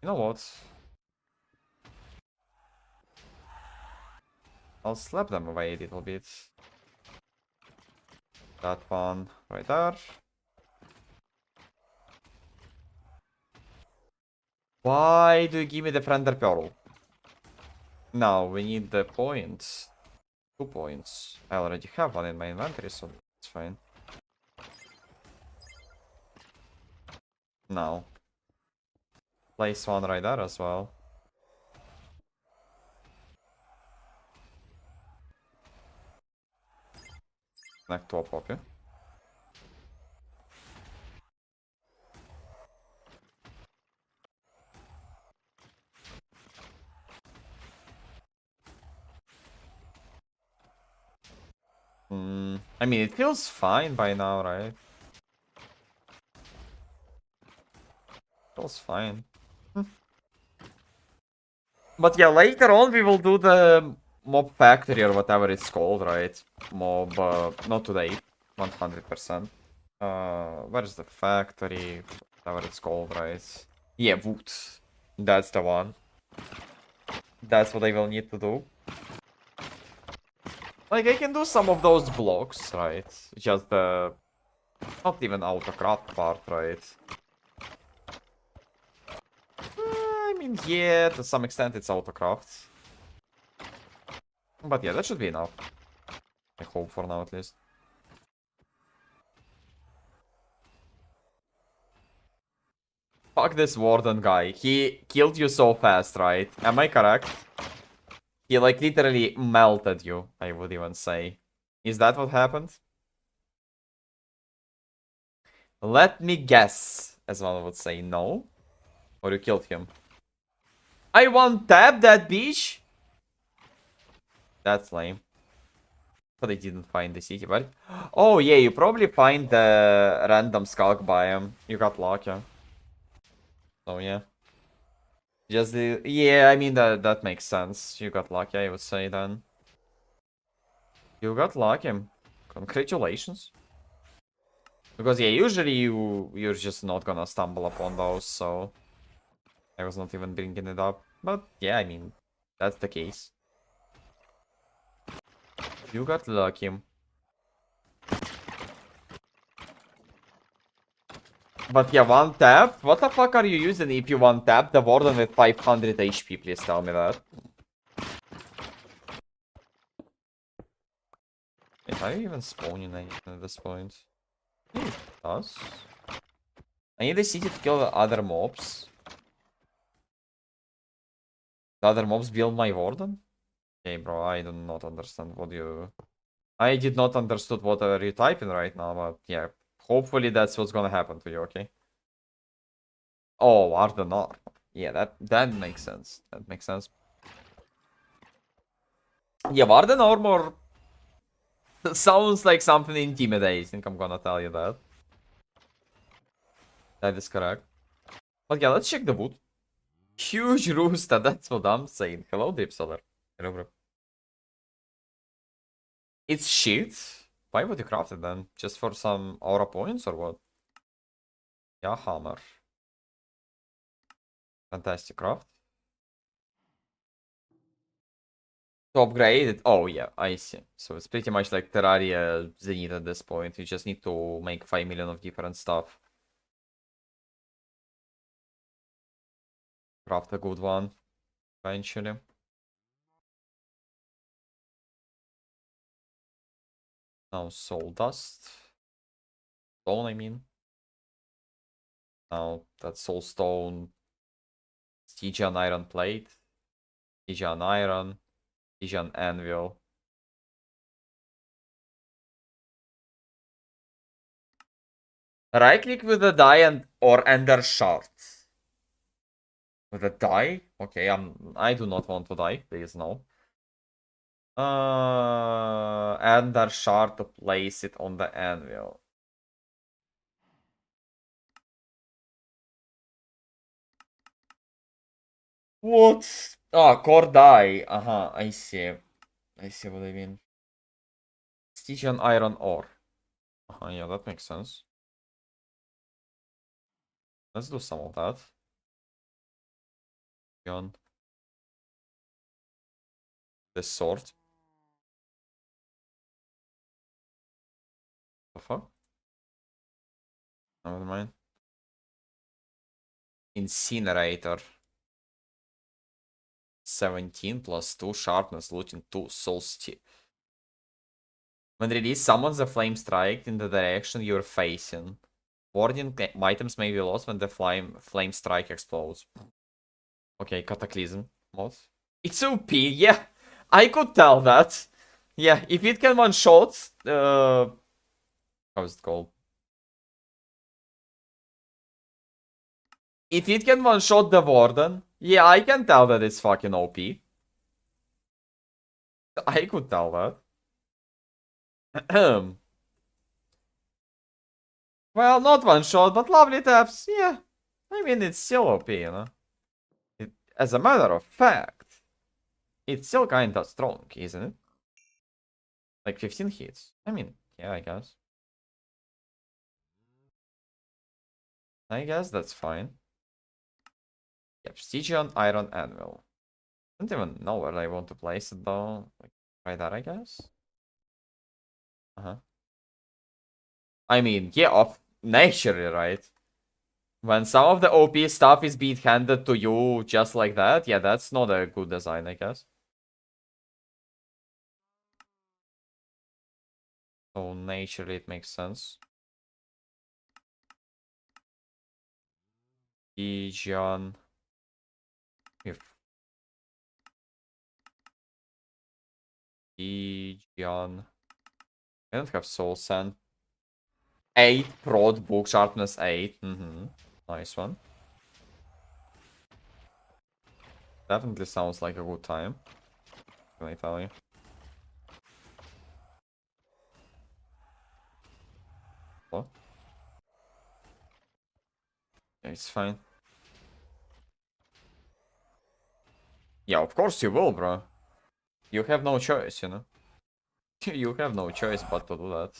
You know what? I'll slap them away a little bit. That one right there. Why do you give me the Friender Pearl? Now we need the points. 2 points. I already have one in my inventory, so it's fine. Now. Place one right there as well. Connect to a poppy. I mean, it feels fine by now, right? Feels fine. But yeah, later on we will do the mob factory or whatever it's called, right? Mob, not today, 100%. Where's the factory? Whatever it's called, right? Yeah, wood. That's the one. That's what I will need to do. Like, I can do some of those blocks, right? Just the Not even autocraft part, right? I mean, yeah, to some extent it's autocraft. But yeah, that should be enough. I hope for now at least. Fuck this warden guy. He killed you so fast, right? Am I correct? He like literally melted you, I would even say. Is that what happened? Let me guess, as one would say, no. Or you killed him. I one tap that bitch? That's lame. But I didn't find the city, but... Oh yeah, you probably find the random skulk biome. You got lucky. So yeah. Just the... Yeah, I mean, that makes sense. You got lucky, I would say then. You got lucky. Congratulations. Because yeah, usually you're just not gonna stumble upon those, so... I was not even bringing it up. But yeah, I mean, that's the case. You got lucky. But yeah, one tap? What the fuck are you using if you one tap the warden with 500 HP? Please tell me that. Wait, are you even spawning anything at this point? It does. I need a city to kill the other mobs. The other mobs build my warden? Okay, bro, I do not understand what you... I did not understood what are you typing right now, but yeah. Hopefully that's what's gonna happen to you, okay? Oh, Arden Armor. Yeah, that makes sense. That makes sense. Yeah, Warden Armor sounds like something intimidating, I'm gonna tell you that. That is correct. But yeah, let's check the wood. Huge rooster, that's what I'm saying. Hello, Dipsolar. Hello, bro. It's shit. Why would you craft it then? Just for some aura points or what? Yeah, hammer. Fantastic craft. To upgrade it? Oh yeah, I see. So it's pretty much like Terraria Zenith at this point. You just need to make 5 million of different stuff. Craft a good one. Eventually. Now soul dust. Stone, I mean. Now that soul stone. Stygian iron plate. Stygian iron. Stygian anvil. Right click with the die and or ender shard. With a die? Okay, I do not want to die, please no. Ender shard to place it on the anvil. What? Ah, core die. Uh-huh, I see. I see what I mean. Stygian iron ore. Uh-huh, yeah, that makes sense. Let's do some of that. Stygian. This sword. The fuck? Never mind. Incinerator. 17 plus 2 sharpness, looting 2 soul steel. When released, summons a flame strike in the direction you're facing. Warding items may be lost when the flame strike explodes. Okay, Cataclysm mod. It's OP, yeah. I could tell that. Yeah, if it can one shot, how is it called? If it can one shot the Warden, yeah, I can tell that it's fucking OP. I could tell that. Well, not one shot, but lovely taps. Yeah, I mean, it's still OP, you know? As a matter of fact, it's still kinda strong, isn't it? Like 15 hits. I mean, yeah, I guess. I guess that's fine. Yep, Stygian Iron Anvil. I don't even know where I want to place it though. Like, right there, I guess. Uh-huh. I mean, yeah, naturally, right? When some of the OP stuff is being handed to you just like that, yeah, that's not a good design, I guess. So naturally it makes sense. Ijan. If Ijan. I don't have Soul Sand. 8 prod book sharpness 8. Nice one. Definitely sounds like a good time. Can I tell you? What? Yeah, it's fine. Yeah, of course you will, bro. You have no choice, you know? You have no choice but to do that.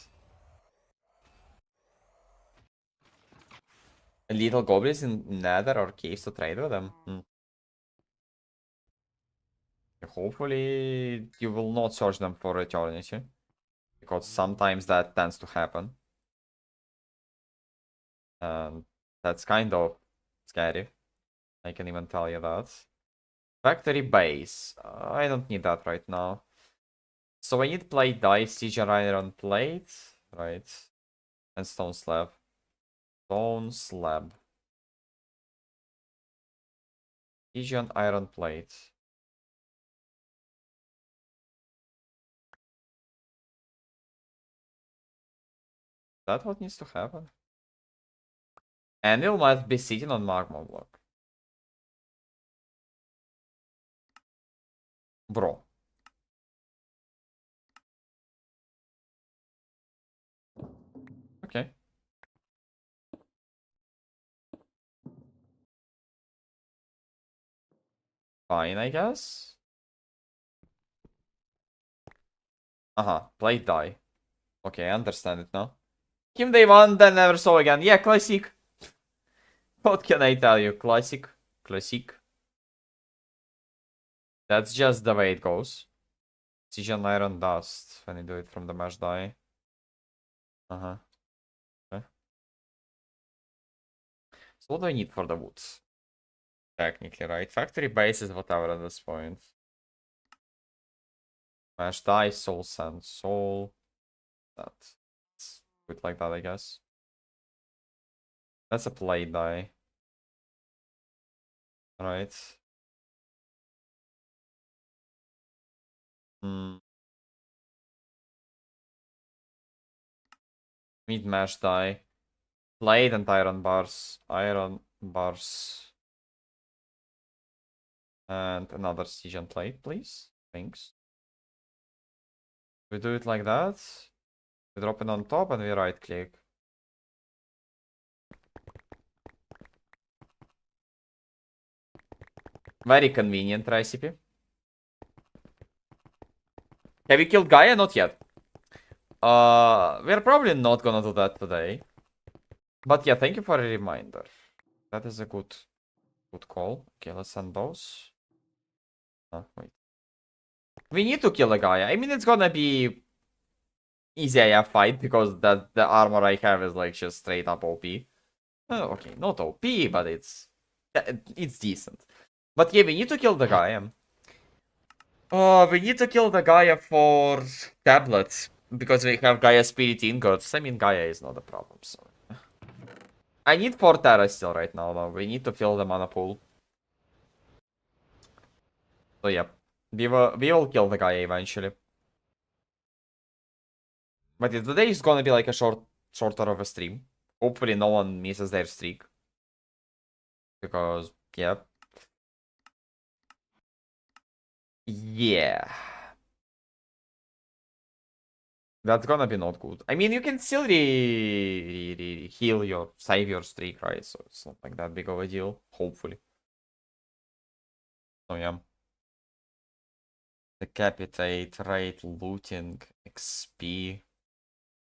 Little goblins in nether or caves to trade with them. Hopefully you will not search them for eternity. Because sometimes that tends to happen. And that's kind of scary. I can even tell you that. Factory base. I don't need that right now. So I need plate dice, siege and iron plate. Right. And stone slab. Stone slab. Siege and iron plate. That what needs to happen? Anvil might be sitting on magma block. Bro. Okay. Fine, I guess. Plate die. Okay, I understand it now. Kim day one, then never saw again. Yeah, classic. What can I tell you? Classic. Classic. That's just the way it goes. Siege iron dust when you do it from the mesh die. Okay. So what do I need for the woods? Technically, right? Factory base is whatever at this point. Mesh die, soul sand, soul. That's good like that, I guess. That's a plate die. Right. Need mesh die. Plate and iron bars. Iron bars. And another siege and plate, please. Thanks. We do it like that. We drop it on top and we right click. Very convenient recipe. Have you killed Gaia? Not yet. We're probably not gonna do that today. But yeah, thank you for a reminder. That is a good call. Okay, let's send those. Oh, wait. We need to kill a Gaia. I mean, it's gonna be easy AF fight because the armor I have is like just straight up OP. Okay, not OP, but it's decent. But yeah, we need to kill the Gaia. We need to kill the Gaia for tablets because we have Gaia Spirit ingots. I mean, Gaia is not a problem, so. I need 4 Terra still right now, though. We need to fill the mana pool. So yeah, we will kill the Gaia eventually. But yeah, today is gonna be like a shorter of a stream. Hopefully no one misses their streak. Because, yeah. Yeah. That's gonna be not good. I mean, you can still heal save your streak, right? So it's not like that big of a deal, hopefully. So yeah. Decapitate, raid, looting, XP,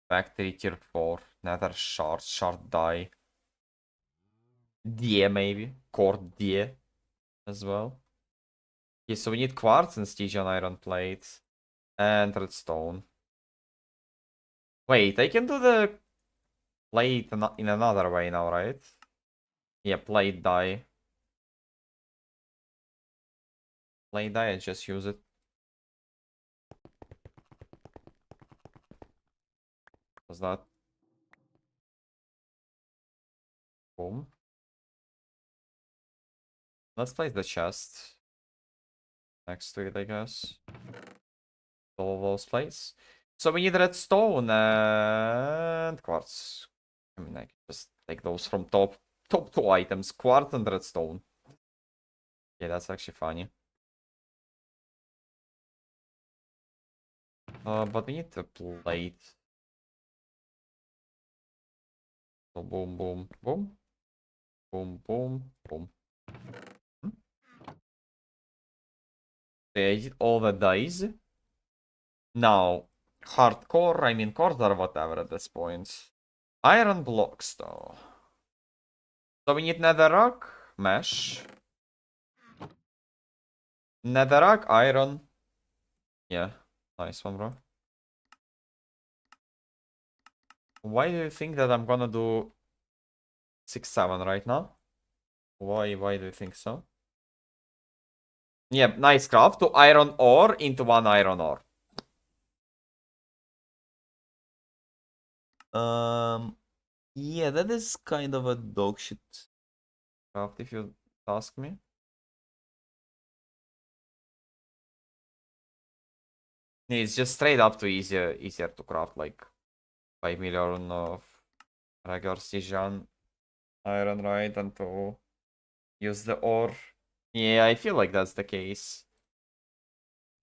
factory tier 4, nether shard die. Die maybe, core die as well. Okay, so we need quartz and Stygian iron plate and redstone. Wait, I can do the play it in another way now, right? Yeah, play die. Play die and just use it. What's that? Boom. Let's place the chest next to it, I guess. All of those plates. So we need redstone and quartz. I mean, I can just take those from top two items, quartz and redstone. Yeah, that's actually funny. But we need a plate. So boom, boom, boom, boom, boom, boom. Hmm? Okay, I did all the dice. Now, hardcore, I mean cores or whatever at this point. Iron blocks though. So we need netherrack, mesh. Netherrack, iron. Yeah, nice one, bro. Why do you think that I'm gonna do 6-7 right now? Why do you think so? Yeah, nice craft to iron ore into one iron ore. Yeah, that is kind of a dog shit craft if you ask me. Yeah, it's just straight up too easier to craft like 5 million of regular Sijan iron, right? And to use the ore. Yeah, I feel like that's the case.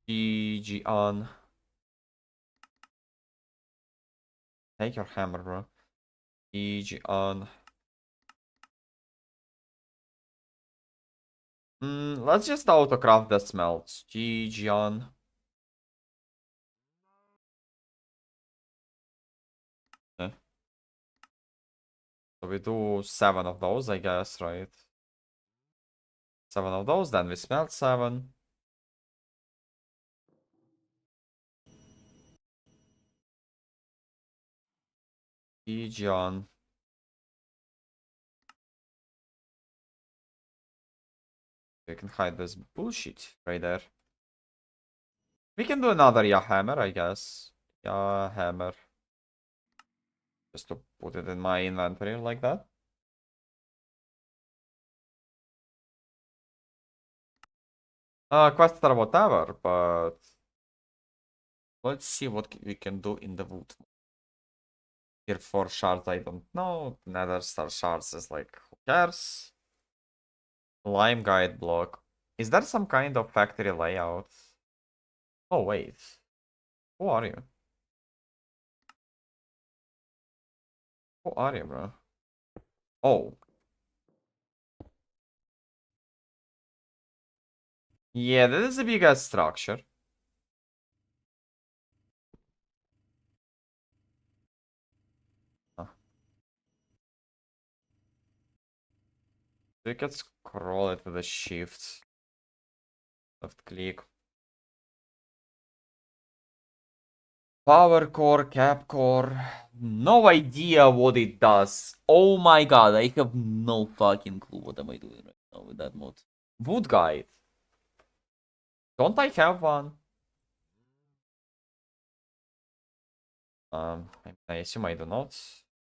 GG on. Take your hammer, bro. GG on. Let's just autocraft the smelts. GG on. Eh. So we do 7 of those, I guess, right? 7 of those, then we smelt 7. GG on. We can hide this bullshit right there. We can do another yeah hammer, I guess. Yeah hammer. Just to put it in my inventory like that. Quest or whatever, but let's see what we can do in the wood. Here 4 shards, I don't know. Nether star shards is like, who cares? Lime guide block. Is there some kind of factory layout? Oh, wait. Who are you? Who are you, bro? Oh. Yeah, that is a big ass structure. Huh. You can scroll it with a shift. Left click. Power core, cap core. No idea what it does. Oh my god, I have no fucking clue what am I doing right now with that mod. Wood guide. Don't I have one? I assume I do not.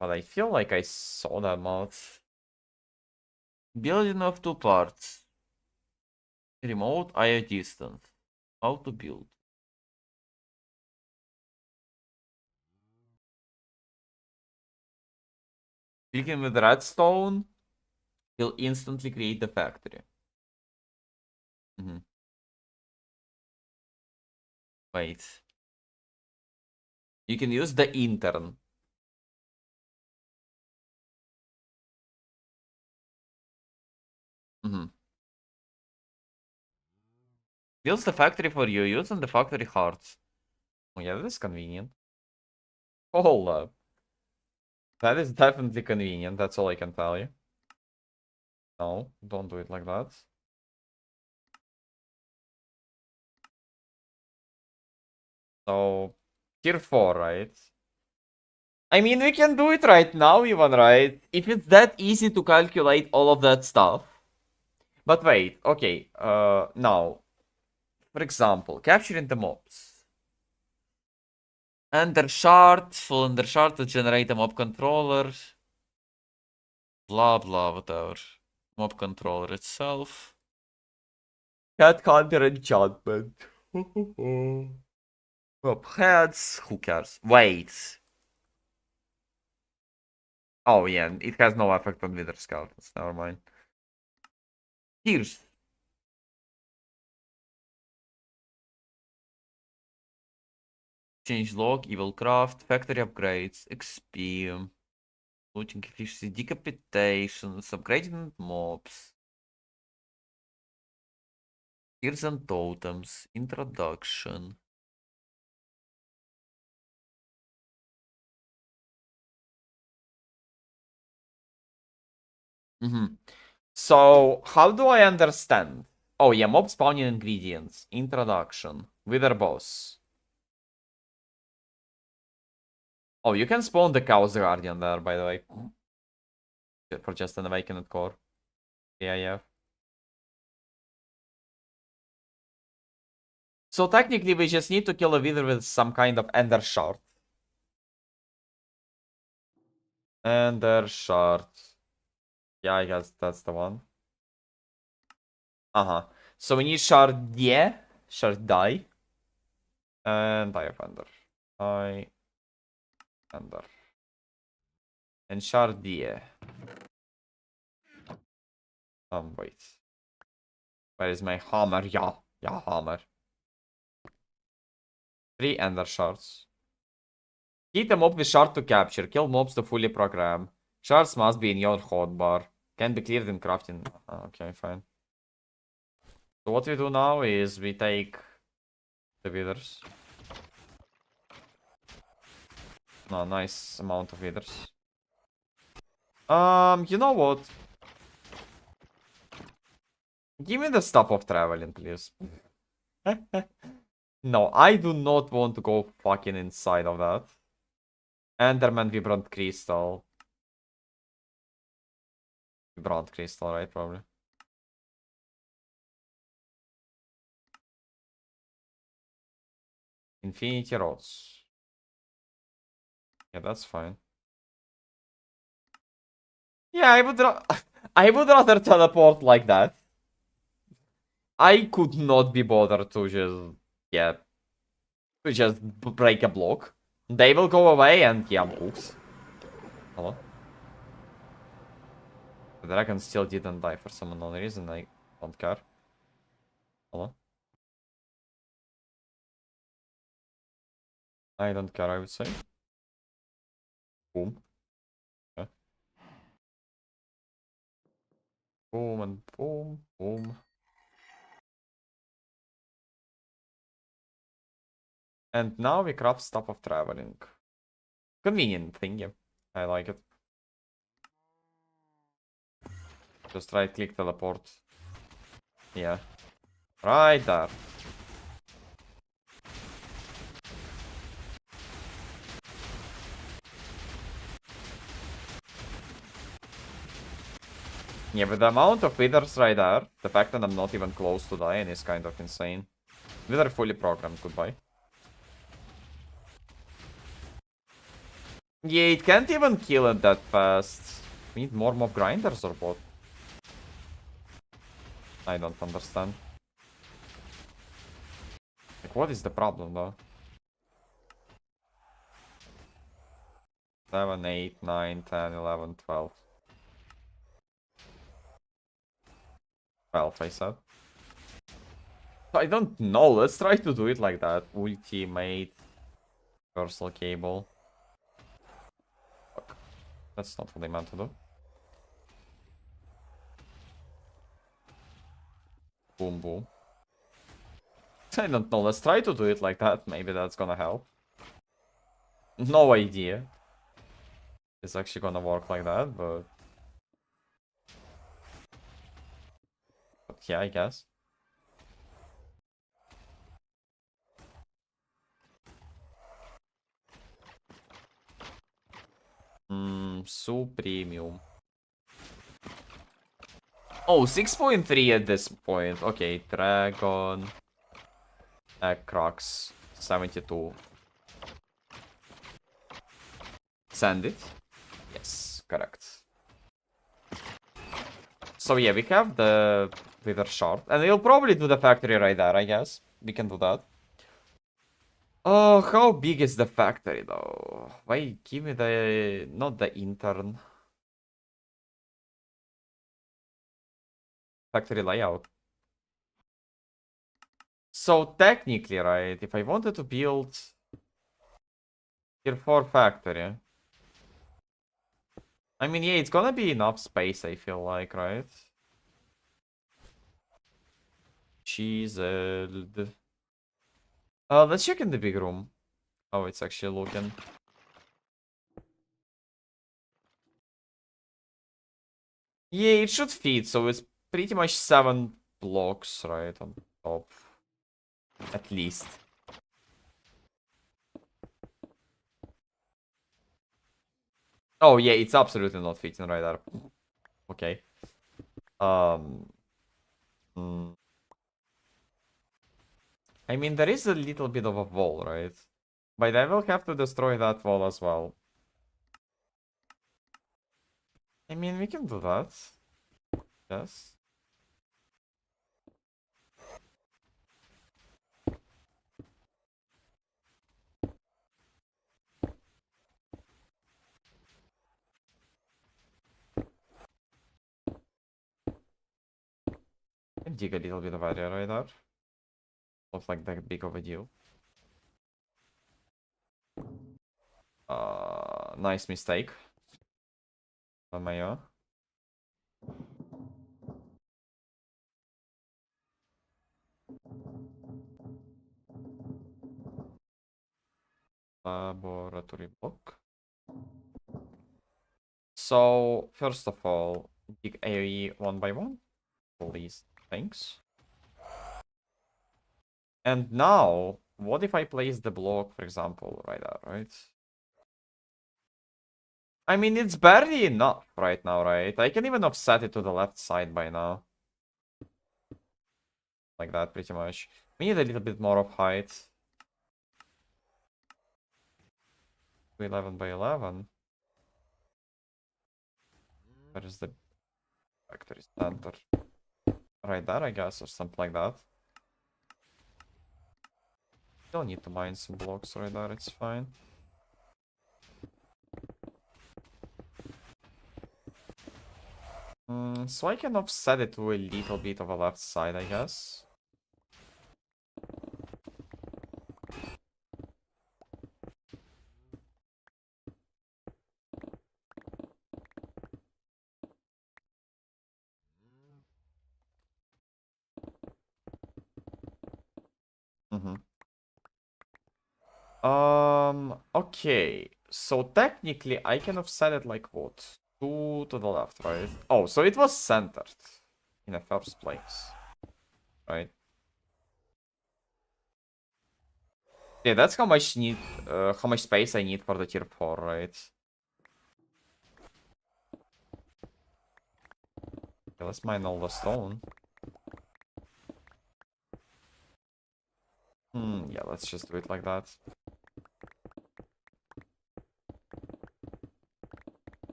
But I feel like I saw that mod. Building of 2 parts. Remote IO distance. How to build. Clicking with redstone will instantly create the factory. Wait. You can use the intern. Builds the factory for you using the factory hearts. Oh yeah, that is convenient. Hold up. That is definitely convenient, that's all I can tell you. No, don't do it like that. So, tier 4, right? I mean, we can do it right now, even, right? If it's that easy to calculate all of that stuff. But wait, okay, now, for example, capturing the mobs. Undershard, full undershard to generate a mob controller. Blah, blah, whatever. Mob controller itself. Cat Hunter enchantment. Mob heads, who cares? Wait. Oh yeah, it has no effect on Wither Skeletons, never mind. Here's change log, evil craft, factory upgrades, XP, looting efficiency, decapitations, upgrading mobs. Here's and totems, introduction. So, how do I understand? Oh yeah, mob spawning ingredients, introduction, wither boss. Oh, you can spawn the Chaos Guardian there, by the way. For just an awakened core. Yeah. So technically we just need to kill a wither with some kind of ender shard. Ender shard. Yeah, I guess that's the one. Uh-huh. So we need shard yeah, shard die. And die of ender. Die ender. And shard yeah. Wait. Where is my hammer? Yeah, hammer. 3 ender shards. Hit a mob with shard to capture. Kill mobs to fully program. Shards must be in your hotbar. Can be cleared in crafting. Okay, fine. So what we do now is we take the withers. No, nice amount of withers. You know what? Give me the stuff of traveling, please. No, I do not want to go fucking inside of that. Enderman Vibrant Crystal. Vibrant Crystal, right? Probably. Infinity Rods. Yeah, that's fine. Yeah, I would rather teleport like that. I could not be bothered to just, yeah, to just break a block. They will go away and, yeah, oops. Hello? The dragon still didn't die for some unknown reason, I don't care. Hello? I don't care, I would say. Boom. Okay. Boom and boom, boom. And now we craft stuff of traveling. Convenient thing, yeah. I like it. Just right click teleport. Yeah. Right there. Yeah, with the amount of withers right there, the fact that I'm not even close to dying is kind of insane. Wither fully programmed, goodbye. Yeah, it can't even kill it that fast. We need more mob grinders or what? I don't understand. Like, what is the problem though? 7, 8, 9, 10, 11, 12. 12, I said. I don't know. Let's try to do it like that. Ultimate. Universal cable. Fuck. That's not what I meant to do. Boom, boom. I don't know. Let's try to do it like that. Maybe that's gonna help. No idea. It's actually gonna work like that, but yeah, I guess. premium. Oh, 6.3 at this point. Okay, Dragon. Crocs. 72. Send it. Yes, correct. So yeah, we have the wither shard. And we'll probably do the factory right there, I guess. We can do that. Oh, how big is the factory though? Why give me the... not the intern. Factory layout. So technically, right, if I wanted to build tier 4 factory, I mean, yeah, it's gonna be enough space, I feel like, right? Chiseled. Let's check in the big room. Oh, it's actually looking. Yeah, it should fit, so it's pretty much 7 blocks, right, on top. At least. Oh, yeah, it's absolutely not fitting right there. Okay. Hmm. I mean, there is a little bit of a wall, right? But I will have to destroy that wall as well. I mean, we can do that. Yes. Can dig a little bit of area right there. Looks like that big of a deal. Nice mistake on my own. Laboratory block. So, first of all, dig AoE one by one. Please, thanks. And now, what if I place the block, for example, right there, right? I mean, it's barely enough right now, right? I can even offset it to the left side by now. Like that, pretty much. We need a little bit more of height. 11 by 11. Where is the factory center? Right there, I guess, or something like that. Don't need to mine some blocks right there, it's fine. So I can offset it to a little bit of a left side, I guess. Okay. So technically I can offset it like what? 2 to the left, right? Oh, so it was centered in the first place. Right? Yeah, that's how much space I need for the tier 4, right? Okay, let's mine all the stone. Yeah, let's just do it like that.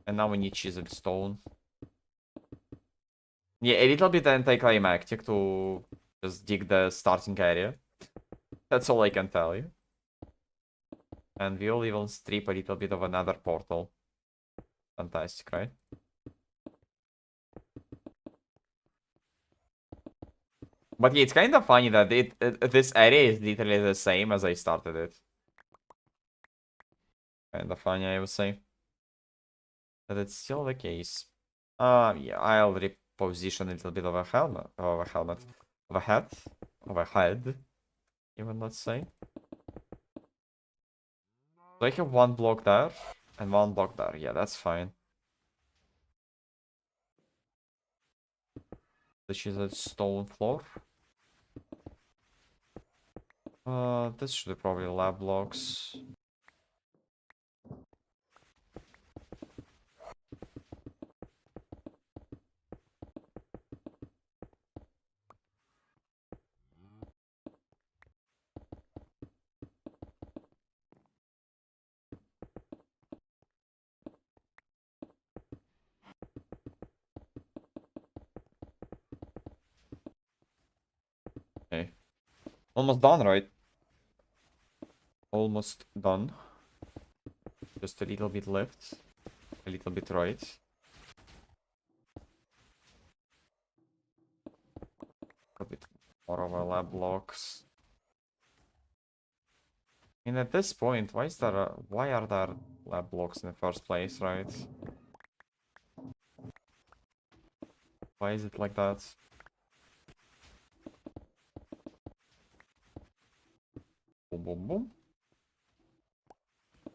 And now we need chiseled stone. Yeah, a little bit anticlimactic to just dig the starting area. That's all I can tell you. And we'll even strip a little bit of another portal. Fantastic, right? But yeah, it's kind of funny that this area is literally the same as I started it. Kind of funny, I would say. But it's still the case. Yeah, I'll reposition a little bit of a helmet, of a hat, of a head, even let's say. So I have one block there and one block there. Yeah, that's fine. This is a stone floor. This should be probably lab blocks. Almost done, right? Almost done. Just a little bit left. A little bit right. A bit more overlap blocks. And at this point, why are there lab blocks in the first place, right? Why is it like that? Boom, boom, boom.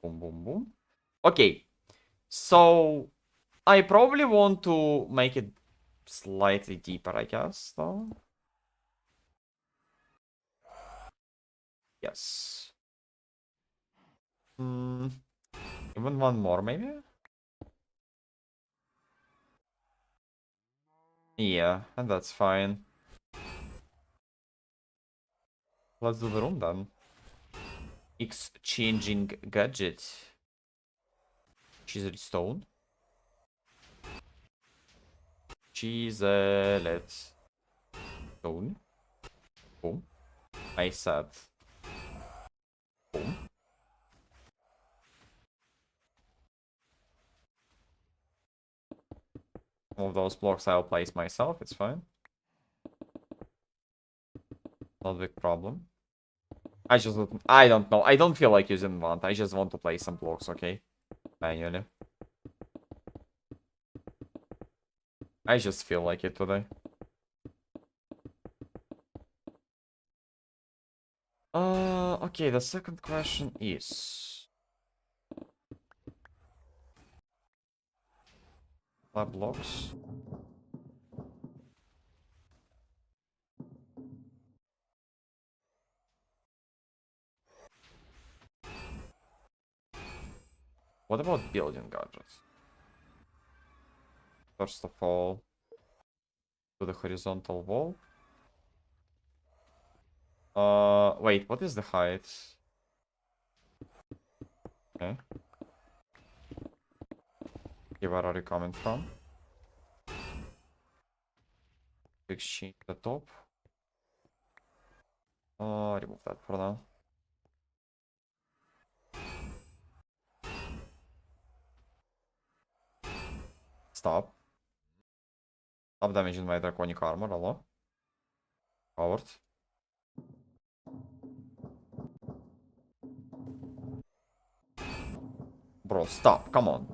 Boom, boom, boom. Okay, so I probably want to make it slightly deeper, I guess, though. Yes. Even one more, maybe? Yeah, and that's fine. Let's do the room then. Exchanging gadget. Chiseled stone. Chiseled stone. Boom. I said. Boom. All of those blocks I'll place myself, it's fine. Not a big problem. I don't know. I don't feel like using Vant. I just want to place some blocks, okay? Manually. I just feel like it today. Okay, the second question is... Lab blocks. What about building gadgets? First of all, to the horizontal wall. Wait, what is the height? Okay. Okay, where are you coming from? Exchange the top. Remove that for now. Stop. Stop damaging my draconic armor, hello? Coward. Bro, stop, come on.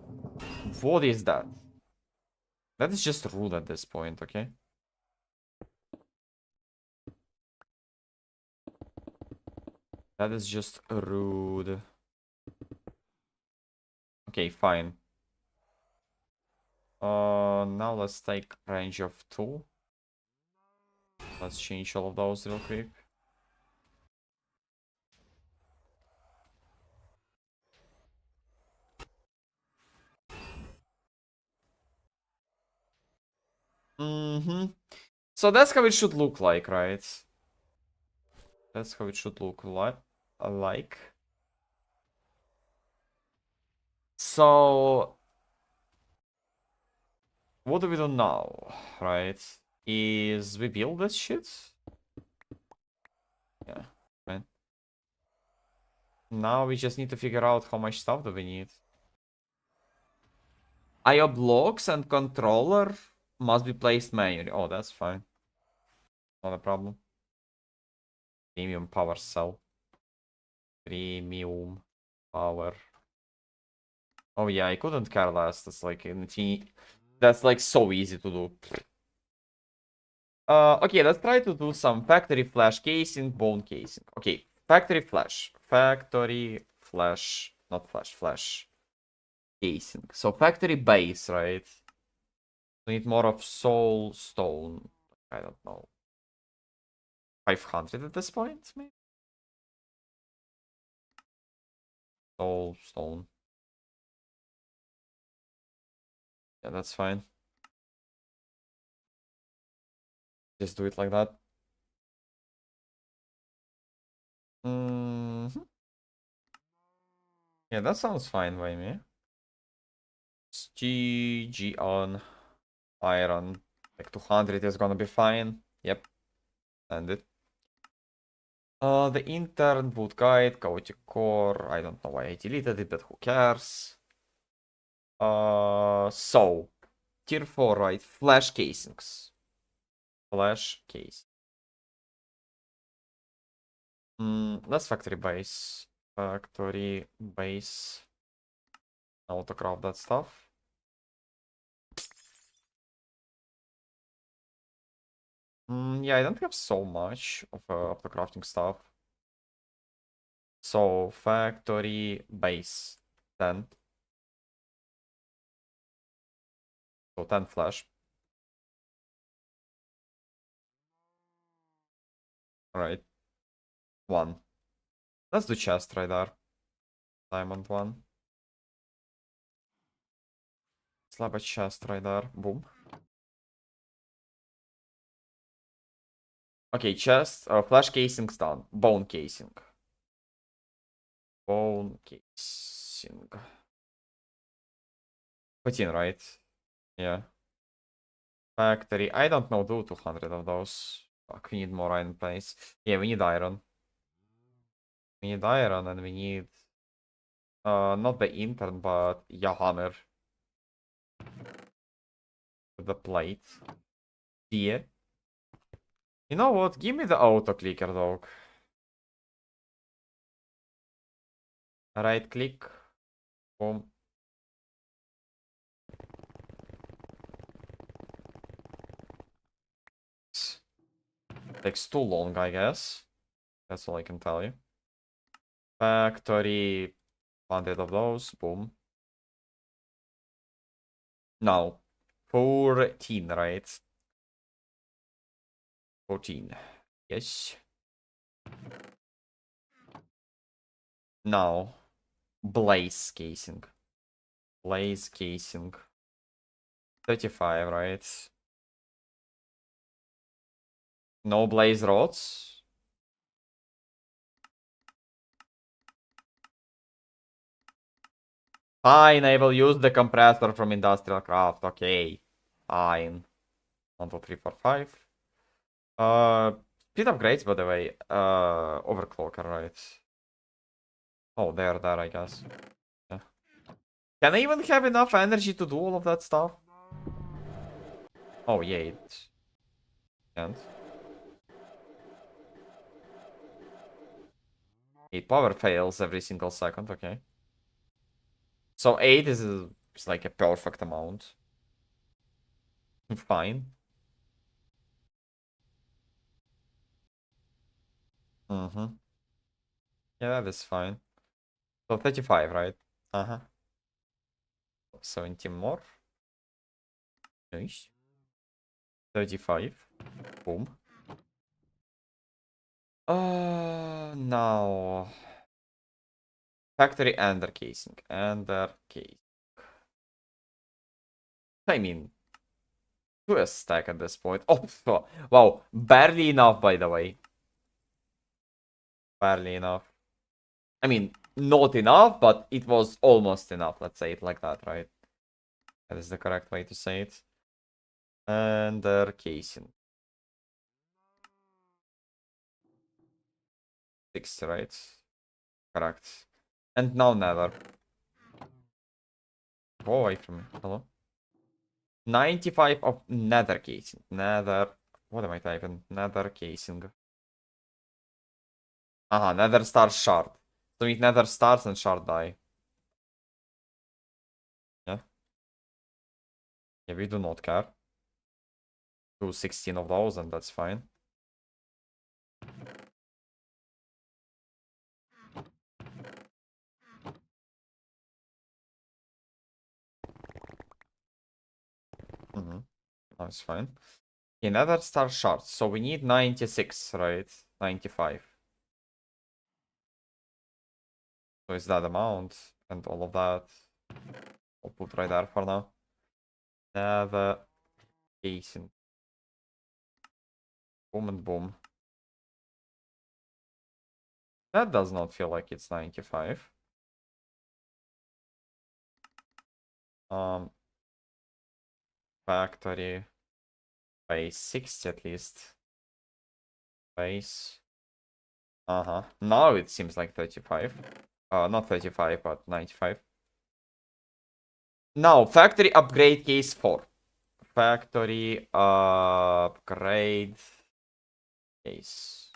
What is that? That is just rude at this point, okay? That is just rude. Okay, fine. Now let's take range of 2. Let's change all of those real quick. So that's how it should look like, right? That's how it should look like. So what do we do now, right? Is we build this shit? Yeah, right. Now we just need to figure out how much stuff do we need. IO blocks and controller must be placed manually. Oh, that's fine. Not a problem. Premium power cell. Premium power. Oh yeah, I couldn't care less. That's like so easy to do. Okay, let's try to do some factory flash casing, bone casing. Okay, factory flash. Factory flash. Not flash, flash. Casing. So factory base, right? We need more of soul stone. I don't know. 500 at this point, maybe? Soul stone. Yeah, that's fine. Just do it like that. Yeah, that sounds fine by me. GG on iron. Like 200 is gonna be fine. Yep. Send it. The intern, boot guide, chaotic core. I don't know why I deleted it, but who cares? So tier 4, right? Flash casings. Flash case. That's factory base. Factory base. Autocraft that stuff. Yeah, I don't have so much of the crafting stuff. So factory base 10. So 10 flash. Alright. 1. Let's do chest right there. Diamond 1. Slap a chest right there. Boom. Okay, chest. Flash casing's done. Bone casing. Bone casing. 14, right? Yeah. Factory. I don't know, do 200 of those. Fuck, we need more iron plates. Yeah, we need iron. We need iron and we need not the intern, but hammer. With the plate. Yeah. You know what? Give me the auto clicker, dog. Right click. Boom. Takes too long, I guess. That's all I can tell you. Factory. 100 of those. Boom. Now. 14, right? 14. Yes. Now. Blaze casing. Blaze casing. 35, right? No blaze rods. Fine, I will use the compressor from Industrial Craft. Okay. Fine. 1, 2, 3, 4, 5. Speed upgrades, by the way. Overclocker, right? Oh, they're there, I guess. Yeah. Can I even have enough energy to do all of that stuff? Oh, yeah, it can't. 8 power fails every single second, okay. So 8 is like a perfect amount. Fine. Mm-hmm. Yeah, that is fine. So 35, right? Uh-huh. 17 more. Nice. 35. Boom. Now. Factory ender casing. Ender case. I mean, to a stack at this point. Oh, wow. Barely enough, by the way. Barely enough. I mean, not enough, but it was almost enough. Let's say it like that, right? That is the correct way to say it. Ender casing. 6, right? Correct. And now nether. Go away from me. Hello? 95 of nether casing. Nether. What am I typing? Nether casing. Nether star shard. So it nether stars and shard die. Yeah. Yeah, we do not care. Do 16 of those and that's fine. That's fine. Okay, nether star shards. So we need 96, right? 95. So it's that amount and all of that. I'll put right there for now. Nether casing. Boom and boom. That does not feel like it's 95. Factory. Base 60 at least. Base. Now it seems like 35. Not 35, but 95. Now, factory upgrade case 4. Factory upgrade case.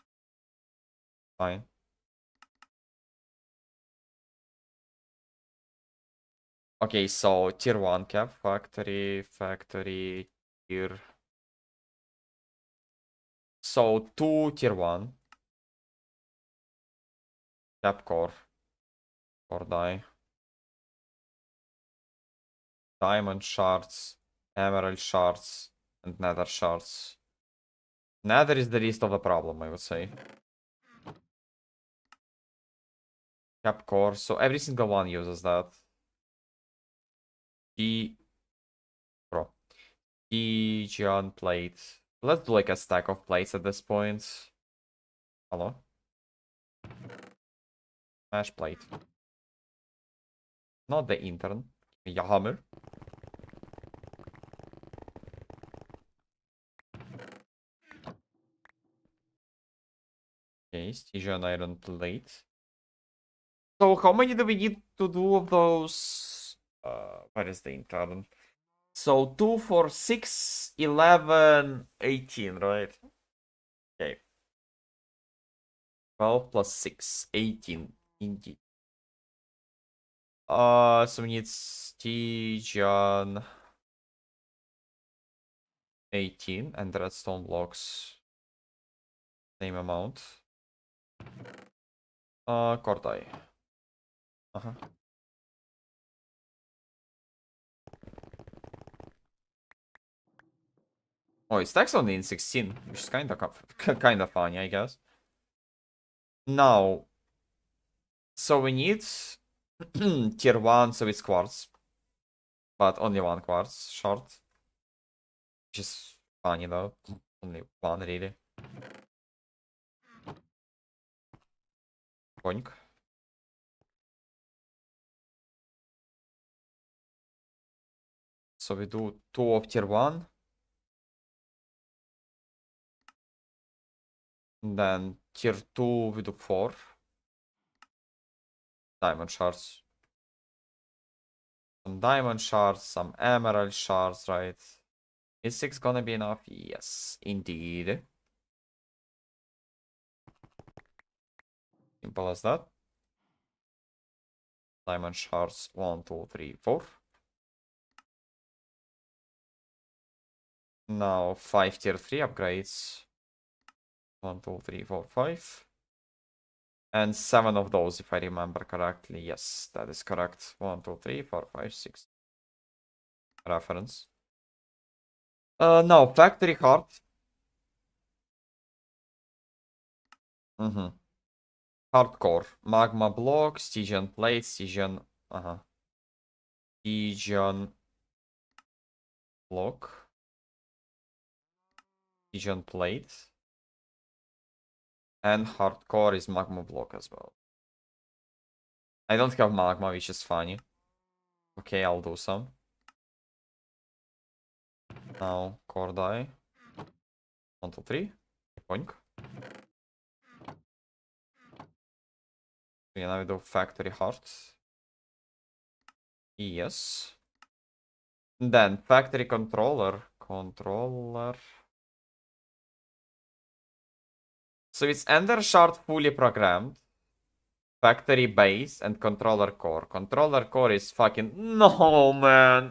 Fine. Okay, so tier 1 cap, factory, tier. So 2 tier 1. Cap core. Core die. Diamond shards, emerald shards, and nether shards. Nether is the least of the problem, I would say. Cap core, so every single one uses that. Bro. Giant plate. Let's do like a stack of plates at this point. Hello? Smash plate. Not the intern. Yeah, hammer. Okay, Stygian iron plate. So how many do we need to do of those? Where is the intern? So 2, 4, 6, 11, 18, right? Okay. 12 plus 6, 18. Indeed. So we need Stygian 18 and redstone blocks. Same amount. Core die. Oh, it stacks only in 16, which is kind of funny, I guess. Now, so we need tier 1, so it's quartz. But only one quartz short. Which is funny though. Only one, really. Boink. So we do 2 of tier 1. Then tier 2 we do 4. Diamond shards. Some diamond shards, some emerald shards, right? Is 6 gonna be enough? Yes, indeed. Simple as that. Diamond shards 1, 2, 3, 4. Now 5 tier 3 upgrades. 1, 2, 3, 4, 5. And 7 of those, if I remember correctly. Yes, that is correct. 1, 2, 3, 4, 5, 6. Reference. Now, factory heart. Hardcore. Magma block, Stygian plate, Stygian... Stygian block. Stygian plate. And hardcore is magma block as well. I don't have magma, which is funny. Okay, I'll do some. Now, core die. 1, 2, 3. Boink. Okay, now we do factory heart. Yes. Then factory controller. So it's Ender Shard fully programmed. Factory base and controller core. Controller core is fucking... No, man.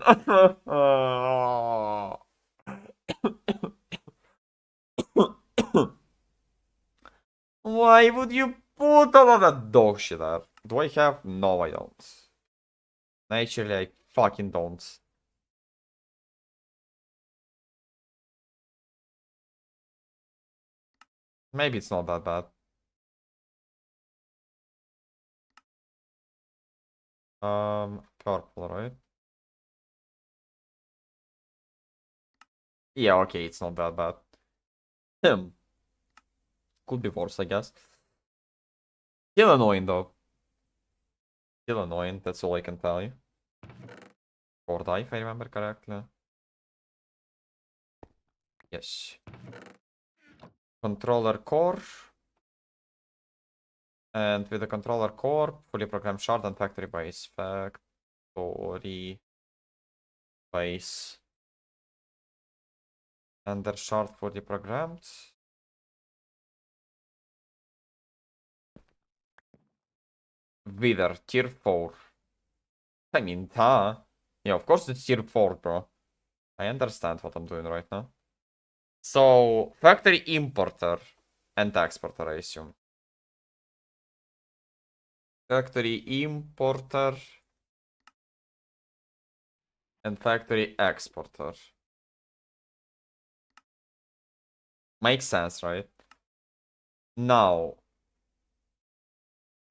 Why would you put all of that dog shit there? Do I have? No, I don't. Naturally, I fucking don't. Maybe it's not that bad. Purple, right? Yeah, okay, it's not that bad. Could be worse, I guess. Still annoying, though. Still annoying, that's all I can tell you. Or die, if I remember correctly. Yes. Controller core. And with the controller core, fully programmed shard and factory base. Factory base. And their shard fully programmed. Wither, tier 4. I mean, duh. Yeah, of course it's tier 4, bro. I understand what I'm doing right now. So, factory importer and exporter, I assume. Factory importer and factory exporter. Makes sense, right? Now,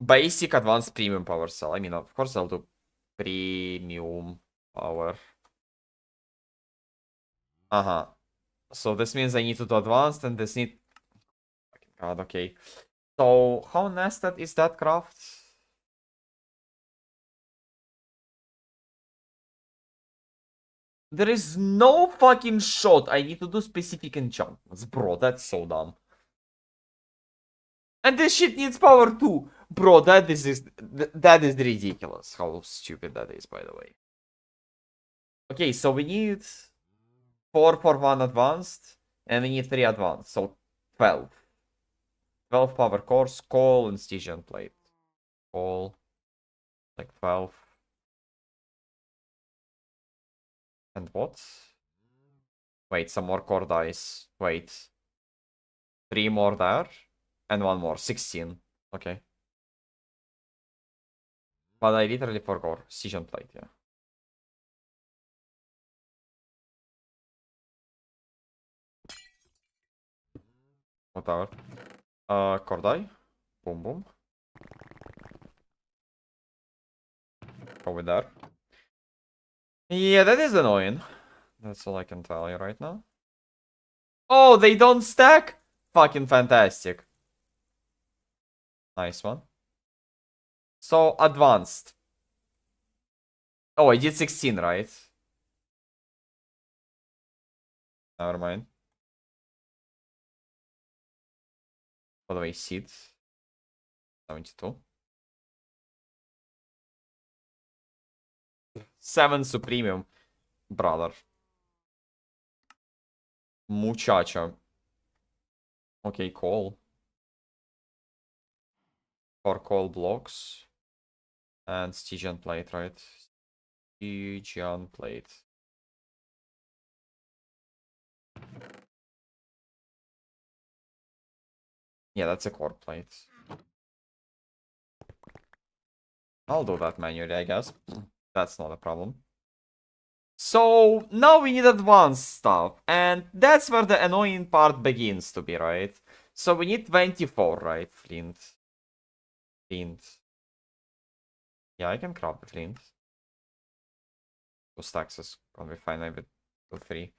basic, advanced, premium power cell. I mean, of course I'll do premium power. Uh-huh. So this means I need to do advanced and this need... God, okay. So, how nested is that craft? There is no fucking shot I need to do specific enchantments. Bro, that's so dumb. And this shit needs power too. Bro, that is ridiculous. How stupid that is, by the way. Okay, so we need 4 for 1 advanced, and we need 3 advanced, so 12. 12 power cores, coal, and Stygian plate. Coal, like 12. And what? Wait, some more core dice. Wait. 3 more there, and 1 more. 16. Okay. But I literally forgot. Stygian plate, yeah. Whatever. Core die. Boom, boom. Go with that. Yeah, that is annoying. That's all I can tell you right now. Oh, they don't stack? Fucking fantastic. Nice one. So, advanced. Oh, I did 16, right? Never mind. By the way, seed. 72. 7 Supremium. Brother. Muchacho. Okay, call. 4 call blocks. And Stygian plate, right? Stygian plate. Yeah, that's a core plate. I'll do that manually, I guess. That's not a problem. So, now we need advanced stuff. And that's where the annoying part begins to be, right? So we need 24, right? Flint. Flint. Yeah, I can craft the flint. 2 stacks is gonna be fine with 2, 3.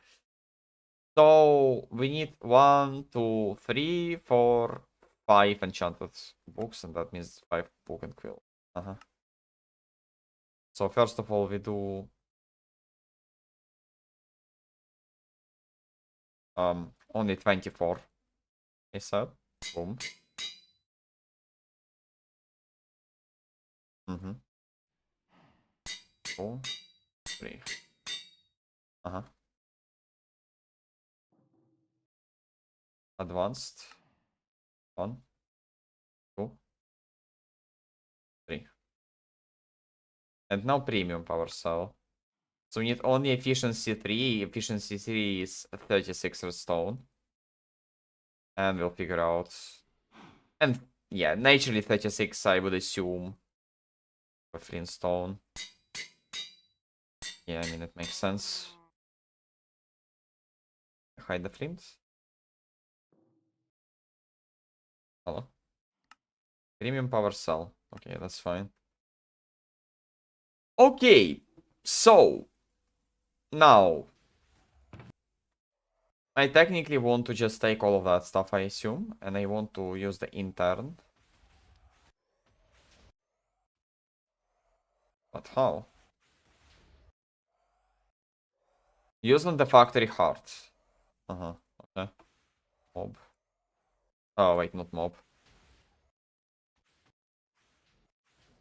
So we need 1, 2, 3, 4, 5 enchanted books, and that means 5 book and quill. So first of all, we do only 24. I said. Boom. 2, 3. Advanced. 1, 2, 3. And now premium power cell. So we need only efficiency 3. Efficiency 3 is 36 redstone. And we'll figure out. And yeah, naturally 36, I would assume. For flintstone. Yeah, I mean, it makes sense. Hide the flint. Hello. Premium power cell. Okay, that's fine. Okay, so now I technically want to just take all of that stuff, I assume, and I want to use the intern. But how? Using the factory heart. Okay. Mob. Oh, wait, not mob.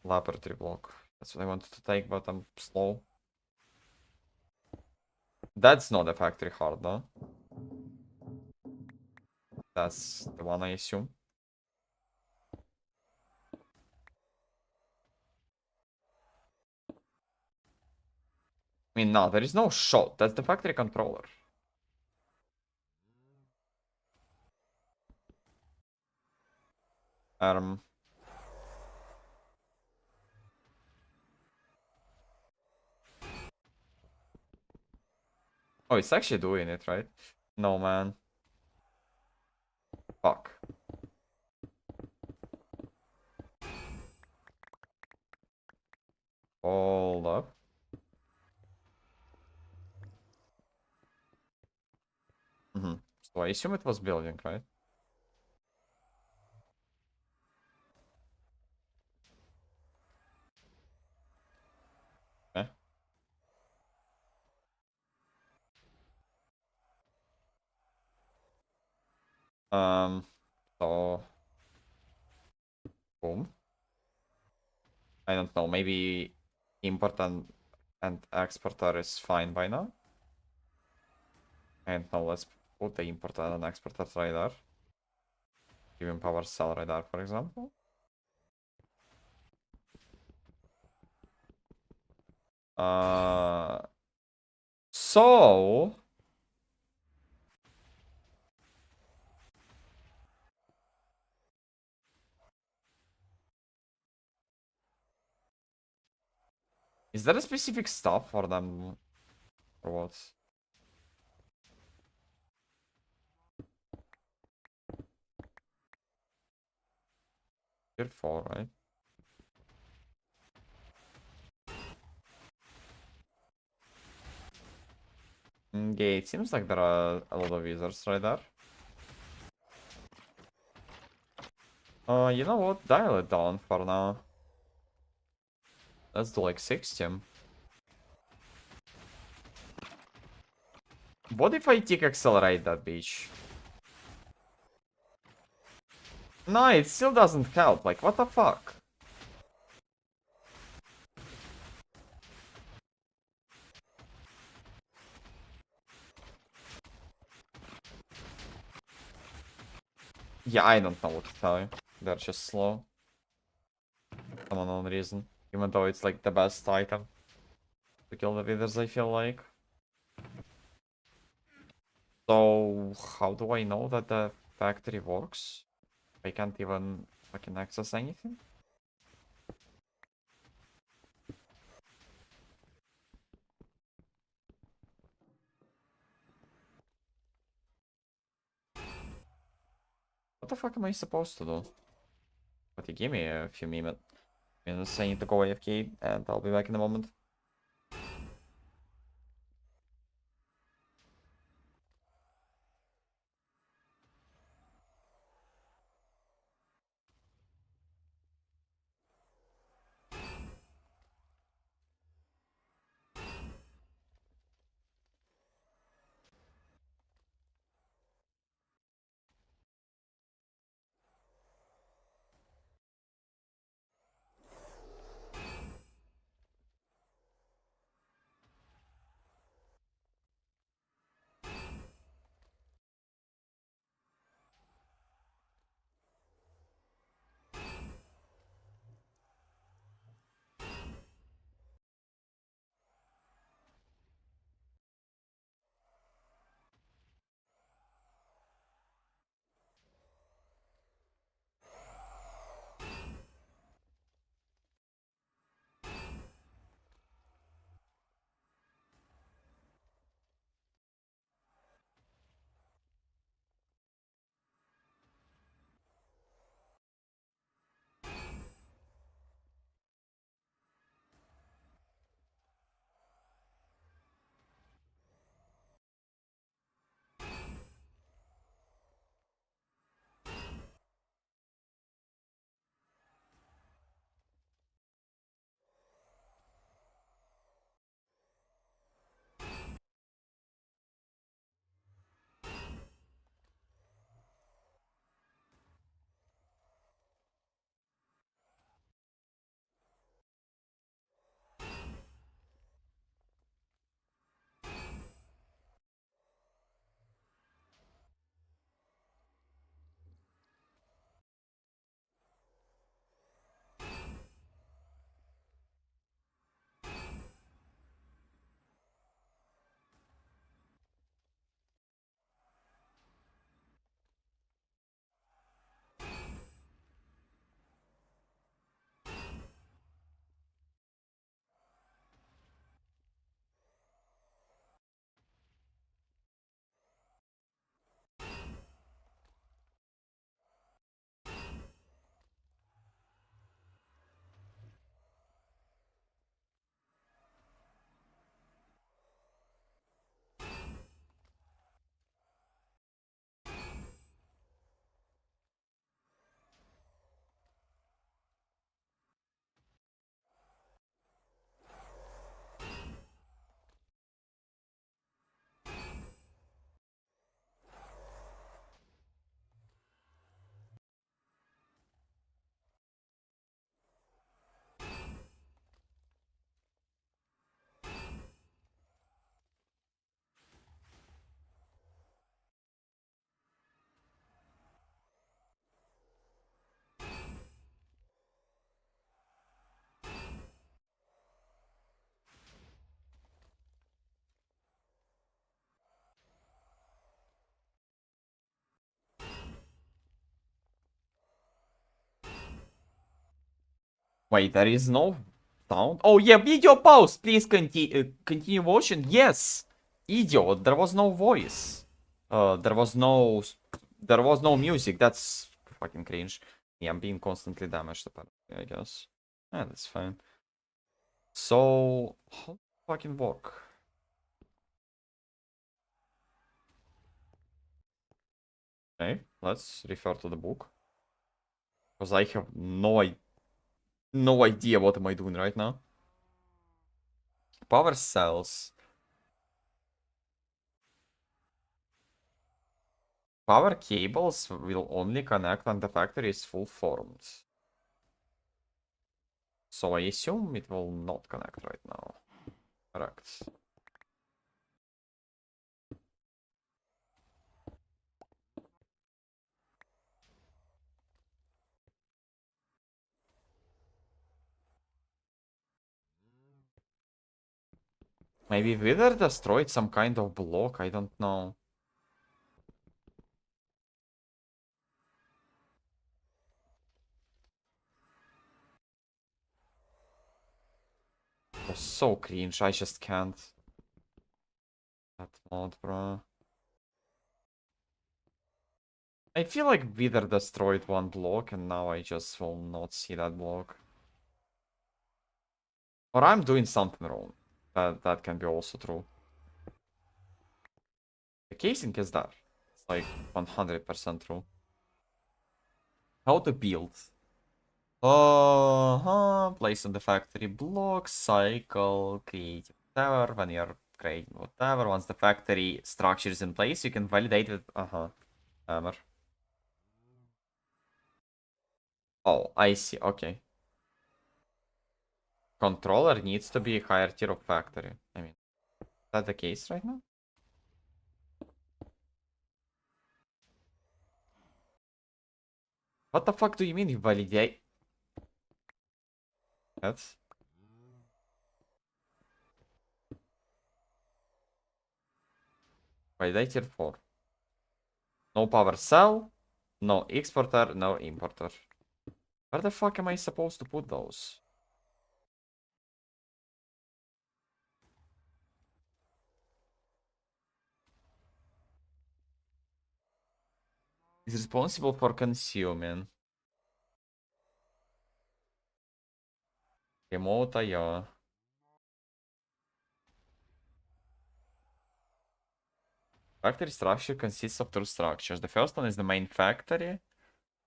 Laboratory block. That's what I wanted to take, but I'm slow. That's not a factory hard, no? That's the one I assume. I mean, no, there is no shot. That's the factory controller. Um. Oh, it's actually doing it, right? No, man. Fuck. Hold up. So I assume it was building, right? Okay. So boom. I don't know. Maybe import and exporter is fine by now. And now let's put the importer and exporter radar. Give him power cell radar, for example. So is there a specific stuff for them or what? Tier 4, right? Okay, it seems like there are a lot of users right there. You know what? Dial it down for now. Let's do like 60. What if I tick accelerate that bitch? No, it still doesn't help. Like, what the fuck? Yeah, I don't know what to tell you. They're just slow. For unknown reason. Even though it's like the best item to kill the leaders, I feel like. So, how do I know that the factory works? I can't even fucking access anything? What the fuck am I supposed to do? But you give me a few minutes. I need to go AFK and I'll be back in a moment. Wait, there is no sound? Oh yeah, video pause! Please continue watching. Yes! Idiot, there was no voice. There was no... There was no music. That's fucking cringe. Yeah, I'm being constantly damaged, apparently, I guess. Yeah, that's fine. So... How does it fucking work? Okay, let's refer to the book. Because I have no idea what am I doing right now. Power cells. Power cables will only connect when the factory is full formed. So I assume it will not connect right now. Correct. Maybe Wither destroyed some kind of block, I don't know. It was so cringe, I just can't. That mod, bro. I feel like Wither destroyed one block and now I just will not see that block. Or I'm doing something wrong. That can be also true. The casing is there. It's like 100% true. How to build? Place on the factory block, cycle, create whatever. When you're creating whatever, once the factory structure is in place, you can validate it. Hammer. Oh, I see. Okay. Controller needs to be a higher tier of factory. I mean, is that the case right now? What the fuck do you mean you validate? That's validate tier 4. No power cell, no exporter, no importer. Where the fuck am I supposed to put those? Is responsible for consuming. Remote IO. Factory structure consists of two structures. The first one is the main factory.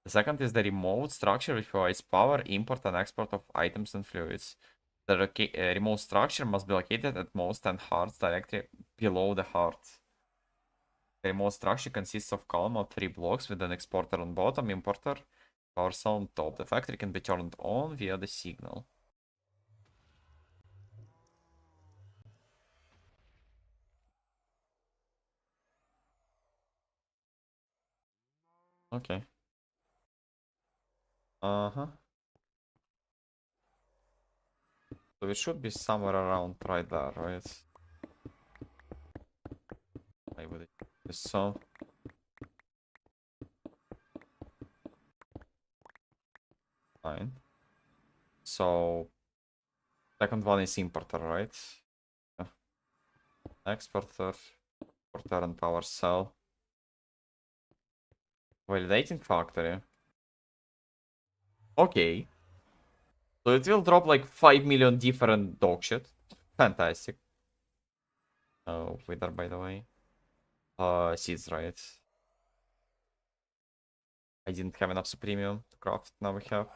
The second is the remote structure, which provides power, import, and export of items and fluids. The remote structure must be located at most 10 hearts directly below the heart. The remote structure consists of column of 3 blocks with an exporter on bottom, importer, power cell on top. The factory can be turned on via the signal. Okay. Uh-huh. So it should be somewhere around right there, right? I would guess so. Fine. So second one is importer, right? Yeah. Exporter, importer and power cell. Validating factory. Okay. So it will drop like 5 million different dog shit. Fantastic. Oh, wither by the way. Seeds, right? I didn't have enough premium to craft. Now we have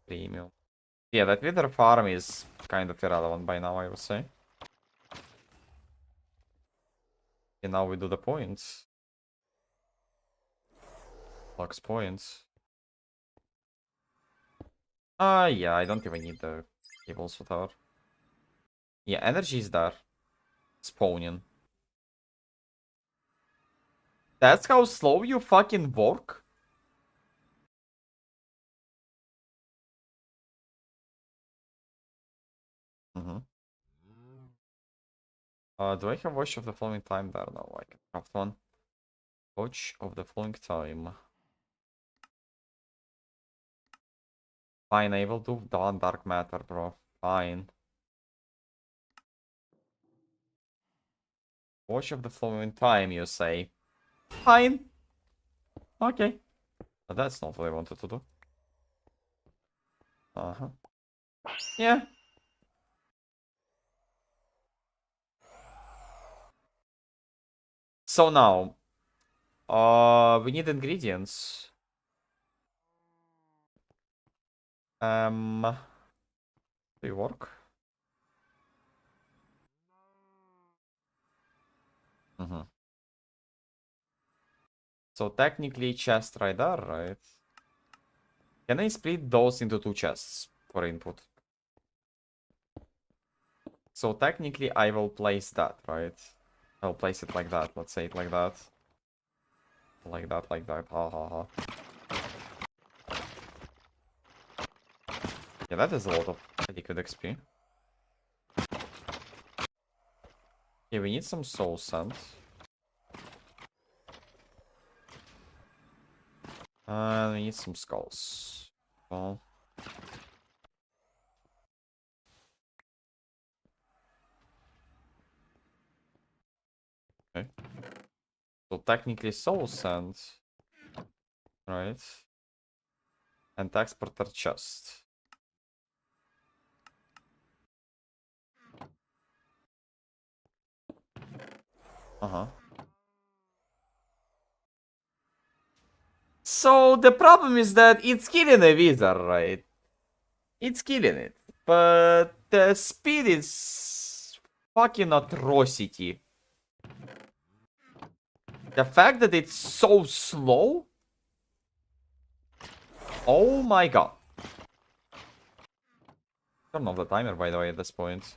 premium. Yeah, that wither farm is kind of irrelevant by now, I would say. And now we do the points. Lux points. Yeah, I don't even need the cables whatever. Yeah, energy is there. Spawning. That's how slow you fucking work? Mm-hmm. Do I have watch of the flowing time there? No, I can craft one. Watch of the flowing time. Fine, I will do Dawn Dark Matter, bro. Fine. Watch of the flowing time, you say. Fine. Okay. But that's not what I wanted to do. Uh-huh. Yeah. So now, we need ingredients. Do you work? Mm-hmm. So technically chest right there, right? Can I split those into two chests for input? So technically I will place that, right? I'll place it like that. Let's say it like that. Like that, like that. Ha ha ha. Yeah, that is a lot of liquid XP. Okay, we need some soul sand. And we need some skulls. Well. Okay. So technically soul sand. Right. And exporter chest. Uh-huh. So the problem is that it's killing a wizard, right? It's killing it. But the speed is fucking atrocity. The fact that it's so slow. Oh my god. Turn off the timer, by the way, at this point.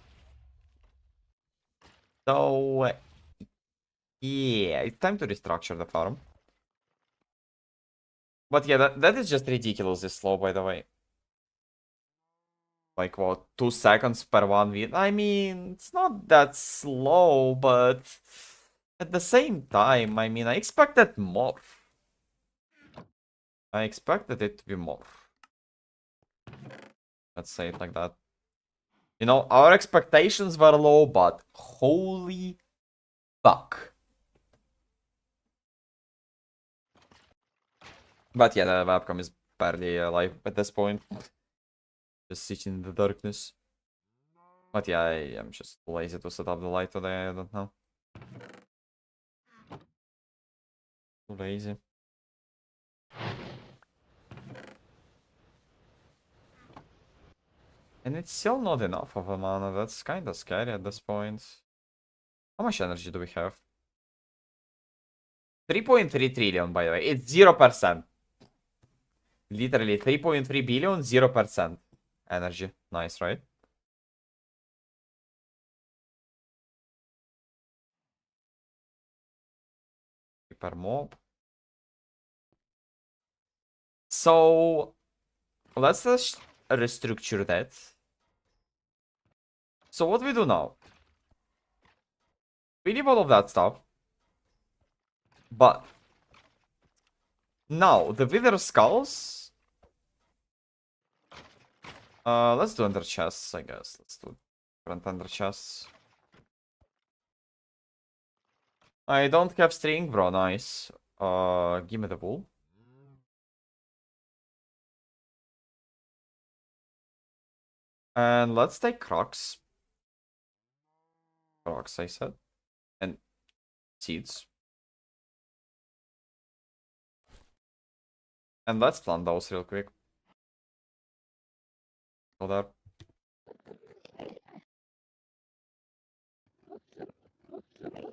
So, yeah, it's time to restructure the farm. But yeah, that is just ridiculously slow, by the way. Like, what, 2 seconds per 1 v? I mean, it's not that slow, but at the same time, I mean, I expected more. I expected it to be more. Let's say it like that. You know, our expectations were low, but holy fuck. But yeah, the webcam is barely alive at this point. Just sitting in the darkness. But yeah, I am just lazy to set up the light today, I don't know. Too lazy. And it's still not enough of a mana, that's kinda scary at this point. How much energy do we have? 3.3 trillion, by the way. It's 0%. Literally 3.3 billion, 0% energy. Nice, right? Per mob. So, let's just restructure that. So what we do now? We leave all of that stuff. But now, the wither skulls. Let's do under chests, I guess. Let's do different under chests. I don't have string, bro. Nice. Give me the wool. And let's take crocs. Crocs, I said. And seeds. And let's plant those real quick. Go there.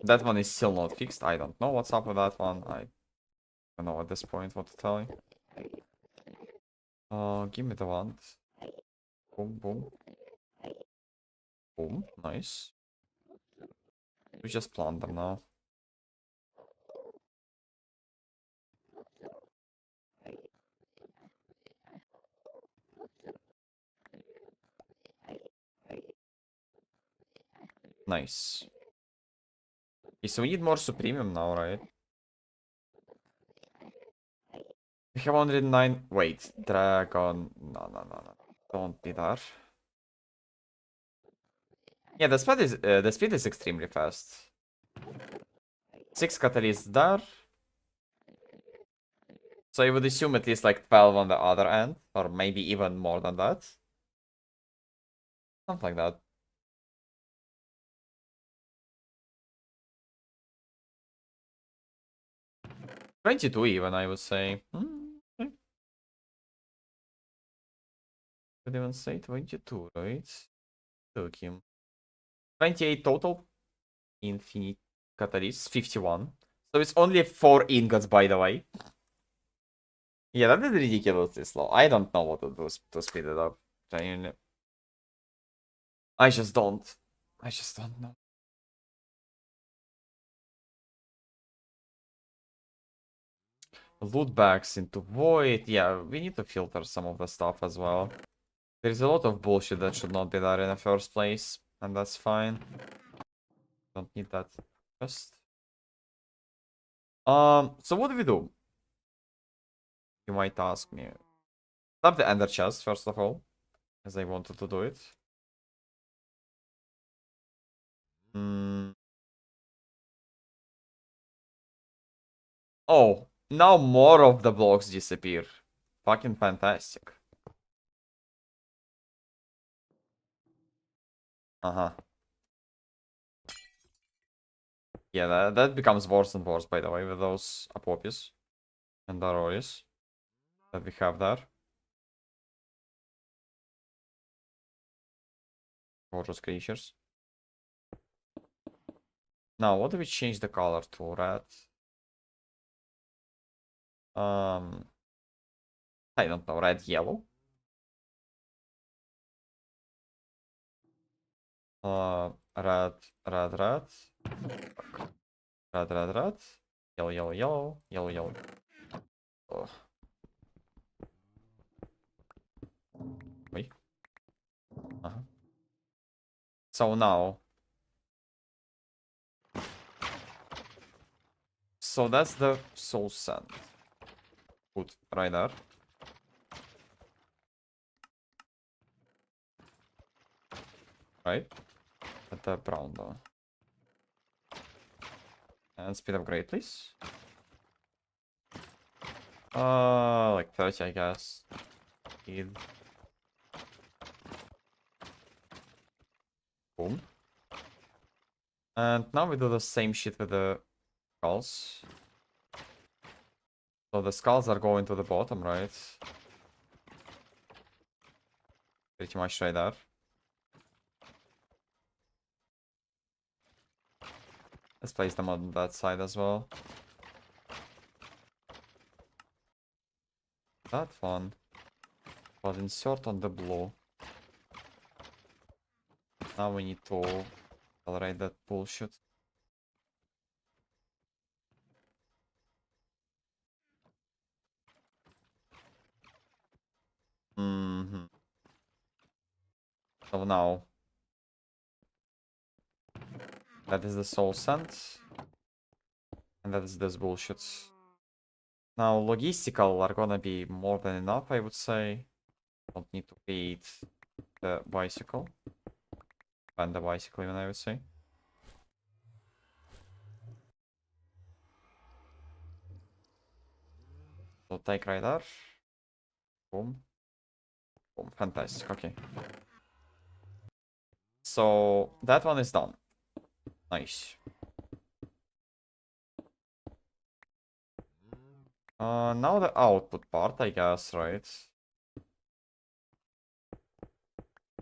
That one is still not fixed. I don't know what's up with that one. I don't know at this point what to tell you. Give me the one. Boom, boom. Boom. Nice. We just plant them now. Nice. Okay, so we need more Supremium now, right? We have 109. Wait, dragon. No. Don't be there. Yeah, the speed is extremely fast. 6 catalysts there. So I would assume at least like 12 on the other end, or maybe even more than that. Something like that. $22 even, I would say. Okay. Could even say 22, right? Took him. 28 total. Infinite catalysts, 51. So it's only 4 ingots, by the way. Yeah, that is ridiculously slow. I don't know what to do to speed it up. Genuinely. I just don't. I just don't know. Loot bags into void. Yeah, we need to filter some of the stuff as well. There's a lot of bullshit that should not be there in the first place, and that's fine. Don't need that first. So what do we do? You might ask me. Tap the ender chest first of all, as I wanted to do it. Oh, now more of the blocks disappear. Fucking fantastic. Uh-huh. Yeah, that becomes worse and worse, by the way, with those Apopis and Daroris that we have there. Gorgeous creatures. Now, what do we change the color to? Red? I don't know, red, yellow? Red, red, red. Red, red, red. Yellow, yellow, yellow. Yellow, yellow. Oh. Wait. Uh-huh. So now. So that's the soul sand. Put right there. Right? At the brown though. And speed upgrade, please. Like 30, I guess. Speed. Boom. And now we do the same shit with the skulls. So the skulls are going to the bottom, right? Pretty much right there. Let's place them on that side as well. That one. But insert on the blue. Now we need to tolerate that bullshit. So now. That is the soul scent. And that is this bullshit. Now, logistical are gonna be more than enough, I would say. Don't need to create the bicycle. And the bicycle, even, I would say. So take right there. Boom. Boom. Fantastic. Okay. So that one is done. Nice. Now the output part, I guess, right?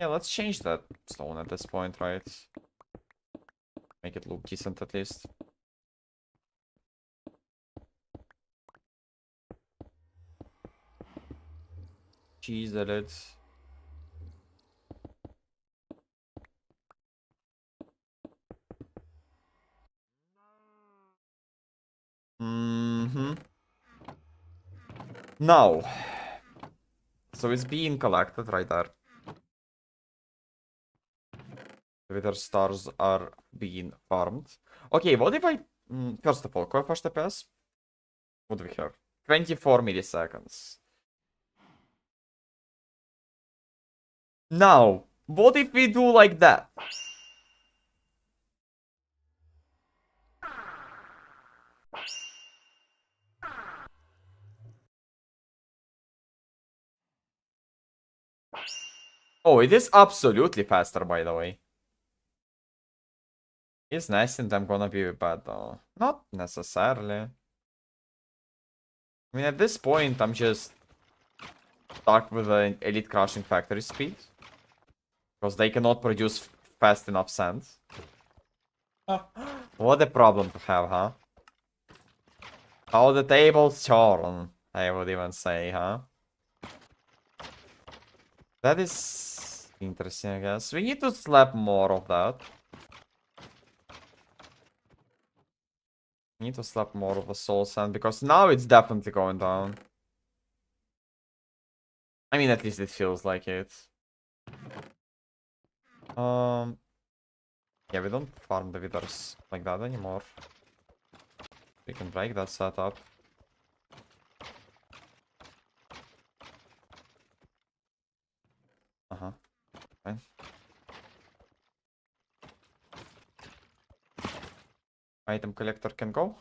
Yeah, let's change that stone at this point, right? Make it look decent at least. Cheese edit. Now. So it's being collected right there. The wither stars are being farmed. Okay, what if I... first of all, first TPS? What do we have? 24 milliseconds. Now, what if we do like that? Oh, it is absolutely faster, by the way. Is nice and I'm gonna be bad though. Not necessarily. I mean, at this point, I'm just stuck with an elite crushing factory speed. Because they cannot produce fast enough sand. What a problem to have, huh? How the tables turn, I would even say, huh? That is interesting, I guess. We need to slap more of that. We need to slap more of the soul sand because now it's definitely going down. I mean, at least it feels like it. Yeah, we don't farm the withers like that anymore. We can break that setup. Uh-huh. Fine. Item collector can go.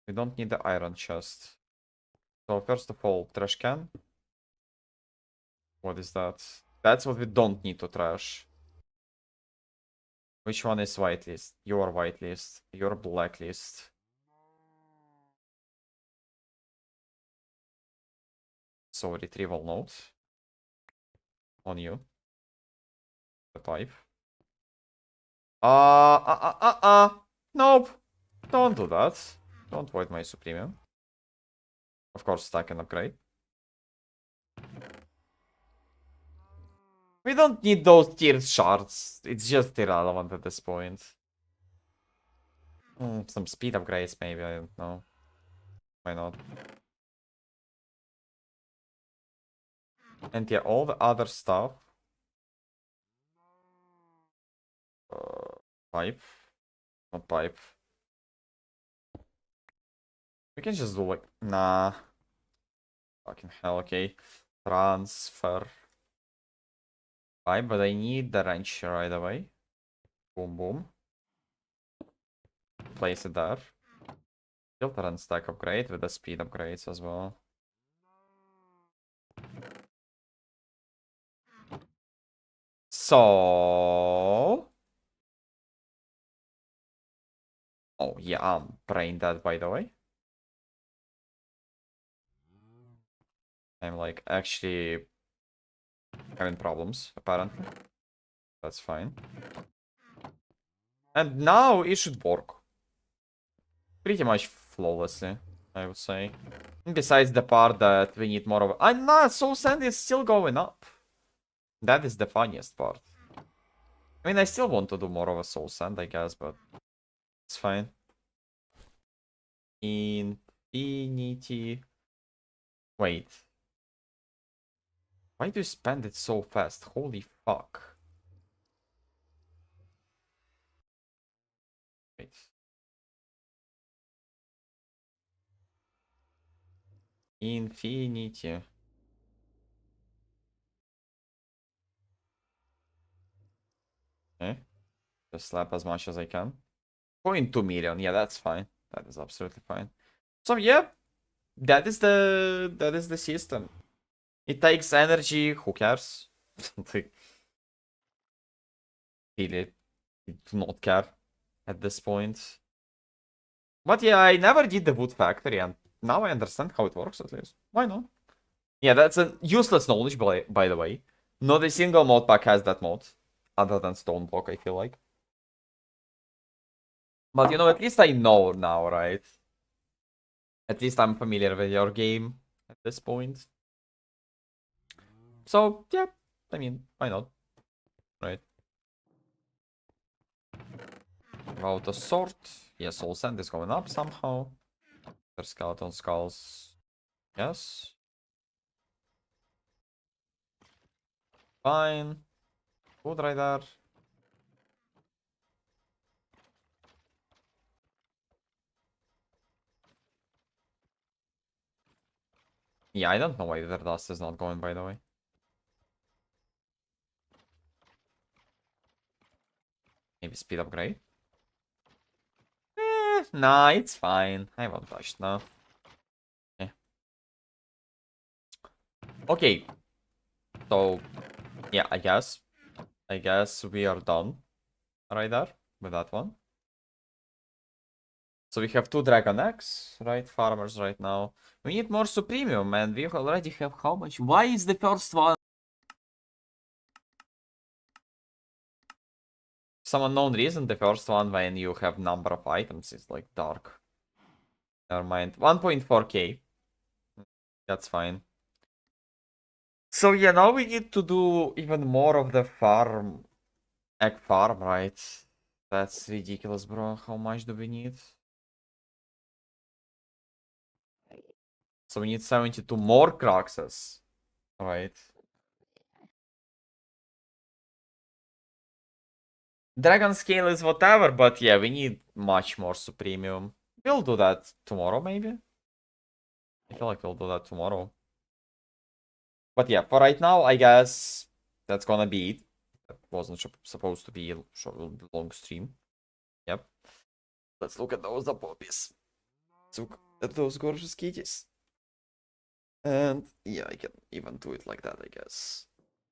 We don't need the iron chest. So first of all, trash can. What is that? That's what we don't need to trash. Which one is whitelist? Your whitelist. Your blacklist. So retrieval node. On you. The type. Nope. Don't do that. Don't void my supremium. Of course, stack and upgrade. We don't need those tiered shards. It's just irrelevant at this point. Some speed upgrades, maybe. I don't know. Why not? And yeah, all the other stuff. Pipe. Not pipe. We can just do like... Nah. Fucking hell, okay. Transfer. Pipe, but I need the wrench right away. Boom, boom. Place it there. Filter and stack upgrade with the speed upgrades as well. So... Oh, yeah, I'm brain dead, by the way. I'm, like, actually having problems, apparently. That's fine. And now it should work. Pretty much flawlessly, I would say. Besides the part that we need more of... I'm not, Soul Sand is still going up. That is the funniest part. I mean, I still want to do more of a Soul Sand, I guess, but... It's fine. Infinity... Wait. Why do you spend it so fast? Holy fuck. Wait. Infinity. Okay. Just slap as much as I can. 0.2 million. Yeah, that's fine. That is absolutely fine. So yeah, that is the system. It takes energy. Who cares? Like, really, do not care at this point. But yeah, I never did the wood factory, and now I understand how it works at least. Why not? Yeah, that's a useless knowledge, by the way. Not a single mod pack has that mod, other than Stoneblock, I feel like. But you know, at least I know now, right? At least I'm familiar with your game at this point. So, yeah, I mean, why not? Right. About the sort. Yes, Soul Sand is going up somehow. There's skeleton skulls. Yes. Fine. Good right there. Yeah, I don't know why their dust is not going, by the way. Maybe speed upgrade? Nah, it's fine. I won't touch now. Yeah. Okay. So, yeah, I guess we are done right there with that one. So we have 2 Dragon Eggs, right? Farmers right now. We need more Supremium, and we already have how much? Why is the first one? Some unknown reason, the first one when you have number of items is like dark. Never mind. 1.4k. That's fine. So yeah, now we need to do even more of the farm. Egg farm, right? That's ridiculous, bro. How much do we need? So we need 72 more Cruxes. Right. Dragon scale is whatever, but yeah, we need much more Supremium. We'll do that tomorrow, maybe? I feel like we'll do that tomorrow. But yeah, for right now, I guess that's gonna be it. That wasn't supposed to be a long stream. Yep. Let's look at those puppies. Look at those gorgeous kitties. And yeah, I can even do it like that, I guess.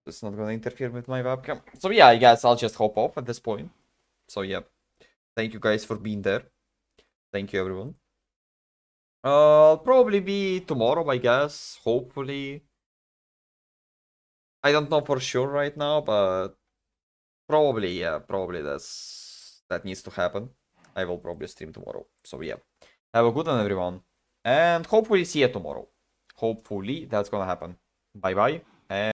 It's not gonna interfere with my webcam. So yeah, I guess I'll just hop off at this point. So yeah, thank you guys for being there. Thank you, everyone. I'll probably be tomorrow, I guess. Hopefully. I don't know for sure right now, but probably, yeah, probably that needs to happen. I will probably stream tomorrow. So yeah. Have a good one, everyone. And hopefully see you tomorrow. Hopefully that's gonna happen. Bye bye.